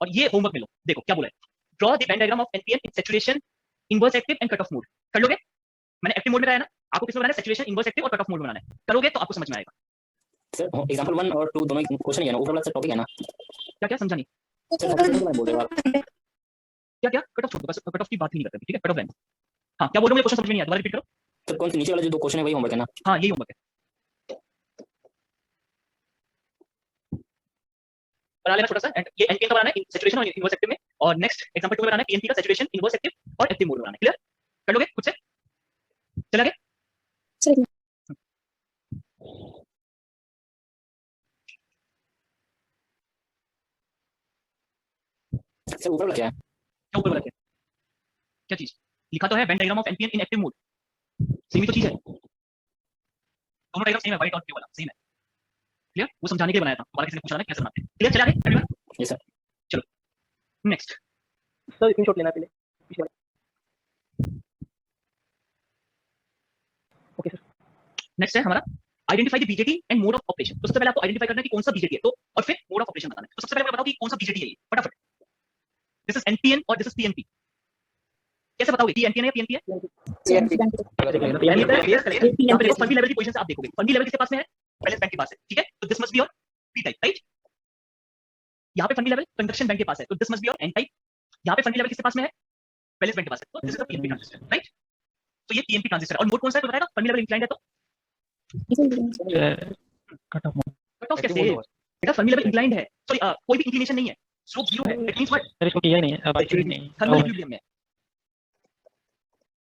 और ये होमवर्क में लो, देखो क्या बोला है, draw the band diagram of NPN in saturation, inverse active and cut off mode. कर लोगे? मैंने एक्टिव मोड में कराया ना, आपको किसमें बनाना है? सैचुरेशन, इनवर्स एक्टिव और कट ऑफ मोड में बनाना है। करोगे तो आपको समझ में आएगा। सर एग्जांपल 1 और 2 दोनों क्वेश्चन ही है ना, ऊपर वाला सर टॉपिक है ना? क्या क्या समझा नहीं? मैं बोल रहा हूं क्या क्या कट ऑफ छोड़ दो, बस कट ऑफ की बात ही नहीं करते। ठीक है, कट ऑफ लेंथ। हाँ क्या बोल रहे हो, मुझे क्वेश्चन समझ में नहीं आया, दोबारा रिपीट करो। सर कौन से नीचे वाले जो 2 क्वेश्चन है वही होमवर्क है ना? हाँ यही होमवर्क है, बना लेना छोटा सा। एंड ये एनपीएन का बनाना है सैचुरेशन और इनवर्स एक्टिव में, और नेक्स्ट एग्जांपल 2 में बनाना है पीएनपी का सैचुरेशन, इनवर्स एक्टिव और एक्टिव मोड में बनाना है। क्लियर? कर लोगे खुद से? चल आगे। चलिए वाला क्या है? क्या ऊपर वाला क्या? क्या चीज लिखा तो है वेन diagram of NPN in active mode, same ही तो चीज है, दोनों डायग्राम सेम है, व्हाइट और ब्लू वाला सेम है। क्लियर? वो समझाने के लिए बनाया था, हमारा किसी ने पूछा था कैसे बनाते हैं। क्लियर? चला आगे एवरीवन? Yes sir. चलो नेक्स्ट। सर स्क्रीनशॉट लेना है पहले पिछले वाला। Okay sir. नेक्स्ट है हमारा identify the BJT and mode of operation. तो सबसे पहले आपको आइडेंटिफाई करना है कि कौन सा बीजेटी है, तो और फिर मोड ऑफ ऑपरेशन बताना है। तो सबसे पहले मुझे बताओ कि कौन सा बीजेटी है ये, फटाफट। दिस इज एनपीएन और दिस इज पीएनपी। कैसे बताओगे कि एनपीएन है या पीएनपी है? यहाँ पे देखो फर्मी लेवल की पोजीशन से आप देखोगे, फर्मी लेवल किसके पास में है? वैलेंस बैंड के पास है, ठीक है? तो this must be your P type, right? यहाँ पे फर्मी लेवल कंडक्शन बैंड के पास है, तो this must be your N type. यहाँ पे फर्मी लेवल किसके पास में है? वैलेंस बैंड के पास है, तो this is a PNP transistor, right? तो ये पीएनपी ट्रांजिस्टर और मोड कौन सा है तो बताएगा? फर्मी लेवल इंक्लाइंड है तो कट ऑफ कैसे? बेटा फर्मी लेवल इंक्लाइंड है, सॉरी कोई भी इंक्लिनेशन नहीं है, स्लोप 0 है, दैट मींस व्हाट? सर इसको किया ही नहीं है, अब एक्चुअली नहीं थर्मल इक्विलिब्रियम में।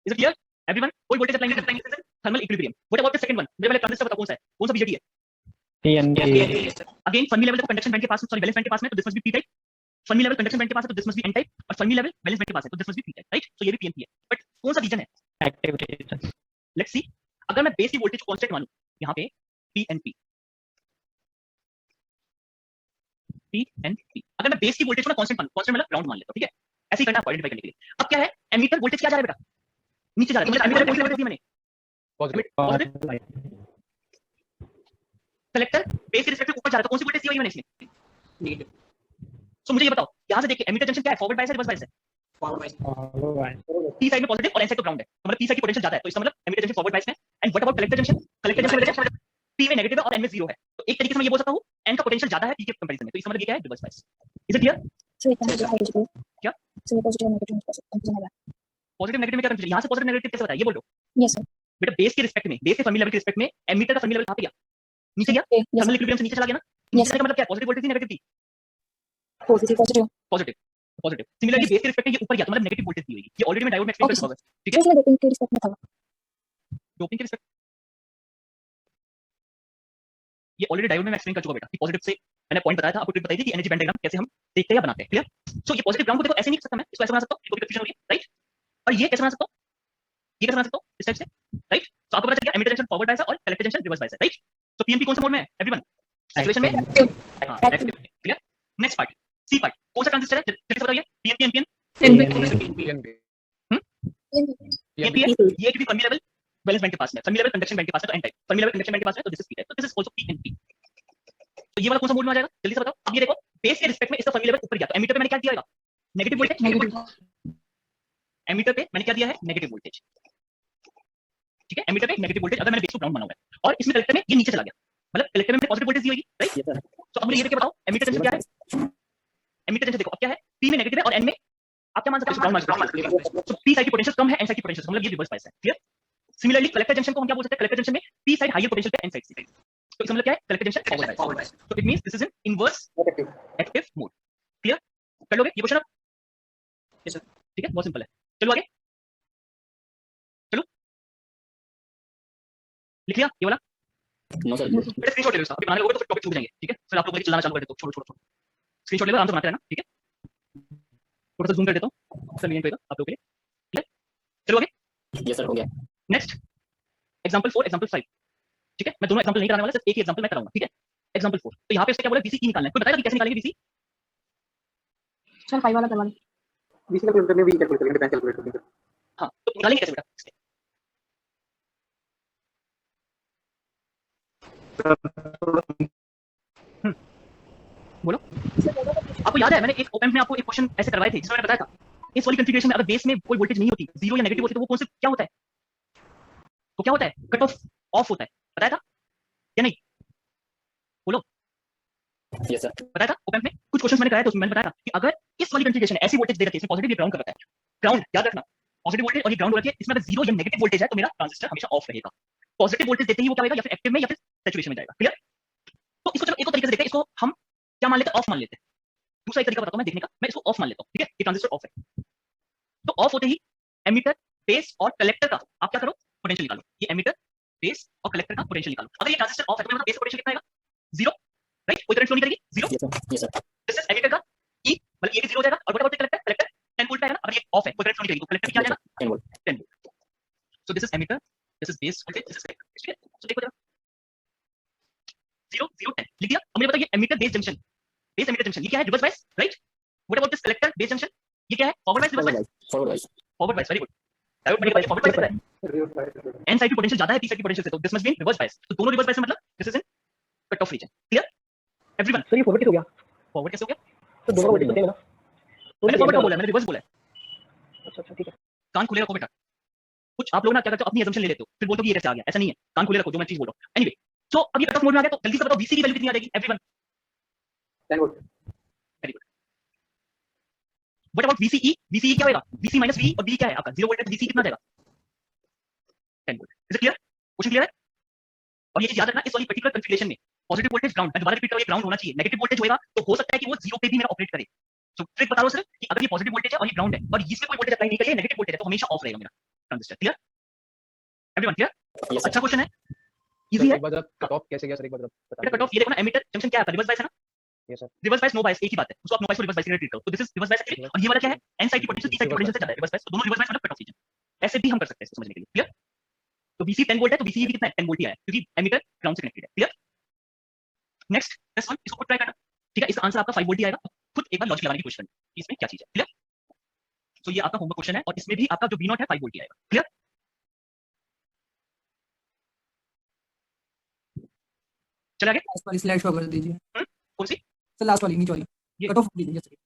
Is it clear everyone? कोई वोल्टेज अप्लाई नहीं करते हैं, thermal equilibrium. What about the second one? मेरे वाले ट्रांजिस्टर बताओ कौन सा है, कौन सा बीजेटी है? पीएनपी। अगेन फर्मी लेवल देखो कंडक्शन बैंड के पास में, सॉरी वैलेंस बैंड के पास में, तो this must be P type. Fermi level conduction band के पास है तो this must be N type, और फर्मी लेवल वैलेंस बैंड के पास है तो this must be P type, right? तो ये भी पीएनपी है, बट कौन सा रीजन है? Active region. लेट्स सी, अगर मैं बेस की वोल्टेज को कांस्टेंट मानूं, यहाँ पे पीएनपी, पीएनपी, अगर मैं बेस की वोल्टेज को कांस्टेंट मानूं, कांस्टेंट मतलब ग्राउंड मान लेता हूं, ठीक है? ऐसे ही करना है आइडेंटिफाई करने के लिए। अब क्या है, एमीटर वोल्टेज क्या जा रहा है बेटा? नीचे जा रहा है, मतलब एमीटर वोल्टेज दी मैंने पॉजिटिव। कलेक्टर बेस के रिस्पेक्ट ऊपर जा रहा है, तो कौन सी वोल्टेज दी हुई है मैंने इसमें? नेगेटिव। सो मुझे ये बताओ, यहां से देखिए एमीटर जंक्शन क्या है? फॉरवर्ड बायस है, रिवर्स बायस है? Forward bias. पी साइड में पॉजिटिव और एन साइड पे ग्राउंड है, तो मतलब पी साइड की पोटेंशियल ज्यादा है, तो इसका मतलब एमीटर जंक्शन फॉरवर्ड बायस में। And what about collector junction? Collector junction P में नेगेटिव है और एन में 0 है, तो एक तरीके से मैं ये बोल सकता हूं एन का पोटेंशियल ज्यादा है पी के कंपैरिजन में, तो इसका मतलब ये क्या है? Reverse bias. Is it clear? क्या पॉजिटिव नेगेटिव में क्या कंफ्यूजन? यहां से पॉजिटिव नेगेटिव कैसे बताया, ये बोल दो। Yes sir. बेटा बेस के रिस्पेक्ट में, बेस के फर्मी लेवल के रिस्पेक्ट में एमीटर का फर्मी लेवल कहां पे गया? नीचे गया, थर्मल इक्विलिब्रियम से नीचे चला गया ना? नीचे का मतलब क्या है? पॉजिटिव वोल्टेज थी, नेगेटिव थी? Positive positive positive. Similarly base के रिस्पेक्ट में ये ऊपर गया तो मतलब नेगेटिव वोल्टेज दी होगी। ये ऑलरेडी मैं डायोड में एक्सप्लेन कर चुका हूं, ठीक है? डोपिंग के रिस्पेक्ट में था, डोपिंग के रिस्पेक्ट ये ऑलरेडी डायोड में एक्सप्लेन कर चुका बेटा कि पॉजिटिव से मैंने पॉइंट बताया था, आपको ट्रिक बताई थी कि एनर्जी बैंड डायग्राम कैसे हम देखते हैं या बनाते हैं। क्लियर? सो ये पॉजिटिव ग्राउंड को देखो ऐसे नहीं लिख सकता मैं, इसको ऐसे बना सकता हूं, कोई कंफ्यूजन हो रही है, राइट? और ये कैसे बना सकता हूं? ये कैसे बना सकता हूं? इस टाइप से, राइट? तो आपको पता चल गया एमीटर जंक्शन फॉरवर्ड बायस है और कलेक्टर जंक्शन रिवर्स बायस है, राइट? तो पीएनपी कौन सा मोड में है एवरीवन? सैचुरेशन में? हां, active. Clear? Next part, C part, कौन सा ट्रांजिस्टर है जल्दी से बताइए? PNP NPN? पीएनपी ये भी फर्मी लेवल वैलेंस बैंड के पास में, फर्मी लेवल कंडक्शन बैंड के पास है तो N type, Fermi level conduction band के पास है तो दिस इज पी टाइप, तो दिस इज आल्सो पीएनपी। तो ये वाला कौन सा मोड में आ जाएगा जल्दी से बताओ? अब ये देखो बेस के रिस्पेक्ट में इसका फर्मी लेवल ऊपर गया तो एमीटर पे मैंने क्या दिया होगा? Negative voltage. एमीटर पे मैंने क्या दिया है? नेगेटिव वोल्टेज, ठीक है? एमीटर पे नेगेटिव वोल्टेज अगर मैंने बेस को ग्राउंड माना हुआ है, और इसमें कलेक्टर में ये नीचे चला गया, मतलब कलेक्टर में मैंने पॉजिटिव वोल्टेज दी होगी, राइट? तो अब मुझे ये देख के बताओ एमीटर जंक्शन क्या है? एमीटर जंक्शन देखो अब क्या है? पी में नेगेटिव है और एन में आप क्या मान सकते हो? ग्राउंड मान सकते हो। तो पी साइड की पोटेंशियल कम है, एन साइड की पोटेंशियल मतलब ये रिवर्स बायस है। क्लियर? सिमिलरली कलेक्टर जंक्शन को हम क्या बोल सकते हैं? कलेक्टर जंक्शन में पी साइड हायर पोटेंशियल पे एन साइड से, तो इसका मतलब क्या है? Collector junction forward bias. तो it means this is an inverse active mode. Clear? कर लोगे ये क्वेश्चन अब? Yes sir. ठीक है, बहुत सिंपल है। चलो आगे, चलो लिख लिया ये वाला? No sir. बेटा स्क्रीनशॉट ले लो इसका, अभी बनाने लगोगे तो फिर टॉपिक छूट जाएंगे, ठीक है? फिर आप लोग वही चलाना चालू कर देते हो, छोड़ो छोड़ो छोड़ो, स्क्रीनशॉट ले लो, आराम से बनाते रहना, ठीक है? थोड़ा सा जूम कर देता हूं, कन्वीनियंट होगा आप लोगों के लिए। क्लियर? चलो आगे। यस सर, हो गया। नेक्स्ट एग्जांपल 4, एग्जांपल 5, ठीक है? मैं दोनों एग्जांपल नहीं कराने वाला, सिर्फ एक ही एग्जांपल मैं कराऊंगा, ठीक है? एग्जांपल 4, तो यहाँ पे इसका क्या बोला? बीसी की निकालना है, कोई बताएगा कि कैसे निकालेंगे बीसी? सर 5 वाला करवा लो। बीसी कैलकुलेट करने भी कैलकुलेट करेंगे, डिफरेंस कैलकुलेट करेंगे। हाँ, तो निकालेंगे कैसे बेटा? बोलो। आपको याद है मैंने एक ओपन में आपको एक क्वेश्चन ऐसे करवाए थे जिसमें मैंने बताया था इस वाली कॉन्फ़िगरेशन में अगर बेस में कोई वोल्टेज नहीं होती, जीरो या नेगेटिव होती, तो वो कौन से क्या होता है? तो क्या होता है? कट ऑफ होता है। बताया था या नहीं? बोलो। Yes sir. बताया था ओपन में कुछ क्वेश्चंस मैंने कराए थे, उसमें मैंने बताया था कि अगर इस वाली कॉन्फ़िगरेशन ऐसी वोल्टेज दे रखी है, इसमें पॉजिटिव या ग्राउंड कर रखा है, ग्राउंड याद रखना, पॉजिटिव वोल्टेज और ये ग्राउंड हो रखी है, इसमें अगर जीरो या नेगेटिव वोल्टेज है तो मेरा ट्रांजिस्टर हमेशा ऑफ रहेगा। पॉजिटिव वोल्टेज देते ही वो क्या होगा? या फिर एक्टिव में या फिर सैचुरेशन में जाएगा। क्लियर? तो इसको चलो एक और तरीके से देखते हैं, इसको हम क्या मान लेते हैं? ऑफ मान लेते हैं। दूसरा एक तरीका बताता हूं मैं देखने का, मैं इसको ऑफ मान लेता हूं, ठीक है? ये ट्रांजिस्टर ऑफ है, तो ऑफ होते ही एमीटर, बेस और कलेक्टर का आप क्या करो? पोटेंशियल निकालो। ये एमीटर, बेस और कलेक्टर का पोटेंशियल निकालो। अगर ये ट्रांजिस्टर ऑफ है तो मतलब बेस का पोटेंशियल कितना आएगा? 0, राइट? कोई करंट फ्लो नहीं करेगी, 0। Yes sir. This is emitter का ई, मतलब ये भी 0 हो जाएगा। और what about the collector? Collector और ये ऑफ है, कोई करंट फ्लो नहीं करेगी, तो कलेक्टर क्या आ जाएगा 10 volt. 10 volt. So this is emitter, this is base voltage, this is collector, ठीक है? सो देखो जरा 0 0 10 लिख दिया। अब मुझे बताओ ये emitter base junction, base emitter junction, ये क्या है? Reverse bias, right? What about this collector base junction, ये क्या है? Forward bias, reverse bias? Forward wise. Forward bias, very good. Diode में फॉरवर्ड बायस है, एन साइड की पोटेंशियल ज्यादा है पी साइड की पोटेंशियल से, तो this must be reverse bias. तो दोनों रिवर्स बायस है, मतलब this is in cut off region, clear everyone? Sir ये फॉरवर्ड कैसे हो गया? फॉरवर्ड कैसे हो गया? तो दोनों वोल्टेज तो सेम है ना? मैंने फॉरवर्ड का बोला, मैंने रिवर्स बोला है। अच्छा अच्छा ठीक है। कान खुले रखो बेटा, कुछ आप लोग ना क्या करते हो, अपनी assumption ले लेते हो, फिर बोलते हो कि ये कैसे आ गया, ऐसा नहीं है, कान खुले रखो जो मैं चीज बोल रहा हूं। एनीवे, सो अब ये कट ऑफ मोड में आ गया, तो जल्दी से बताओ VC की वैल्यू कितनी आ जाएगी everyone? 10 volt. Very good. What about VCE? VCE क्या होगा? VC माइनस VE, और VE क्या है आपका 0 वोल्ट है, तो VCE कितना आ जाएगा? 10 volt. Is it clear? Question clear है? और ये चीज याद रखना, इस वाली पर्टिकुलर कॉन्फ़िगरेशन में पॉजिटिव वोल्टेज ग्राउंड, मैं दोबारा रिपीट कर रहा हूं, ये ग्राउंड होना चाहिए। नेगेटिव वोल्टेज होएगा तो हो सकता है कि वो 0 पे भी मेरा ऑपरेट करे। सो ट्रिक बता रहा हूं सिर्फ कि अगर ये पॉजिटिव वोल्टेज है और ये ग्राउंड है और इसमें कोई वोल्टेज अप्लाई नहीं करिए, नेगेटिव वोल्टेज है, तो हमेशा ऑफ रहेगा मेरा transistor. Clear everyone? Clear? Yes, sir. अच्छा क्वेश्चन है, इजी है। एक बार कट ऑफ कैसे गया सर, एक बार बता बेटा कट ऑफ ये देखो ना, एमिटर जंक्शन क्या है? रिवर्स बायस है ना? Yes sir. Reverse bias no bias एक ही बात है, उसको आप नो बायस को रिवर्स बायस के लिए ट्रीट करो। तो this is reverse bias actually, और ये वाला क्या है? एन साइड की पोटेंशियल पी साइड की पोटेंशियल से ज्यादा है, रिवर्स बायस। तो दोनों रिवर्स बायस मतलब कट ऑफ रीजन। ऐसे भी हम कर सकते हैं इसको समझने के लिए। क्लियर? तो VC 10 वोल्ट है, तो VCE भी कितना है? 10 वोल्ट ही आया, क्योंकि एमिटर ग्राउंड से कनेक्टेड है। क्लियर? नेक्स्ट दिस वन, इसको खुद ट्राई करना, ठीक है? इसका आंसर आपका 5 वोल्ट ही आएगा। खुद एक बार लॉजिक लगाने की कोशिश करना कि इसमें क्या चीज है। क्लियर? तो ये आपका होमवर्क क्वेश्चन है, और इसमें भी आपका जो V0 है 5 वोल्ट ही आएगा। क्लियर? चला आगे? लास्ट वाली स्लाइड शो कर दीजिए कौन सी? सर, लास्ट वाली नीचे वाली ये कट ऑफ दीजिए जैसे।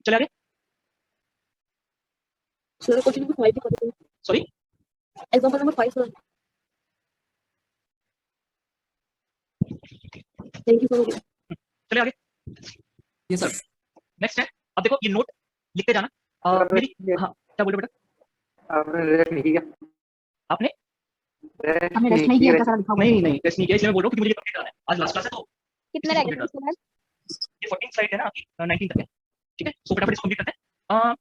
चला आगे? सर क्वेश्चन नंबर 5 बता दो। Sorry, example number 5 sir. Thank you sir. चले आगे? ये सर नेक्स्ट है, अब देखो ये नोट लिखते जाना। मेरी हाँ, क्या बोल रहे बेटा? आपने रेस्ट नहीं किया, आपने हमने रेस्ट नहीं किया, सर लिखा हुआ है। नहीं नहीं टेस्ट नहीं किया, इसलिए मैं बोल रहा हूँ कि मुझे ये कंप्लीट करना है। आज लास्ट क्लास है, तो कितने रह गए इसके बाद? ये 14 स्लाइड है ना आपकी, 19 तक है, ठीक है? सो फटाफट इसको कंप्लीट करते हैं।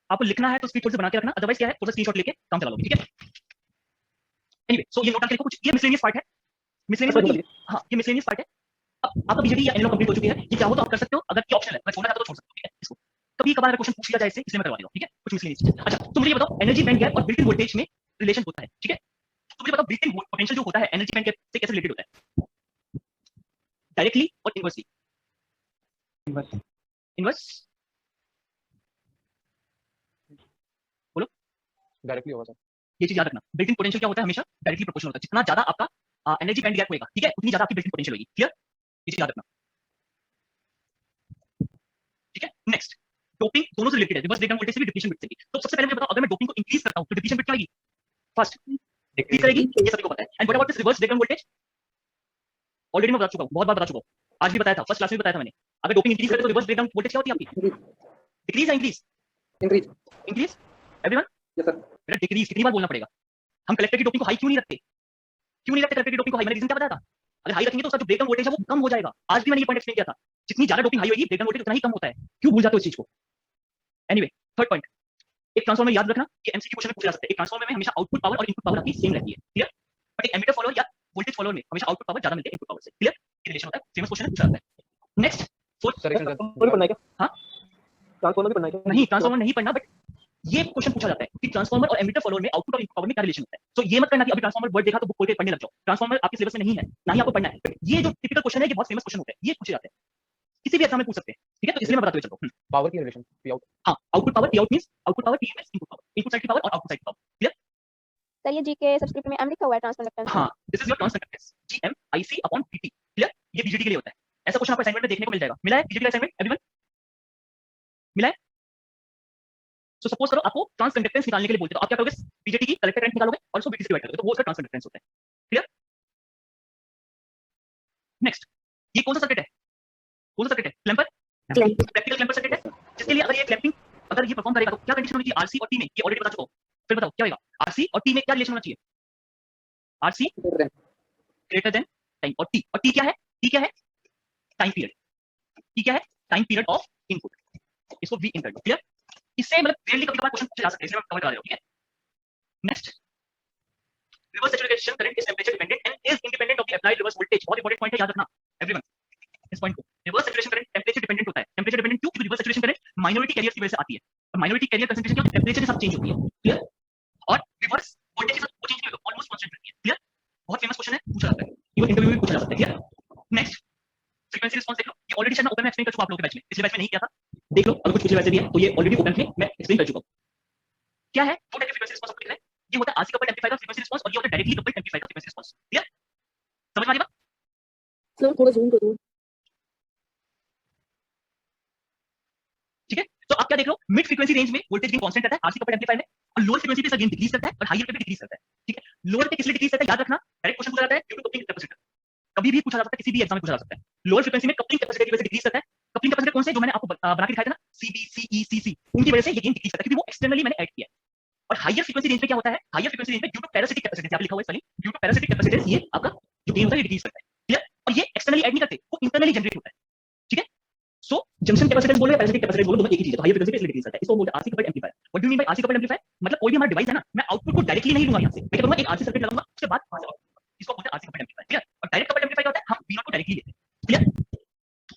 आपको लिखना है तो स्पीड थोड़ी सी बना के रखना, अदरवाइज क्या है, थोड़ा स्क्रीनशॉट लेके काम चला लोगे, ठीक है? एनीवे, सो ये नोट आके लिखो कुछ, ये मिसलेनियस पार्ट है। मिसलेनियस, हाँ ये मिसलेनियस पार्ट है। अब आपका बीजेटी या एनएलओ कंप्लीट हो चुकी है, ये चाहो तो आप कर सकते हो, अगर ये ऑप्शन है, मैं छोड़ना चाहता तो छोड़ सकते हो, ठीक है? इसको कभी कभार क्वेश्चन पूछ लिया जाए इससे, इसलिए मैं करवा रहा हूं, ठीक है? कुछ मिसलेनियस। अच्छा, तो मुझे ये बताओ, एनर्जी बैंड गैप और बिल्ट इन वोल्टेज में रिलेशन होता है, ठीक है? तो मुझे बताओ बिल्ट इन पोटेंशियल जो होता है एनर्जी बैंड गैप से कैसे रिलेटेड होता है? डायरेक्टली और इनवर्सली? इनवर्स बोलो। डायरेक्टली होगा सर। ये चीज याद रखना, बिल्ट इन पोटेंशियल क्या होता है? हमेशा डायरेक्टली प्रोपोर्शनल होता है। जितना ज्यादा आपका एनर्जी बैंड गैप होगा, ठीक है, उतनी ज्यादा आपकी बिल्ट इन पोटेंशियल होगी। क्लियर? ये चीज याद रखना, ठीक है? नेक्स्ट, डोपिंग दोनों से रिलेटेड है, रिवर्स ब्रेकडाउन वोल्टेज से भी, डिप्लीशन बिट से भी। तो सबसे पहले मुझे बताओ, अगर मैं डोपिंग को इंक्रीज करता हूं तो डिप्लीशन बिट क्या आएगी? फर्स्ट डिक्रीज करेगी, ये सभी को पता है। And what about this reverse breakdown voltage? Already मैं बता चुका हूं, बहुत बार बता चुका हूं, आज भी बताया था, फर्स्ट क्लास में भी बताया था मैंने। अगर डोपिंग इंक्रीज करे तो रिवर्स ब्रेकडाउन वोल्टेज क्या होती है आपकी? डिक्रीज या increase? Increase. Increase everyone? Yes sir. बेटा डिक्रीज कितनी बार बोलना पड़ेगा? हम कलेक्टर की डोपिंग को हाई क्यों नहीं रखते? क्यों नहीं रखते कलेक्टर की डोपिंग को हाई? मैंने रीजन क्या बताया था? अगर हाई रखेंगे तो उसका जो ब्रेकडाउन वोल्टेज है वो कम हो जाएगा। आज भी मैंने ये पॉइंट एक्सप्लेन किया था, जितनी ज्यादा डोपिंग हाई होगी ब्रेकडाउन वोल्टेज उतना ही कम होता है। क्यों भूल जाते हो इस चीज को? एनीवे, थर्ड पॉइंट, एक ट्रांसफार्मर याद रखना, ये एमसीक्यू क्वेश्चन में पूछा जा सकता है। एक ट्रांसफार्मर में हमेशा आउटपुट पावर और इनपुट पावर आपकी सेम रहती है, क्लियर? बट एक एमीटर फॉलोअर या वोल्टेज फॉलोअर में हमेशा आउटपुट पावर ज्यादा मिलती है इनपुट पावर से, क्लियर? ये रिलेशन होता है, फेमस क्वेश्चन है, पूछा जाता है। नेक्स्ट, फोर्थ, सर ट्रांसफार्मर भी पढ़ना है क्या? हाँ? ट्रांसफार्मर भी पढ़ना है क्या? नहीं, ट्रांसफार्मर नहीं पढ़ना, बट ये क्वेश्चन पूछा जाता है कि ट्रांसफार्मर और एमीटर फॉलोअर में आउटपुट और इनपुट पावर में क्या रिलेशन होता है। तो ये मत करना कि अभी ट्रांसफार्मर वर्ड देखा तो बुक खोल के पढ़ने लग जाओ। ट्रांसफार्मर आपके सिलेबस में नहीं है, ना ही आपको पढ़ना है। ये जो टिपिकल क्वेश्चन है, ये बहुत फेमस क्वेश्चन होता है, ये पूछे जाते हैं, किसी भी एग्जाम में पूछ सकते हैं, ठीक है? तो इसलिए मैं बताते हुए चल रहा हूं। पावर की रिलेशन पी आउट। हाँ, output power, P out means output power, P means input power, input side की पावर और आउटपुट साइड की पावर, क्लियर? सर ये जीके सब्सक्रिप्ट में एम लिखा हुआ है ट्रांसकंडक्टेंस। हाँ, this is your transconductance, GMIC/dt, clear? ये बीजेटी के लिए होता है। ऐसा क्वेश्चन आपको असाइनमेंट में देखने को मिल जाएगा। मिला है बीजेटी का असाइनमेंट एवरीवन? मिला है? सो सपोज करो आपको ट्रांसकंडक्टेंस निकालने के लिए बोलते हैं, तो आप क्या करोगे? बीजेटी की कलेक्टर करंट निकालोगे और उसको बीटी से डिवाइड करोगे, तो वो उसका ट्रांसकंडक्टेंस होता है, क्लियर? नेक्स्ट, ये कौन सा सर्किट है? कौन सा सर्किट है? क्लैंपर, प्रैक्टिकल क्लैंपर सर्किट है, जिसके लिए अगर ये क्लैंपिंग अगर ये परफॉर्म करेगा तो क्या कंडीशन होनी चाहिए? आरसी और टी में, ये ऑलरेडी बता चुका हूं, फिर बताओ क्या होगा? आरसी और टी में क्या रिलेशन होना चाहिए? आरसी ग्रेटर देन टाइम, और टी क्या है? टी क्या है? Time period. टी क्या है? Time period of input. इसको वी इन कर दो, क्लियर? इससे मतलब क्लियरली कभी कभार क्वेश्चन पूछे जा सकते हैं, इसलिए मैं कवर करा रहा हूं, ठीक है? Next, reverse saturation current is temperature dependent and is independent of the applied reverse voltage. बहुत इंपॉर्टेंट पॉइंट है, याद रखना एवरीवन इस पॉइंट को। Reverse saturation current temperature dependent होता है। टेंपरेचर डिपेंडेंट क्यों? क्योंकि reverse saturation current minority carriers की वजह से आती है, और माइनॉरिटी कैरियर कंसंट्रेशन क्या होती है? टेंपरेचर के साथ चेंज होती है। क्लियर? और रिवर्स वोल्टेज के साथ वो चेंज नहीं होता, ऑलमोस्ट कांस्टेंट रहती है। क्लियर? बहुत फेमस क्वेश्चन है, पूछा जाता है, इवन इंटरव्यू में पूछा जा सकता है। क्लियर? नेक्स्ट फ्रीक्वेंसी रिस्पांस देख लो, ये ऑलरेडी शायद मैं ओपन में एक्सप्लेन कर चुका आप लोगों के बैच में, पिछले बैच में नहीं किया था, देख लो अगर कुछ पिछले बैच से भी है तो ये ऑलरेडी ओपन में मैं एक्सप्लेन कर चुका हूं। क्या है? दो टाइप के फ्रीक्वेंसी रिस्पांस आपको दिख रहा है, ये होता है आरसी कपल्ड एम्पलीफायर का फ्रीक्वेंसी रिस्पांस, और ये होता है डायरेक्टली कपल्ड एम्पलीफायर का फ्रीक्वेंसी रिस्पांस। क्लियर? समझ में आ रही बात? सर थोड़ा जूम करो। ठीक है, तो आप क्या देख लो, मिड फ्रीक्वेंसी रेंज में वोल्टेज गेन कांस्टेंट रहता है आरसी कपल्ड एम्पलीफायर में, और लोअर फ्रीक्वेंसी पे इसका गेन डिक्रीज करता है और हायर पे भी डिक्रीज करता है। ठीक है, लोअर पे किस लिए डिक्रीज करता है याद रखना, डायरेक्ट क्वेश्चन पूछा जाता है ड्यू टू कपलिंग कैपेसिटर, कभी भी पूछा जा सकता है, किसी भी एग्जाम में पूछा जा सकता है। लोअर फ्रीक्वेंसी में कपलिंग कैपेसिटर की वजह से डिक्रीज करता है। कपलिंग कैपेसिटर कौन से, जो मैंने आपको बना के दिखाया था ना, CBCECC, उनकी वजह से ये गेन डिक्रीज करता है, क्योंकि वो एक्सटर्नली मैंने ऐड किया है। और हायर फ्रीक्वेंसी रेंज में क्या होता है? हायर फ्रीक्वेंसी रेंज में ड्यू टू पैरासिटिक कैपेसिटेंस, यहाँ पे लिखा हुआ है spelling, due to parasitic capacitance, ये आपका जो गेन होता है ये डिक्रीज करता है। क्लियर? और ये एक्सटर्नली ऐड नहीं करते, वो इंटरनली जनरेट होता है। ठीक है, सो जंक्शन कैपेसिटेंस बोल रहे हैं, पैरासिटिक कैपेसिटेंस बोल रहे हैं, दोनों एक ही चीज है। तो हायर फ्रीक्वेंसी पे इसलिए डिक्रीज करता है, इसको बोलते हैं RC coupled amplifier. What do you mean by RC coupled amplifier? मतलब कोई भी हमारा डिवाइस है ना, मैं आउटपुट को डायरेक्टली नहीं लूंगा यहाँ से, मैं क्या करूंगा, एक आरसी सर्किट लगाऊंगा, उसके बाद वहां से आउटपुट, इसको बोलते हैं आरसी कपल्ड एम्पलीफायर। क्लियर? और डायरेक्ट कपल्ड एम्पलीफायर क्या होता है, हम V0 को डायरेक्टली लेते हैं। क्लियर?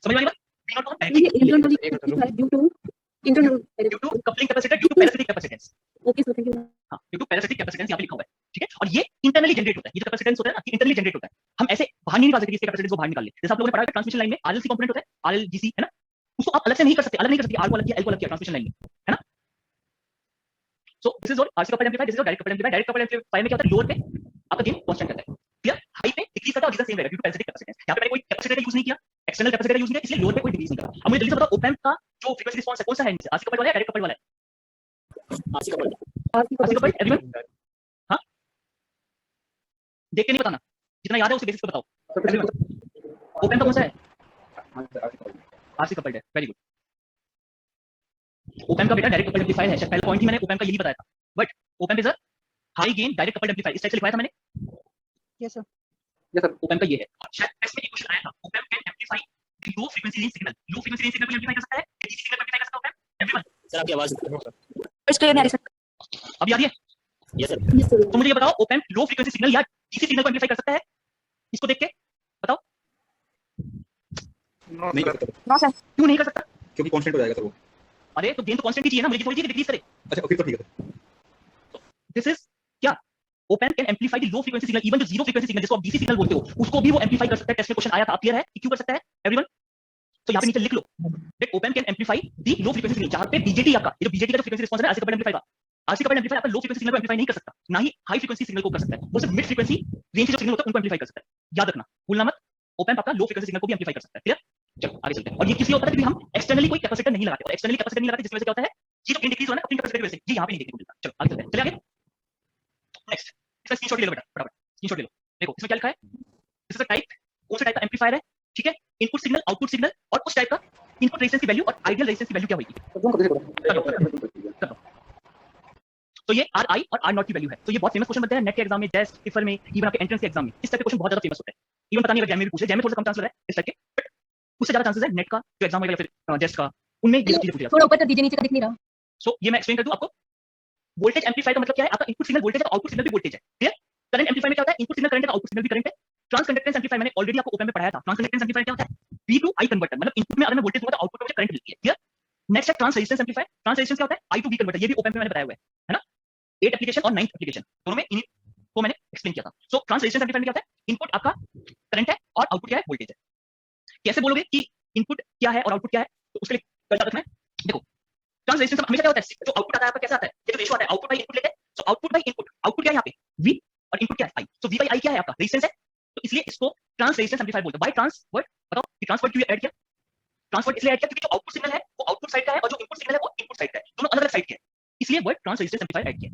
समझ में आ रही बात? V0 को हम ये directly internally due to internal due to coupling capacitor, due to parasitic capacitance. Okay sir thank you. हाँ, ड्यू टू पैरासिटिक कैपेसिटेंस यहाँ पे लिखा हुआ है। ठीक है, और ये इंटरनली जनरेट होता है, ये जो कैपेसिटेंस होता है ना, ये इंटरनली जनरेट होता है, हम ऐसे बाहर नहीं निकाल सकते, इसके कैपेसिटेंस को बाहर निकाल ले। जैसे आप लोगों ने पढ़ा है ट्रांसमिशन लाइन में RLC कंपोनेंट होता है, RLGC है ना, उसको आप अलग से नहीं कर सकते, अलग नहीं कर सकते, R को अलग किया, L को अलग किया ट्रांसमिशन लाइन में, है ना। So this is all RC coupled amplifier, this is direct coupled amplifier. Direct coupled amplifier में क्या होता है, लोअर पे आपका गेन कांस्टेंट रहता है। क्लियर? हाई पे डिक्रीज करता है और सेम रहेगा ड्यू टू पैरासिटिक कैपेसिटेंस। यहाँ पे मैंने कोई कैपेसिटर यूज नहीं किया, एक्सटर्नल कैपेसिटर यूज नहीं किया, इसलिए लोअर पे कोई डिक्रीज नहीं करा। अब मुझे जल्दी से बताओ, ओप एम्प का जो फ्रीक्वेंसी रिस्पांस है कौन सा है, आरसी कपल्ड वाला है, डायरेक्ट कपल्ड वाला है? RC coupled. RC coupled, everyone? हां, देख के नहीं बताना, जितना याद है उसे बेसिस पे बताओ। एवरीवन, ओप एम्प का कौन सा है? आरसी कपल्ड है, वेरी गुड। ओप एम्प का बेटा डायरेक्ट कपल्ड एम्पलीफायर है, पहला पॉइंट ही मैंने ओप एम्प का यही बताया था। But op amp is a high gain direct coupled amplifier, इस टाइप से लिखवाया था मैंने। Yes sir. Yes sir. Op amp का ये है, और शायद टेस्ट में एक क्वेश्चन आया था, ओप amp can amplify the low frequency range signal. Low frequency range signal को एम्पलीफाई कर सकता है, या डीसी सिग्नल को एम्पलीफाई कर सकता है ओप एम्प? एवरीवन, सर आपकी आवाज फर्स्ट क्लियर नहीं आ रही सर। अब याद है? Yes sir. Yes sir. तो मुझे ये बताओ, ओप एम्प लो फ्रीक्वेंसी सिग्नल या डीसी सिग्नल को एम्पलीफाई कर सकता है? इसको देख के बताओ। नहीं कर सकता, नो सर। क्यों नहीं कर सकता? क्योंकि कांस्टेंट हो जाएगा सर वो। अरे तो गेन तो कांस्टेंट ही चाहिए ना, मुझे थोड़ी चाहिए डिक्रीज करे। अच्छा फिर तो ठीक है। दिस इज क्या, ओप amp can amplify the low frequency signal, even जो जीरो फ्रीक्वेंसी सिग्नल जिसको आप डीसी सिग्नल बोलते हो, उसको भी वो एम्पलीफाई कर सकता है। टेस्ट में क्वेश्चन आया था, आप क्लियर है कि क्यों कर सकता है एवरीवन? तो यहाँ पे नीचे लिख लो that op amp can amplify the low frequency signal, जहां पे बीजेटी आपका, ये जो बीजेटी का जो फ्रीक्वेंसी रिस्पांस है आरसी कपल्ड एम्पलीफायर का, आरसी कपल्ड एम्पलीफायर आपका लो फ्रीक्वेंसी सिग्नल को एम्पलीफाई नहीं कर सकता, ना ही हाई फ्रीक्वेंसी सिग्नल को कर सकता है, वो सिर्फ मिड फ्रीक्वेंसी रेंज जो सिग्नल होता है उनको एम्पलीफाई कर सकता है। याद रखना, भूलना मत, ओप एम्प आपका लो फ्रीक्वेंसी सिग्नल को भी एम्पलीफाई कर सकता है। क्लियर? चलो आगे चलते हैं। और ये किस लिए होता है? क्योंकि हम एक्सटर्नली कोई कैपेसिटर नहीं लगाते, और एक्सटर्नली कैपेसिटर नहीं लगाते जिसकी वजह से क्या होता है, ये जो गेन डिक्रीज हो रहा है अपनी कैपेसिटर की वजह से, ये यहाँ पे नहीं देखने को मिलता। चलो आगे चलते हैं, चलिए आगे। नेक्स्ट, इसका स्क्रीनशॉट ले लो बेटा, फटाफट स्क्रीनशॉट ले लो। देखो इसमें क्या लिखा है, दिस इज अ टाइप, कौन सा टाइप का एम्पलीफायर है? ठीक है, इनपुट सिग्नल, आउटपुट सिग्नल, और उस टाइप का इनपुट रेजिस्टेंस की वैल्यू और आइडियल रेजिस्टेंस की वैल्यू क्या होगी? तो ये RI और R0 की वैल्यू है। तो ये बहुत फेमस क्वेश्चन बनते हैं नेट के एग्जाम में, जेस्ट, टिफर में, इवन आपके एंट्रेंस के एग्जाम में। इस टाइप के क्वेश्चन बहुत ज्यादा फेमस होते हैं। इवन पता नहीं अगर जैम में भी पूछे, जैम में थोड़ा सा कम चांस है इस टाइप के, बट उससे ज्यादा चांसेस है नेट का जो एग्जाम वगैरह फिर जेस्ट का, उनमें ये चीजें पूछी जाती थोड़ा ऊपर कर दीजिए, नीचे का दिख नहीं रहा। है। सो ये मैं एक्सप्लेन कर दूं आपको। वोल्टेज एम्पलीफायर का मतलब क्या है? आपका इनपुट सिग्नल वोल्टेज है, आउटपुट सिग्नल भी वोल्टेज है। क्लियर? करंट एम्पलीफायर में क्या होता है? इनपुट सिग्नल करंट है, आउटपुट सिग्नल भी करंट है। ट्रांसकंडक्टेंस एम्पलीफायर मैंने ऑलरेडी आपको ओपन में पढ़ाया था। ट्रांसकंडक्टेंस एम्पलीफायर क्या होता है? V to I कन्वर्टर, मतलब इनपुट में अगर मैं वोल्टेज दूंगा तो आउटपुट में मुझे करंट मिलती है। क्लियर? नेक्स्ट है trans resistance amplifier. Trans resistance क्या होता है? I to V कन्वर्टर, ये भी ओपन में मैंने बताया हुआ है ना? 8 एप्लीकेशन और 9th एप्लीकेशन दोनों में इन्हीं को मैंने एक्सप्लेन किया था। सो ट्रांस रेजिस्टेंस एम्पलीफायर में क्या होता है? इनपुट आपका करंट है और आउटपुट क्या है? वोल्टेज है। कैसे बोलोगे कि इनपुट क्या है और आउटपुट क्या है? तो उसके लिए क्या रखना है? देखो, ट्रांस रेजिस्टेंस हमेशा क्या होता है? जो आउटपुट आता है आपका कैसा आता है? ये जो रेशियो आता है आउटपुट बाय इनपुट लेते हैं। So output by input, output क्या है यहाँ पे? V और इनपुट क्या है? I। So V by I क्या है आपका? रेजिस्टेंस है। तो इसलिए इसको ट्रांस रेजिस्टेंस एम्पलीफायर बोलते हैं। बाय ट्रांस वर्ड बताओ कि ट्रांस वर्ड क्यों ऐड किया? ट्रांस वर्ड इसलिए ऐड किया क्योंकि जो आउटपुट सिग्नल है वो आउटपुट साइड का है और जो इनपुट सिग्नल है वो इनपुट साइड का है, दोनों अलग-अलग साइड के हैं। इसलिए word trans resistance amplifier add किया।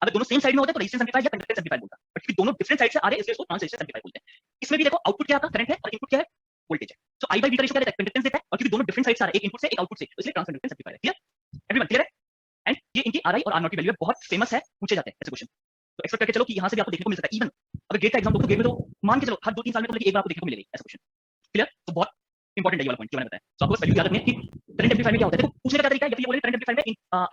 अगर दोनों सेम साइड में होते तो रेजिस्टेंस एम्पलीफायर या कंडक्टेंस एम्पलीफायर बोलता, बट क्योंकि दोनों डिफरेंट साइड से आ रहे हैं इसलिए इसको ट्रांस रेजिस्टेंस एम्पलीफायर बोलते हैं। इसमें भी देखो आउटपुट क्या है आपका? करंट है और इनपुट क्या है? वोल्टेज है। सो I बाय V का रेशियो क्या रहता है? कंडक्टेंस देता है, और क्योंकि दोनों डिफरेंट साइड से आ रहे हैं, एक इनपुट से एक आउटपुट से, तो इसलिए ट्रांस कंडक्टेंस एम्पलीफायर है। क्लियर? एवरीवन क्लियर है? एंड ये इनकी RI और R0 की वैल्यू है, बहुत फेमस है, पूछे जाते हैं ऐसे क्वेश्चन। तो एक्सपेक्ट करके चलो कि यहाँ से भी आपको देखने को मिल सकता है। इवन अगर गेट का एग्जाम दो तो गेट में तो मान के चलो हर 2-3 साल में तो एक बार आपको देखने को मिलेगा ऐसा क्वेश्चन। क्लियर? तो बहुत इंपॉर्टेंट है ये वाला पॉइंट जो मैंने बताया। तो आपको वैल्यू याद रखनी है कि करंट एम्पलीफायर में क्या होता है। देखो पूछने का तरीका है, या फिर ये बोले करंट एम्पलीफायर में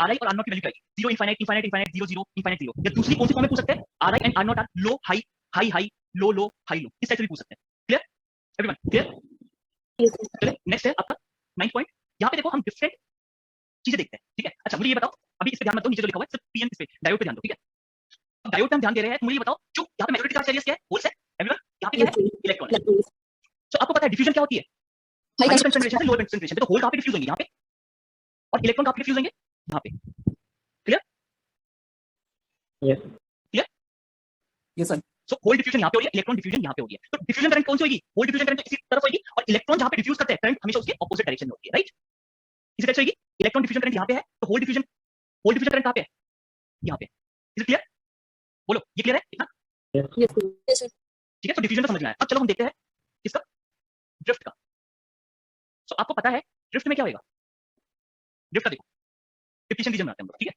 RI और R0 की वैल्यू क्या है? 0 इनफाइनाइट इनफाइनाइट इनफाइनाइट 0 0 इनफाइनाइट 0, या दूसरी कौन सी फॉर्म में पूछ सकते हैं? RI and R0 are low high high high low low high low, इस टाइप से भी पूछ सकते हैं। क्लियर? Everyone clear? चलिए नेक्स्ट है आपका 9 पॉइंट। यहाँ पे देखो हम डिफरेंट चीजें देखते हैं, ठीक है। अच्छा मुझे ये बताओ, अभी इस पे ध्यान मत दो, नीचे जो लिखा हुआ है सिर्फ पीएन पे डायोड पे ध्यान दो, ठीक है। अब डायोड पे हम ध्यान दे रहे हैं, तो मुझे ये बताओ जो यहाँ पे मेजॉरिटी चार्ज कैरियर्स क्या है, होल्स है, एवरीवन। यहाँ पे क्या है, इलेक्ट्रॉन है। तो आपको पता है डिफ्यूजन क्या होती है, हाई कंसंट्रेशन से लोअर कंसंट्रेशन पे। तो होल कहाँ पे डिफ्यूज होंगे, यहाँ पे, और इलेक्ट्रॉन कहाँ पे डिफ्यूज होंगे, यहाँ पे। Clear Yes. Clear. Yes sir. So hole diffusion यहाँ पे हो रही है, इलेक्ट्रॉन डिफ्यूजन यहाँ पे हो रही है। तो डिफ्यूजन करंट कौन सी होगी, होल डिफ्यूजन करंट इसी तरफ होगी, और इलेक्ट्रॉन जहाँ पे डिफ्यूज करते हैं करंट हमेशा उसके ऑपोजिट डायरेक्शन में होती है, राइट। इसी तरह से होगी, इलेक्ट्रॉन डिफ्यूजन करंट यहाँ पे है, तो होल डिफ्यूजन करंट कहाँ पे है, यहाँ पे। इज इट क्लियर, बोलो ये क्लियर है इतना, Yes, sir. ठीक है। तो डिफ्यूजन तो समझ में आया। अब चलो हम देखते हैं किसका, ड्रिफ्ट का। सो आपको पता है ड्रिफ्ट में क्या होगा, ड्रिफ्ट का देखो डिप्लीशन रीजन में आते हैं हम लोग, ठीक है।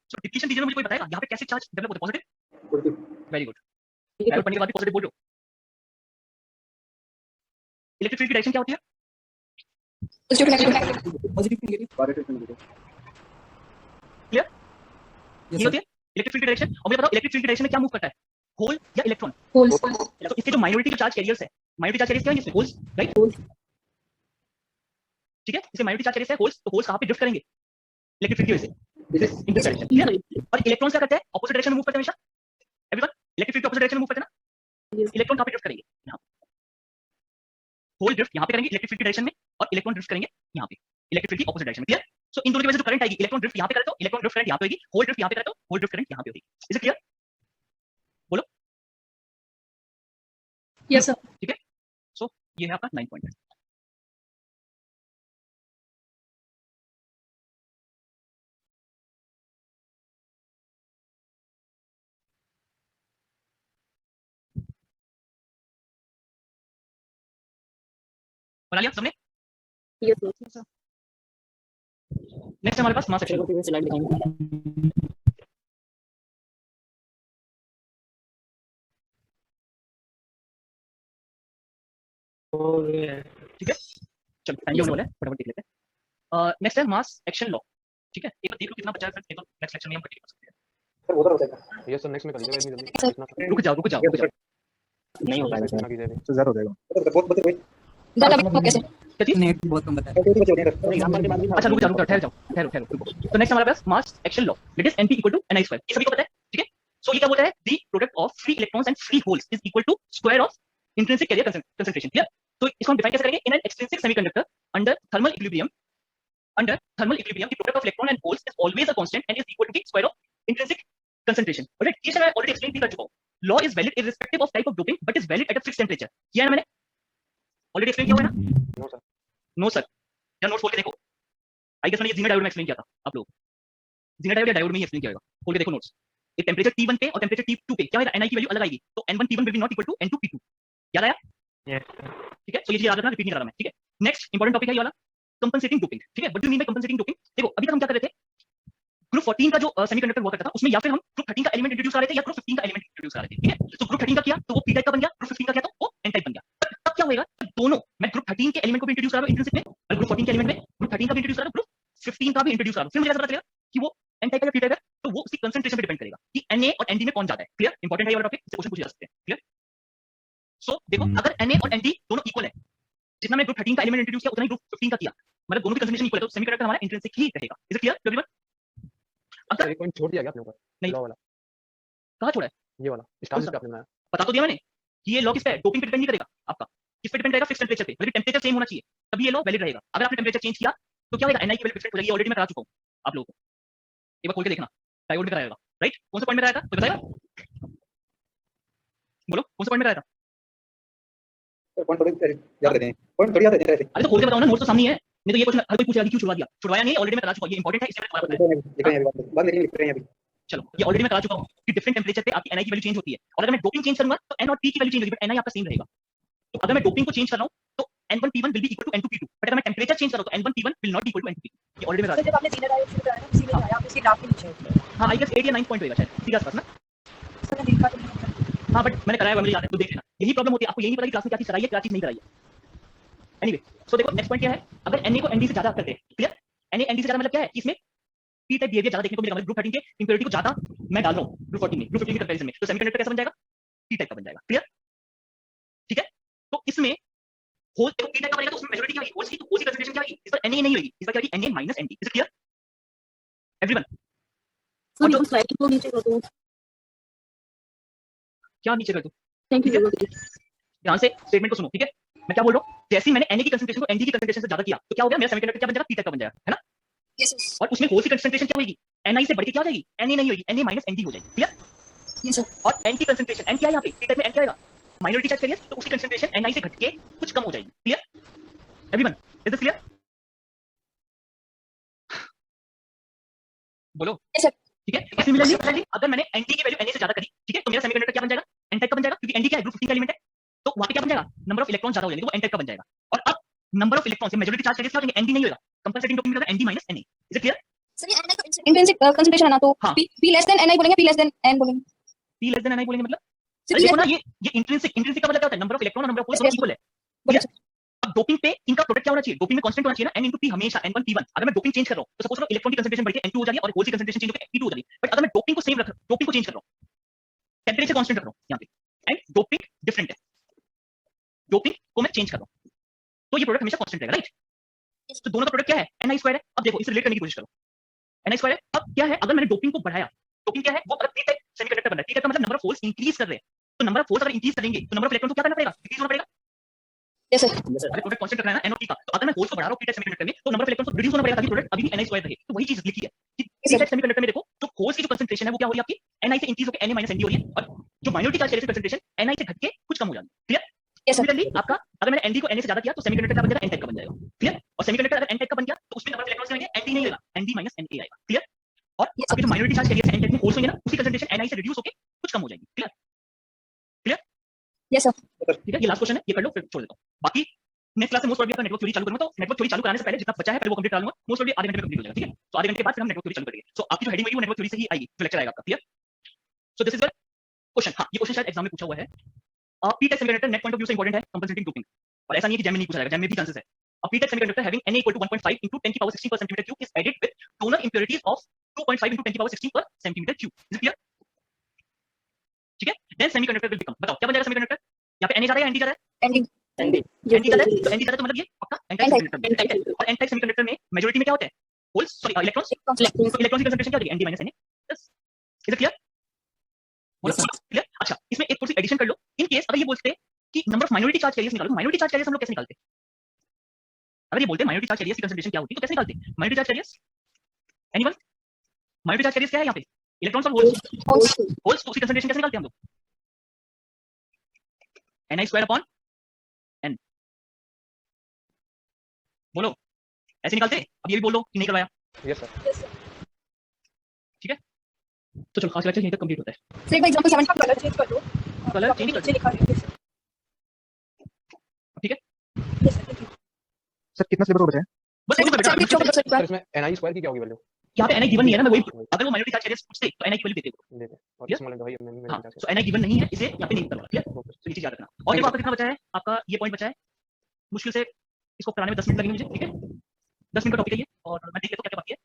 सो डिप्लीशन रीजन में मुझे कोई बताएगा यहाँ पे कैसे चार्ज डेवलप होता है, पॉजिटिव, वेरी गुड। डायोड पढ़ने के बाद भी पॉजिटिव बोल रहे हो। इलेक्ट्रिक फील्ड की डायरेक्शन क्या होती है, Positive, negative. Positive negative. Positive to negative. Clear, yes ये होती है इलेक्ट्रिक फील्ड की डायरेक्शन। और मुझे बताओ इलेक्ट्रिक फील्ड की डायरेक्शन में क्या मूव करता है, होल या इलेक्ट्रॉन। Holes. तो इसके जो माइनॉरिटी चार्ज कैरियर्स है, माइनॉरिटी चार्ज कैरियर्स क्या है इसमें, होल्स, राइट, ठीक है। इसे माइनॉरिटी चार्ज कैरियर्स है होल्स, तो होल्स कहाँ पे ड्रिफ्ट करेंगे, इलेक्ट्रिक फील्ड की वजह से, इन दिस डायरेक्शन, क्लियर। और इलेक्ट्रॉन्स क्या करते हैं, ऑपोजिट डायरेक्शन में मूव करते हैं हमेशा, एवरीवन। इलेक्ट्रिक फील्ड के ऑपोजिट डायरेक्शन में मूव करते हैं ना, इलेक्ट्रॉन कहाँ पे ड्रिफ्ट करेंगे, यहाँ। होल ड्रिफ्ट यहाँ पे करेंगे इलेक्ट्रिक फील्ड की डायरेक्शन में, और इलेक्ट्रॉन ड्रिफ्ट करेंगे यहाँ पे इलेक्ट्रिक फील्ड की ऑपोजिट डायरेक्शन में, क्लियर। सो इन दोनों की वजह से जो करंट आएगी, इलेक्ट्रॉन ड्रिफ्ट यहाँ पे करे तो इलेक्ट्रॉन ड्रिफ्ट करंट यहाँ पे होगी, होल ड्रिफ्ट यहाँ पे करे तो होल ड्रिफ्ट करंट यहाँ पे होगी। इज इट क्लियर, बोलो। Yes, sir. ठीक है। सो ये है आपका 9 पॉइंट। बना लिया सबने। Yes, sir. नेक्स्ट हमारे पास मास सेक्शन। चलो स्लाइड दिखाएंगे। ठीक है, चलो टाइम होने वाला है, फटाफट देख लेते हैं। नेक्स्ट है मास एक्शन लॉ, ठीक है। एक बार देख लो कितना बचा है, फिर नेक्स्ट लेक्चर में हम कंटिन्यू कर सकते हैं। सर वो तो होता है ये सर नेक्स्ट में कर लीजिएगा इतनी जल्दी सर। इतना रुक जाओ रुक जाओ रुक जाओ, नहीं हो पाएगा इतना कीजिए तो ज्यादा हो जाएगा। बहुत बचे हुए Data भी कैसे? क्या चीज? नेगेटिव बहुत कम बताया। बचे होते हैं सर। एग्जांपल के बाद भी अच्छा रुक जाओ ठहर जाओ, ठहरो रुको। तो नेक्स्ट हमारे पास mass action law, that is Np = ni²। ये सभी को पता है, ठीक है। सो ये क्या बोलता है, the product of free electrons and free holes is equal to square of intrinsic carrier concentration, clear. तो इसको हम डिफाइन कैसे करेंगे, in an extrinsic semiconductor under thermal equilibrium, the product of electron and holes is always a constant and is equal to the square of intrinsic concentration. Alright, ये मैं already explain कर चुका हूँ। Law is valid irrespective of type of doping, but is valid at a fixed temperature. किया है ना मैंने? Already explain किया हुआ है ना? No sir. यार नोट्स खोल के देखो। I guess मैंने ये Zener diode में explain किया था आप लोग। Zener diode या diode में ही explain किया होगा। खोल के देखो नोट्स। एक टेम्परेचर T1 पे और टेम्परेचर T2 पे क्या होगा, Ni की वैल्यू अलग आएगी। तो N1 T1 will be not equal to N2 T2. याद आया? Yes, sir. ठीक है। तो ये चीज याद रखना, रिपीट नहीं कर रहा मैं, ठीक है। नेक्स्ट इंपॉर्टेंट टॉपिक है ये वाला, कंपनसेटिंग डोपिंग, ठीक है। What do you mean by compensating doping? देखो अभी तक हम क्या कर रहे थे, ग्रुप 14 का जो सेमीकंडक्टर हुआ करता था उसमें या फिर हम ग्रुप 13 का एलिमेंट इंट्रोड्यूस कर रहे थे या ग्रुप 15 का एलिमेंट इंट्रोड्यूस कर रहे थे, ठीक है। तो ग्रुप 13 का किया तो वो पी टाइप का बन गया, ग्रुप 15 का किया तो वो एन टाइप बन गया। तब क्या होएगा, दोनों मैं ग्रुप 13 के एलिमेंट को भी इंट्रोड्यूस कर रहा हूं इंट्रिंसिक में, और ग्रुप 14 के एलिमेंट में ग्रुप 13 का भी इंट्रोड्यूस कर रहा हूं, ग्रुप 15 का भी इंट्रोड्यूस कर रहा हूं। फिर मुझे कैसे पता चलेगा कि वो एन टाइप का या पी टाइप है, तो वो उसकी कंसंट्रेशन पे डिपेंड करेगा कि Na और Nd में कौन ज्यादा है, क्लियर। इंपॉर्टेंट है ये वाला टॉपिक, इससे क्वेश्चन पूछे जा सकते हैं, क्लियर। सो देखो अगर Na और Nd दोनों इक्वल है, जितना मैं ग्रुप 13 का एलिमेंट इंट्रोड्यूस किया उतना ही ग्रुप 15 का किया, मतलब दोनों की कंसंट्रेशन इक्वल है, तो सेमीकंडक्टर हमारा इंट्रिंसिक ही रहेगा। Is it clear everyone? Sir एक पॉइंट छोड़ दिया क्या आपने ऊपर, नहीं। लॉ वाला, कहां छोड़ा है, ये वाला स्टार्ट पे आपने बनाया। बता तो दिया मैंने कि ये लॉ किस पे है, डोपिंग पे डिपेंड नहीं करेगा आपका, किस पे डिपेंड रहेगा, फिक्स टेंपरेचर पे, मतलब टेंपरेचर सेम होना चाहिए तभी ये लॉ वैलिड रहेगा। अगर आपने टेंपरेचर चेंज किया तो क्या होगा, Ni की वैल्यू डिफरेंट हो जाएगी। ऑलरेडी मैं करा चुका हूं आप लोगों को, एक बार खोल के देखना, डायोड में कराएगा, राइट। कौन सा पॉइंट में कराया था तो बताएगा, बोलो कौन सा पॉइंट में कराया था। पॉइंट थोड़ी याद रहते हैं, पॉइंट थोड़ी याद रहते हैं। अरे तो खोल के बताओ ना, नोट्स तो सामने है। नहीं तो ये क्वेश्चन हर कोई पूछेगा कि क्यों छुड़वा दिया, छुड़वाया नहीं, ऑलरेडी मैं करा चुका हूं, ये इंपॉर्टेंट है, इसलिए मैंने तुम्हारा बताया। लिख रहे हैं बाद में लिख रहे हैं अभी। चलो ये ऑलरेडी मैं करा चुका हूं कि डिफरेंट टेंपरेचर पे आपकी Ni की वैल्यू चेंज होती है, और अगर मैं डोपिंग चेंज करूंगा तो N और T की वैल्यू चेंज होगी, बट Ni आपका सेम रहेगा। तो अगर मैं डोपिंग को चेंज कर रहा हूं तो N1P1 will be equal to N2P2, but अगर मैं टेंपरेचर चेंज कर रहा हूं तो N1P1 will not be equal to N2P2। ये ऑलरेडी मैं करा चुका जब आपने Zener diode शुरू कराया ना, उसी में आया, आप इसकी ग्राफ भी नीचे हूं। हां आई गेस 8 या 9 पॉइंट होगा शायद, ठीक है आसपास ना। मैंने देखा तो नहीं। हाँ बट मैंने कराया हुआ, मुझे याद है, तो देख लेना। यही प्रॉब्लम होती है, आपको यही नहीं पता कि क्लास में क्या चीज कराई है क्या चीज नहीं कराई है। एनीवे सो देखो नेक्स्ट पॉइंट क्या है, अगर Na को Nd से ज्यादा करते हैं, क्लियर। Na Nd से ज्यादा मतलब क्या है कि इसमें पी टाइप बिहेवियर ज्यादा देखने को मिलेगा, मतलब ग्रुप 13 के इंप्योरिटी को ज्यादा मैं डाल रहा हूं ग्रुप 14 में, ग्रुप 15 के कंपैरिजन में, तो सेमीकंडक्टर कैसा बन जाएगा, पी टाइप का बन जाएगा, क्लियर, ठीक है। तो इसमें होल देखो पी टाइप का बनेगा तो उसमें मेजॉरिटी क्या होगी, होल्स की, तो होल्स की कंसंट्रेशन क्या होगी, इस पर Na नहीं होगी, इस पर क्या होगी Na minus Nd। Is it clear everyone? Sir ये स्लाइड को नीचे कर दो। क्या नीचे कर दूं? Thank you. ध्यान से स्टेटमेंट को सुनो, ठीक है? मैं क्या बोल रहा हूँ, जैसे ही मैंने Na की कंसंट्रेशन को Nd की कंसंट्रेशन से ज्यादा किया तो क्या हो गया, मेरा सेमीकंडक्टर क्या बन जाएगा, पी टाइप का बन जाएगा, है ना? Yes sir. और उसमें होल्स की कंसंट्रेशन क्या होगी, Ni से बढ़ के क्या हो जाएगी, Na नहीं होगी, Na माइनस Nd हो जाएगी। क्लियर? Yes sir. और N की कंसंट्रेशन, N क्या है यहाँ पे, पी टाइप में N क्या आएगा, माइनॉरिटी चार्ज कैरियर, तो उसकी कंसंट्रेशन Ni से घट के कुछ कम हो जाएगी। Clear everyone? Is this clear? बोलो। Yes sir. ठीक है? सिमिलरली अगर मैंने Nd की वैल्यू Na से ज्यादा करी, ठीक है, तो मेरा सेमीकंडक्टर क्या बन जाएगा, N टाइप का बन जाएगा, क्योंकि Nd क्या है, ग्रुप 15 का एलिमेंट है, तो वहां पे क्या बन जाएगा, नंबर ऑफ इलेक्ट्रॉन ज्यादा हो जाएंगे, तो वो N टाइप का बन जाएगा। और अब नंबर ऑफ इलेक्ट्रॉन से मेजॉरिटी चार्ज कैरियर क्या हो जाएंगे, Nd नहीं होगा, कंपनसेटिंग डोपिंग होगा Nd minus Na। Is it clear? Sir ये Ni का इंट्रिंसिक कंसंट्रेशन है ना, तो हाँ। P लेस देन Ni बोलेंगे, P लेस देन N बोलेंगे। P लेस देन Ni बोलेंगे मतलब, सर अरे देखो ना, ये इंट्रिंसिक का मतलब क्या होता है, नंबर ऑफ इलेक्ट्रॉन और नंबर ऑफ होल्स दोनों इक्वल है। बोलिए सर। अब डोपिंग पे इनका प्रोडक्ट क्या होना चाहिए, डोपिंग में कांस्टेंट होना चाहिए ना, N into P हमेशा N1 P1। अगर मैं डोपिंग चेंज कर रहा हूं तो सपोज करो इलेक्ट्रॉन की कंसंट्रेशन बढ़ के N2 हो जा रही है और होल्स की कंसंट्रेशन चेंज होकर P2 हो जा रही है, बट अगर मैं डोपिंग को सेम रख रहा हूं, डोपिंग को चेंज कर रहा हूं, टेंपरेचर कांस्टेंट रख रहा हूं यहां पे, एंड डोपिंग डिफरेंट है, डोपिंग को मैं चेंज कर रहा हूं, तो ये प्रोडक्ट हमेशा कांस्टेंट रहेगा, राइट? तो दोनों का प्रोडक्ट क्या है, Ni² है। अब देखो इसे रिलेट करने की कोशिश करो, Ni² है। अब क्या है, अगर मैंने डोपिंग को बढ़ाया, डोपिंग क्या है, वो अगर पी टाइप सेमीकंडक्टर बन रहा है, पी टाइप का मतलब नंबर ऑफ होल्स इंक्रीज कर रहे हैं, तो नंबर ऑफ होल्स अगर इंक्रीज करेंगे तो नंबर ऑफ इलेक्ट्रॉन को क्या करना पड़ेगा, डिक्रीज होना पड़ेगा। Yes sir. अगर प्रोडक्ट कांस्टेंट रखना है ना NO का, तो अगर मैं होल्स को बढ़ा रहा हूं पी टाइप सेमीकंडक्टर में, तो नंबर ऑफ इलेक्ट्रॉन को रिड्यूस होना पड़ेगा ताकि प्रोडक्ट अभी भी Ni² रहे। तो वही चीज लिखी है कि पी टाइप सेमीकंडक्टर में देखो जो होल्स की जो कंसंट्रेशन है वो क्या हो रही है आपकी, Ni से इंक्रीज होकर Na माइनस Nd हो रही है, और जो माइनॉरिटी चार्ज कैरियर की कंसंट्रेशन Ni से घट के कुछ कम हो जाती है। क्लियर? Yes sir. सिमिलरली आपका अगर मैंने Nd को Na से ज्यादा किया तो सेमीकंडक्टर क्या बन जाएगा, N टाइप का बन जाएगा। क्लियर? और सेमीकंडक्टर अगर N टाइप का बन गया तो उसमें नंबर ऑफ इलेक्ट्रॉन्स आएंगे, Nd नहीं आएगा, Nd माइनस Na आएगा। क्लियर? और आपके जो माइनॉरिटी चार्ज कैरियर से N टाइप में होल्स होंगे ना, उसकी कंसंट्रेशन Ni से रिड्यूस होकर कुछ कम हो जाएगी। क्लियर? Yes sir. ठीक है, ये लास्ट क्वेश्चन है, ये कर लो फिर छोड़ देता हूं। बाकी नेक्स्ट क्लास में मोस्ट प्रोबेबली नेटवर्क थ्योरी चालू करूंगा, तो नेटवर्क थ्योरी चालू कराने से पहले जितना बचा है पहले वो कंप्लीट करा लूंगा, मोस्ट प्रोबेबली आधे घंटे में कंप्लीट हो जाएगा। ठीक है, तो आधे घंटे के बाद फिर हम नेटवर्क थ्योरी चालू करेंगे। सो आपकी जो हेडिंग होगी वो नेटवर्क थ्योरी से ही आएगी, जो लेक्चर आएगा आपका। Clear? So this is your question. हां, ये क्वेश्चन शायद एग्जाम में पूछा हुआ है। P type semiconductor net point of view से इंपॉर्टेंट है कंपनसेटिंग डोपिंग, और ऐसा नहीं है कि जैम में नहीं पूछा जाएगा, जैम में भी चांसेस है। A p-type semiconductor having Na equal to 1.5 into 10 की power 16 per centimeter cube is added with toner impurities of 2.5 into 10 की power 16 per centimeter cube. Is it clear? ठीक है, then semiconductor will become, बताओ क्या बन जाएगा semiconductor, यहाँ पे Na जा रहा है या Nd जा रहा है, Nd Nd जा रहा है, तो Nd जा रहा है तो मतलब ये पक्का N टाइप सेमीकंडक्टर। और N टाइप सेमीकंडक्टर में मेजॉरिटी में क्या होता है, होल्स, सॉरी इलेक्ट्रॉन्स, तो इलेक्ट्रॉन्स की कंसंट्रेशन क्या होगी, Nd minus Na। Is it clear? Clear? अच्छा, इसमें एक थोड़ी सी एडिशन कर लो, इन केस अगर ये बोलते कि number of minority charge carriers निकालो, माइनॉरिटी चार्ज कैरियर्स हम लोग कैसे निकालते, अगर ये बोलते माइनॉरिटी चार्ज कैरियर्स की कंसंट्रेशन क्या होती है तो कैसे निकालते, minority charge carriers, anyone? Minority charge carriers क्या है यहाँ पे, इलेक्ट्रॉन्स और होल्स, होल्स, तो उसकी कंसंट्रेशन कैसे निकालते हैं हम लोग, Ni² N। बोलो ऐसे निकालते, अब ये भी बोल दो कि नहीं करवाया। Yes sir. ठीक है, तो चलो आज लेक्चर यहीं तक कंप्लीट होता है। सर एक बार एग्जांपल 7 का कलर चेंज कर दो, कलर चेंज कर नीचे लिखा है। ठीक है, यस सर। सर कितना सिलेबस बचा है? बस एक सर एक छोटा सा सर इसमें Ni² की क्या होगी वैल्यू? यहाँ पे Ni गिवन नहीं है ना, मैं वही अगर वो माइनॉरिटी चार्ज कैरियर्स पूछते तो Ni की वैल्यू देते वो। देते और Yes? स्मॉल भाई मैंने हाँ, तो Ni गिवन नहीं है, इसे यहाँ पे नहीं करना। क्लियर? तो ये चीज याद रखना। और देखो आपका कितना बचा है, आपका ये पॉइंट बचा है, मुश्किल से इसको कराने में 10 मिनट लगेंगे मुझे। ठीक है, 10 मिनट का टॉपिक है ये, और मैं देख लेता हूँ क्या क्या बाकी है।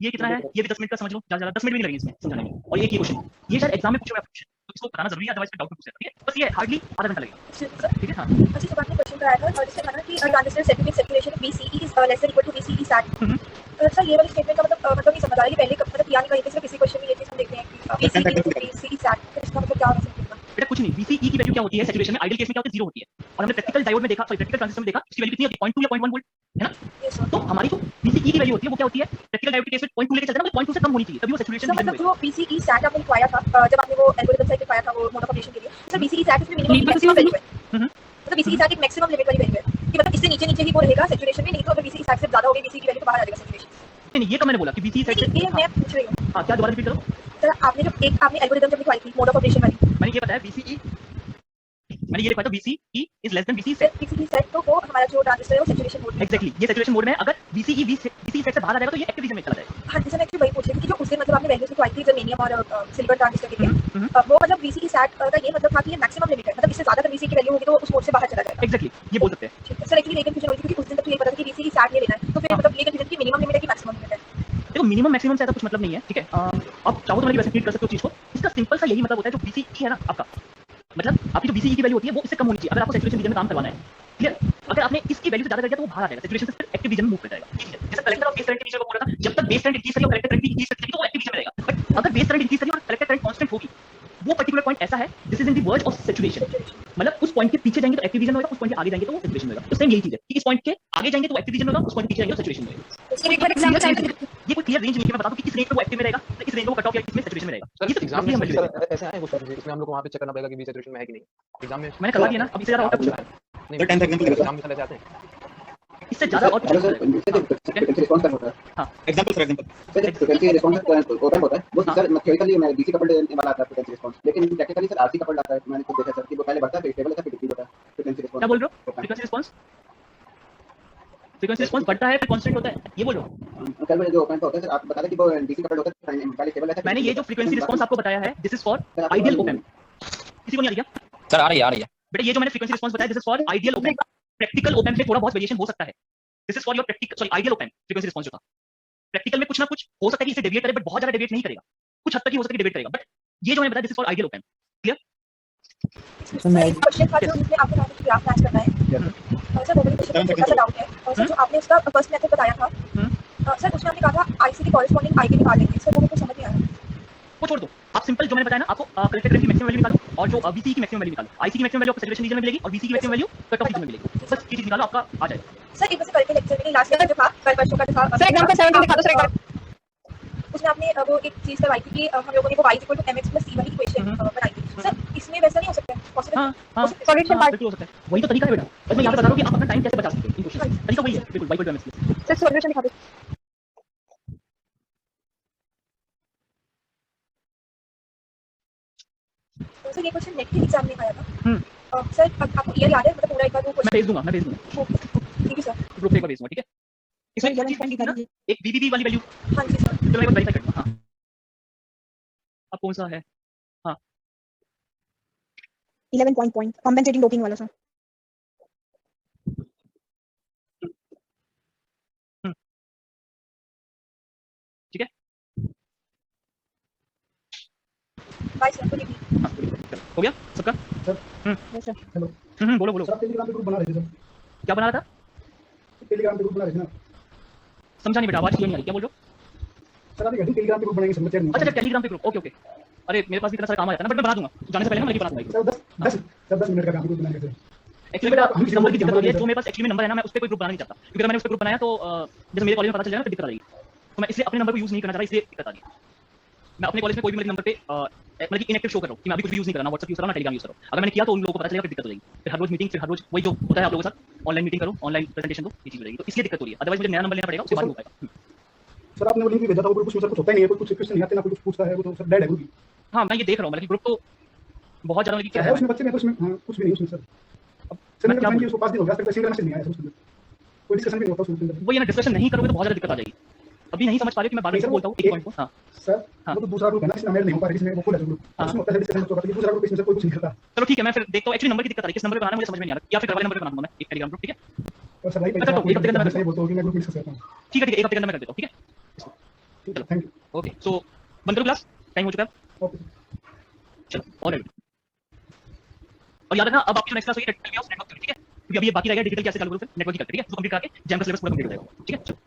ये कितना है, ये भी 10 मिनट का समझ लो, ज्यादा 10 मिनट भी नहीं लगेंगे इसमें समझाने में। और ये क्वेश्चन, ये शायद एग्जाम में पूछा हुआ क्वेश्चन, तो इसको कराना जरूरी है, अदरवाइज डाउट में पूछेगा। ठीक है, बस ये हार्डली आधा घंटा लगेगा। ठीक है, हाँ अच्छा, जब आपने क्वेश्चन कराया था और इससे था ना कि transistor setting saturation BCE is less than equal to BCE SAT। Sir ये वाली स्टेटमेंट का मतलब नहीं समझ आ रहा है, पहले मतलब किया नहीं कहीं पे, सिर्फ किसी क्वेश्चन में ये चीज हम देखते हैं कि BCE SAT, इसका मतलब क्या हो सकता है? बेटा कुछ नहीं, BCE की वैल्यू क्या होती है सैचुरेशन में, आइडियल केस में क्या होती है, 0 होती है। और हमने प्रैक्टिकल डायोड में देखा, सॉरी प्रैक्टिकल ट्रांजिस्टर में देखा, इसकी वैल्यू कितनी होती है, 0.2 या 0.1 वोल्ट, है ना। तो हमारी जो BCE की वैल्यू होती है वो क्या होती है, प्रैक्टिकल डायोड के केस में 0.2 लेके चलते हैं ना, 0.2 से कम होनी चाहिए, तभी वो सैचुरेशन मतलब जो BCE SAT आपने लिखवाया था जब आपने वो एल्गोरिथम साइड लिखवाया था वो मोड ऑफ ऑपरेशन के लिए, सर BCE SAT इसमें मिनिमम मैक्सिमम वैल्यू है, मतलब BCE SAT एक मैक्सिमम लिमिट वाली वैल्यू है कि मतलब इससे नीचे ही वो रहेगा सैचुरेशन में, नहीं तो अगर BCE SAT से ज्यादा हो गई BCE की वैल्यू तो बाहर आ जाएगा सैचुरेशन। नहीं, ये तो मैंने बोला कि BCE SAT ये मैं पूछ रही हूं। हां, क्या दोबारा रिपीट करो। सर आपने जो एक आपने एल्गोरिथम जब लिखवाई थी मोड ऑफ ऑपरेशन वाली, मैंने ये बताया BCE, मैंने ये लिखा था BCE is less then BCE SAT। BCE SAT तो वो हमारा जो ट्रांजिस्टर है वो सैचुरेशन मोड में, एग्जैक्टली, ये सैचुरेशन मोड में है। अगर BCE SAT से बाहर आ जाएगा तो ये एक्टिव रीजन में चला जाएगा। हाँ जैसे मैं एक्चुअली वही पूछ रही थी कि जो उस दिन मतलब आपने वैल्यूज लिखवाई थी जर्मेनियम और सिल्वर ट्रांजिस्टर के लिए, वो मतलब BCE SAT का ये मतलब था कि ये मैक्सिमम लिमिट है, मतलब इससे ज्यादा अगर BCE की वैल्यू होगी तो उस मोड से बाहर चला जाएगा। एग्जैक्टली, ये बोल सकते हैं। ठीक है सर, एक्चुअली ये कंफ्यूजन हुई थी क्योंकि उस दिन तक तो ये पता था कि BCE SAT ये लेना है, तो फिर मतलब ये कंफ्यूजन की मिनिमम लिमिट है कि मैक्सिमम लिमिट है। देखो मिनिमम मैक्सिमम से ऐसा कुछ मतलब नहीं है। ठीक है, आप चाहो तो मैं वैसे क्लियर कर सकते हो चीज को। इसका सिंपल सा यही मतलब होता है, जो BCE है ना आपका, मतलब आपकी जो BCE की वैल्यू होती है वो इससे कम होनी चाहिए अगर आपको सैचुरेशन रीजन में काम करवाना है। क्लियर? अगर आपने इसकी वैल्यू से ज्यादा कर दिया तो वो बाहर आ जाएगा, सैचुरेशन से एक्टिव रीजन में मूव कर जाएगा। ये चीज है। जैसे कलेक्टर और बेस करंट के टीचर को बोला था, जब तक बेस करंट इंक्रीज करेगी और कलेक्टर करंट भी इंक्रीज करेगी तो वो एक्टिव रीजन में रहेगा। बट अगर बेस करंट इंक्रीज करेगी और कलेक्टर करंट कांस्टेंट होगी, वो पर्टिकुलर पॉइंट ऐसा है, this is in the verge of saturation. मतलब उस पॉइंट के पीछे जाएंगे तो एक्टिव रीजन होगा, उस पॉइंट के आगे जाएंगे तो वो सैचुरेशन होगा। तो सेम यही चीज है कि इस पॉइंट के आगे जाएंगे तो एक्टिव रीजन होगा, उस पॉइंट के पीछे जाएंगे तो सैचुरेशन होगा। सर एक बार एग्जांपल चाहिए। ये कोई क्लियर रेंज नहीं है, मैं बता दूं कि किस रेंज पे वो एक्टिव में रहेगा, तो इस रेंज में वो कट ऑफ या किस में सैचुरेशन में रहेगा। ये सर तो एग्जाम में हम वैल्यू सर ऐसे आए कुछ सर इसमें हम लोग को वहां पे चेक करना पड़ेगा कि बी सैचुरेशन में है कि नहीं एग्जाम में। मैंने करवा दिया ना, अब इससे ज्यादा और कुछ नहीं सर 10th एग्जांपल एग्जाम में सर ऐसे आते हैं। इससे ज्यादा और हेलो कुछ सर, फ्रीक्वेंसी रिस्पांस क्या होता है? हां example sir example sir frequency response open होता है वो सर थियोरेटिकली मैं डीसी कपल्ड वाला आता है फ्रीक्वेंसी रिस्पांस, लेकिन प्रैक्टिकली सर आरसी कपल्ड आता है। मैंने खुद देखा सर कि वो पहले बढ़ता है फिर स्टेबल होता है फिर डिक्रीज होता है फ्रीक्वेंसी रिस्पांस। क्या बोल रहे हो? फ्रीक्वेंसी रिस्पांस बढ़ता है फिर कांस्टेंट होता है, ये बोल रहे हो? सर जो ओपन होता है सर आप बता दें कि वो डीसी कपल्ड होता है पहले स्टेबल रहता है। मैंने ये जो फ्रीक्वेंसी रिस्पांस आपको बताया है, this is for ideal op amp. किसी को नहीं आ रही क्या? सर आ रही है बेटा ये जो मैंने फ्रीक्वेंसी रिस्पांस बताया, this is for ideal op amp. Practical op amp में थोड़ा बहुत वेरिएशन हो सकता है। This is for your practical sorry ideal op amp frequency response जो था। प्रैक्टिकल में कुछ ना कुछ हो सकता है कि इसे डेविएट करे, बट बहुत ज्यादा डेविएट नहीं करेगा। कुछ हद तक ही हो सकता है कि डेविएट करेगा, बट ये जो मैंने बताया this is for ideal op amp. Clear? Sir मैं क्वेश्चन था जो जिसमें आपको कहा था कि ग्राफ मैच करना है। सर वो मेरे क्वेश्चन में छोटा सा डाउट है। सर जो आपने उसका फर्स्ट मेथड बताया था, सर उसमें आपने कहा था आईसी की कॉरेस्पॉन्डिंग आईके निकाल लेंगे। सर वो मेरे को समझ नहीं आया। वो छोड़ दो, आप सिंपल जो मैंने बताया ना आपको, कलेक्टर करंट की मैक्सिमम वैल्यू निकालो और जो बीसी की मैक्सिमम वैल्यू निकालो। आईसी की मैक्सिमम वैल्यू आपको सैचुरेशन रीजन में मिलेगी और बीसी की maximum value cut off region में मिलेगी। बस ये चीज निकालो, आपका आ जाएगा। सर एक बार से कल के लेक्चर में लास्ट लेक्चर जो था कल परसों का जो था सर एग्जांपल 17 दिखा दो सर एक बार। उसमें आपने वो एक चीज करवाई थी कि हम लोगों ने वो y = mx + c वाली इक्वेशन बनाई थी। सर इसमें वैसा नहीं हो सकता है पॉसिबल? हां सॉल्यूशन पार्ट बिल्कुल हो सकता है, वही तो तरीका है बेटा। बस मैं यहां पे बता रहा हूं कि आप अपना टाइम कैसे बचा सकते हो इन क्वेश्चन से। तरीका वही है बिल्कुल, y = mx। सर सॉल्यूशन दिखा दो। सर ये क्वेश्चन नेट के एग्जाम में आया था। सर आपको ईयर याद है? मतलब पूरा एक बार वो मैं भेज दूंगा ठीक है सर। ग्रुप पे एक बार भेज दूंगा, ठीक है? इसमें एक चीज दिखा दीजिए, एक बीबीबी वाली वैल्यू। हाँ जी सर। चलो मैं एक बार वेरीफाई कर दूंगा। हां अब कौन सा है? हां 11 पॉइंट कंपेंसेटिंग डोपिंग वाला सर। ठीक है? Bye sir, good evening. हो गया सबका? Yes sir. हेलो बोलो बोलो। सर आप टेलीग्राम पे ग्रुप बना रहे थे सर। क्या बना रहा था? टेलीग्राम पे ग्रुप बना रहे थे ना समझा नहीं बेटा, आवाज क्लियर नहीं आ रही, क्या बोल रहे हो? सर? आप हेडिंग टेलीग्राम पे ग्रुप बनाएंगे समझ नहीं। अच्छा टेलीग्राम पे ग्रुप, ओके ओके। अरे मेरे पास भी इतना सारा काम आ जाता है ना, बट मैं बना दूंगा जाने से पहले ना, मैं बना दूंगा। सर 10 मिनट का काम ग्रुप बनाएंगे सर। एक्चुअली बेटा मुझे नंबर की दिक्कत हो रही है, जो मेरे पास एक्चुअली नंबर है ना, मैं उस पे कोई ग्रुप बनाना नहीं चाहता, क्योंकि अगर मैंने उस पे ग्रुप बनाया तो जैसे मेरे कॉलेज में पता चल जाएगा ना, दिक्कत आ जाएगी। तो मैं इसलिए अपने नंबर को यूज नहीं करना चाह रहा, इसलिए दिक्कत आ रही है। मैं अपने कॉलेज में कोई भी मेरे नंबर पे मतलब कि इनएक्टिव शो कर रहा हूं कि मैं अभी कुछ भी यूज नहीं कर रहा, ना व्हाट्सएप यूज कर रहा हूं ना टेलीग्राम यूज कर रहा हूं। अगर मैंने किया तो उन लोगों को पता चलेगा, फिर दिक्कत हो जाएगी। फिर हर रोज मीटिंग, फिर हर रोज वही जो होता है आप लोगों के साथ, ऑनलाइन मीटिंग करो, ऑनलाइन प्रेजेंटेशन दो, ये चीज हो जाएगी। तो इसलिए दिक्कत हो रही है, अदरवाइज मुझे नया नंबर लेना पड़ेगा, उसके बाद हो पाएगा। सर आपने वो लिंक भी भेजा था, वो ग्रुप उसमें सर कुछ होता ही नहीं है, कुछ क्वेश्चन नहीं आते ना, कुछ पूछता है वो तो सर डेड है ग्रुप। हां मैं ये देख रहा हूं, मतलब कि ग्रुप तो बहुत ज्यादा, मतलब कि क्या है है उसमें बच्चे में तो उसमें कुछ भी नहीं उसमें सर। सर मैं क्या मैंने उसको 5 दिन हो गया, सिंगल मैसेज नहीं आया सर उसमें, कोई डिस्कशन भी नहीं होता उसमें। वो ये ना डिस्कशन नहीं करोगे तो बहुत ज्यादा दिक्कत आ जाएगी। अभी नहीं समझ पा रहे कि मैं बार-बार बोलता हूं एक पॉइंट को। हां सर वो तो दूसरा ग्रुप है ना, इसमें मेल नहीं हो पा रही, इसमें वो खुद है ग्रुप, उसमें होता है डिस्कशन होता है, दूसरा ग्रुप इसमें से कोई कुछ नहीं करता। चलो ठीक है, मैं फिर देखता हूं एक्चुअली नंबर की दिक्कत आ रही है, किस नंबर पे बनाना है मुझे समझ में नहीं आ रहा, या फिर घर वाले नंबर पे बना दूंगा मैं एक टेलीग्राम ग्रुप, ठीक है? और सर भाई मैं करता हूं, एक हफ्ते के अंदर मैं सही बोलता हूं कि मैं ग्रुप डिस्कस करता हूं। ठीक है एक हफ्ते के अंदर मैं कर देता हूं, ठीक है? चलो थैंक यू। ओके, सो बंद करो क्लास, टाइम हो चुका है। ओके चलो ऑलराइट। और याद रखना अब आपकी जो नेक्स्ट क्लास होगी नेटवर्क, ठीक है? क्योंकि अभी ये बाकी रह गया डिजिटल कैसे चालू करूं, फिर नेटवर्क ही करते हैं, ठीक है? तो कंप्लीट करके जैम का सिलेबस पूरा कंप्लीट हो जाएगा, ठीक है? चलो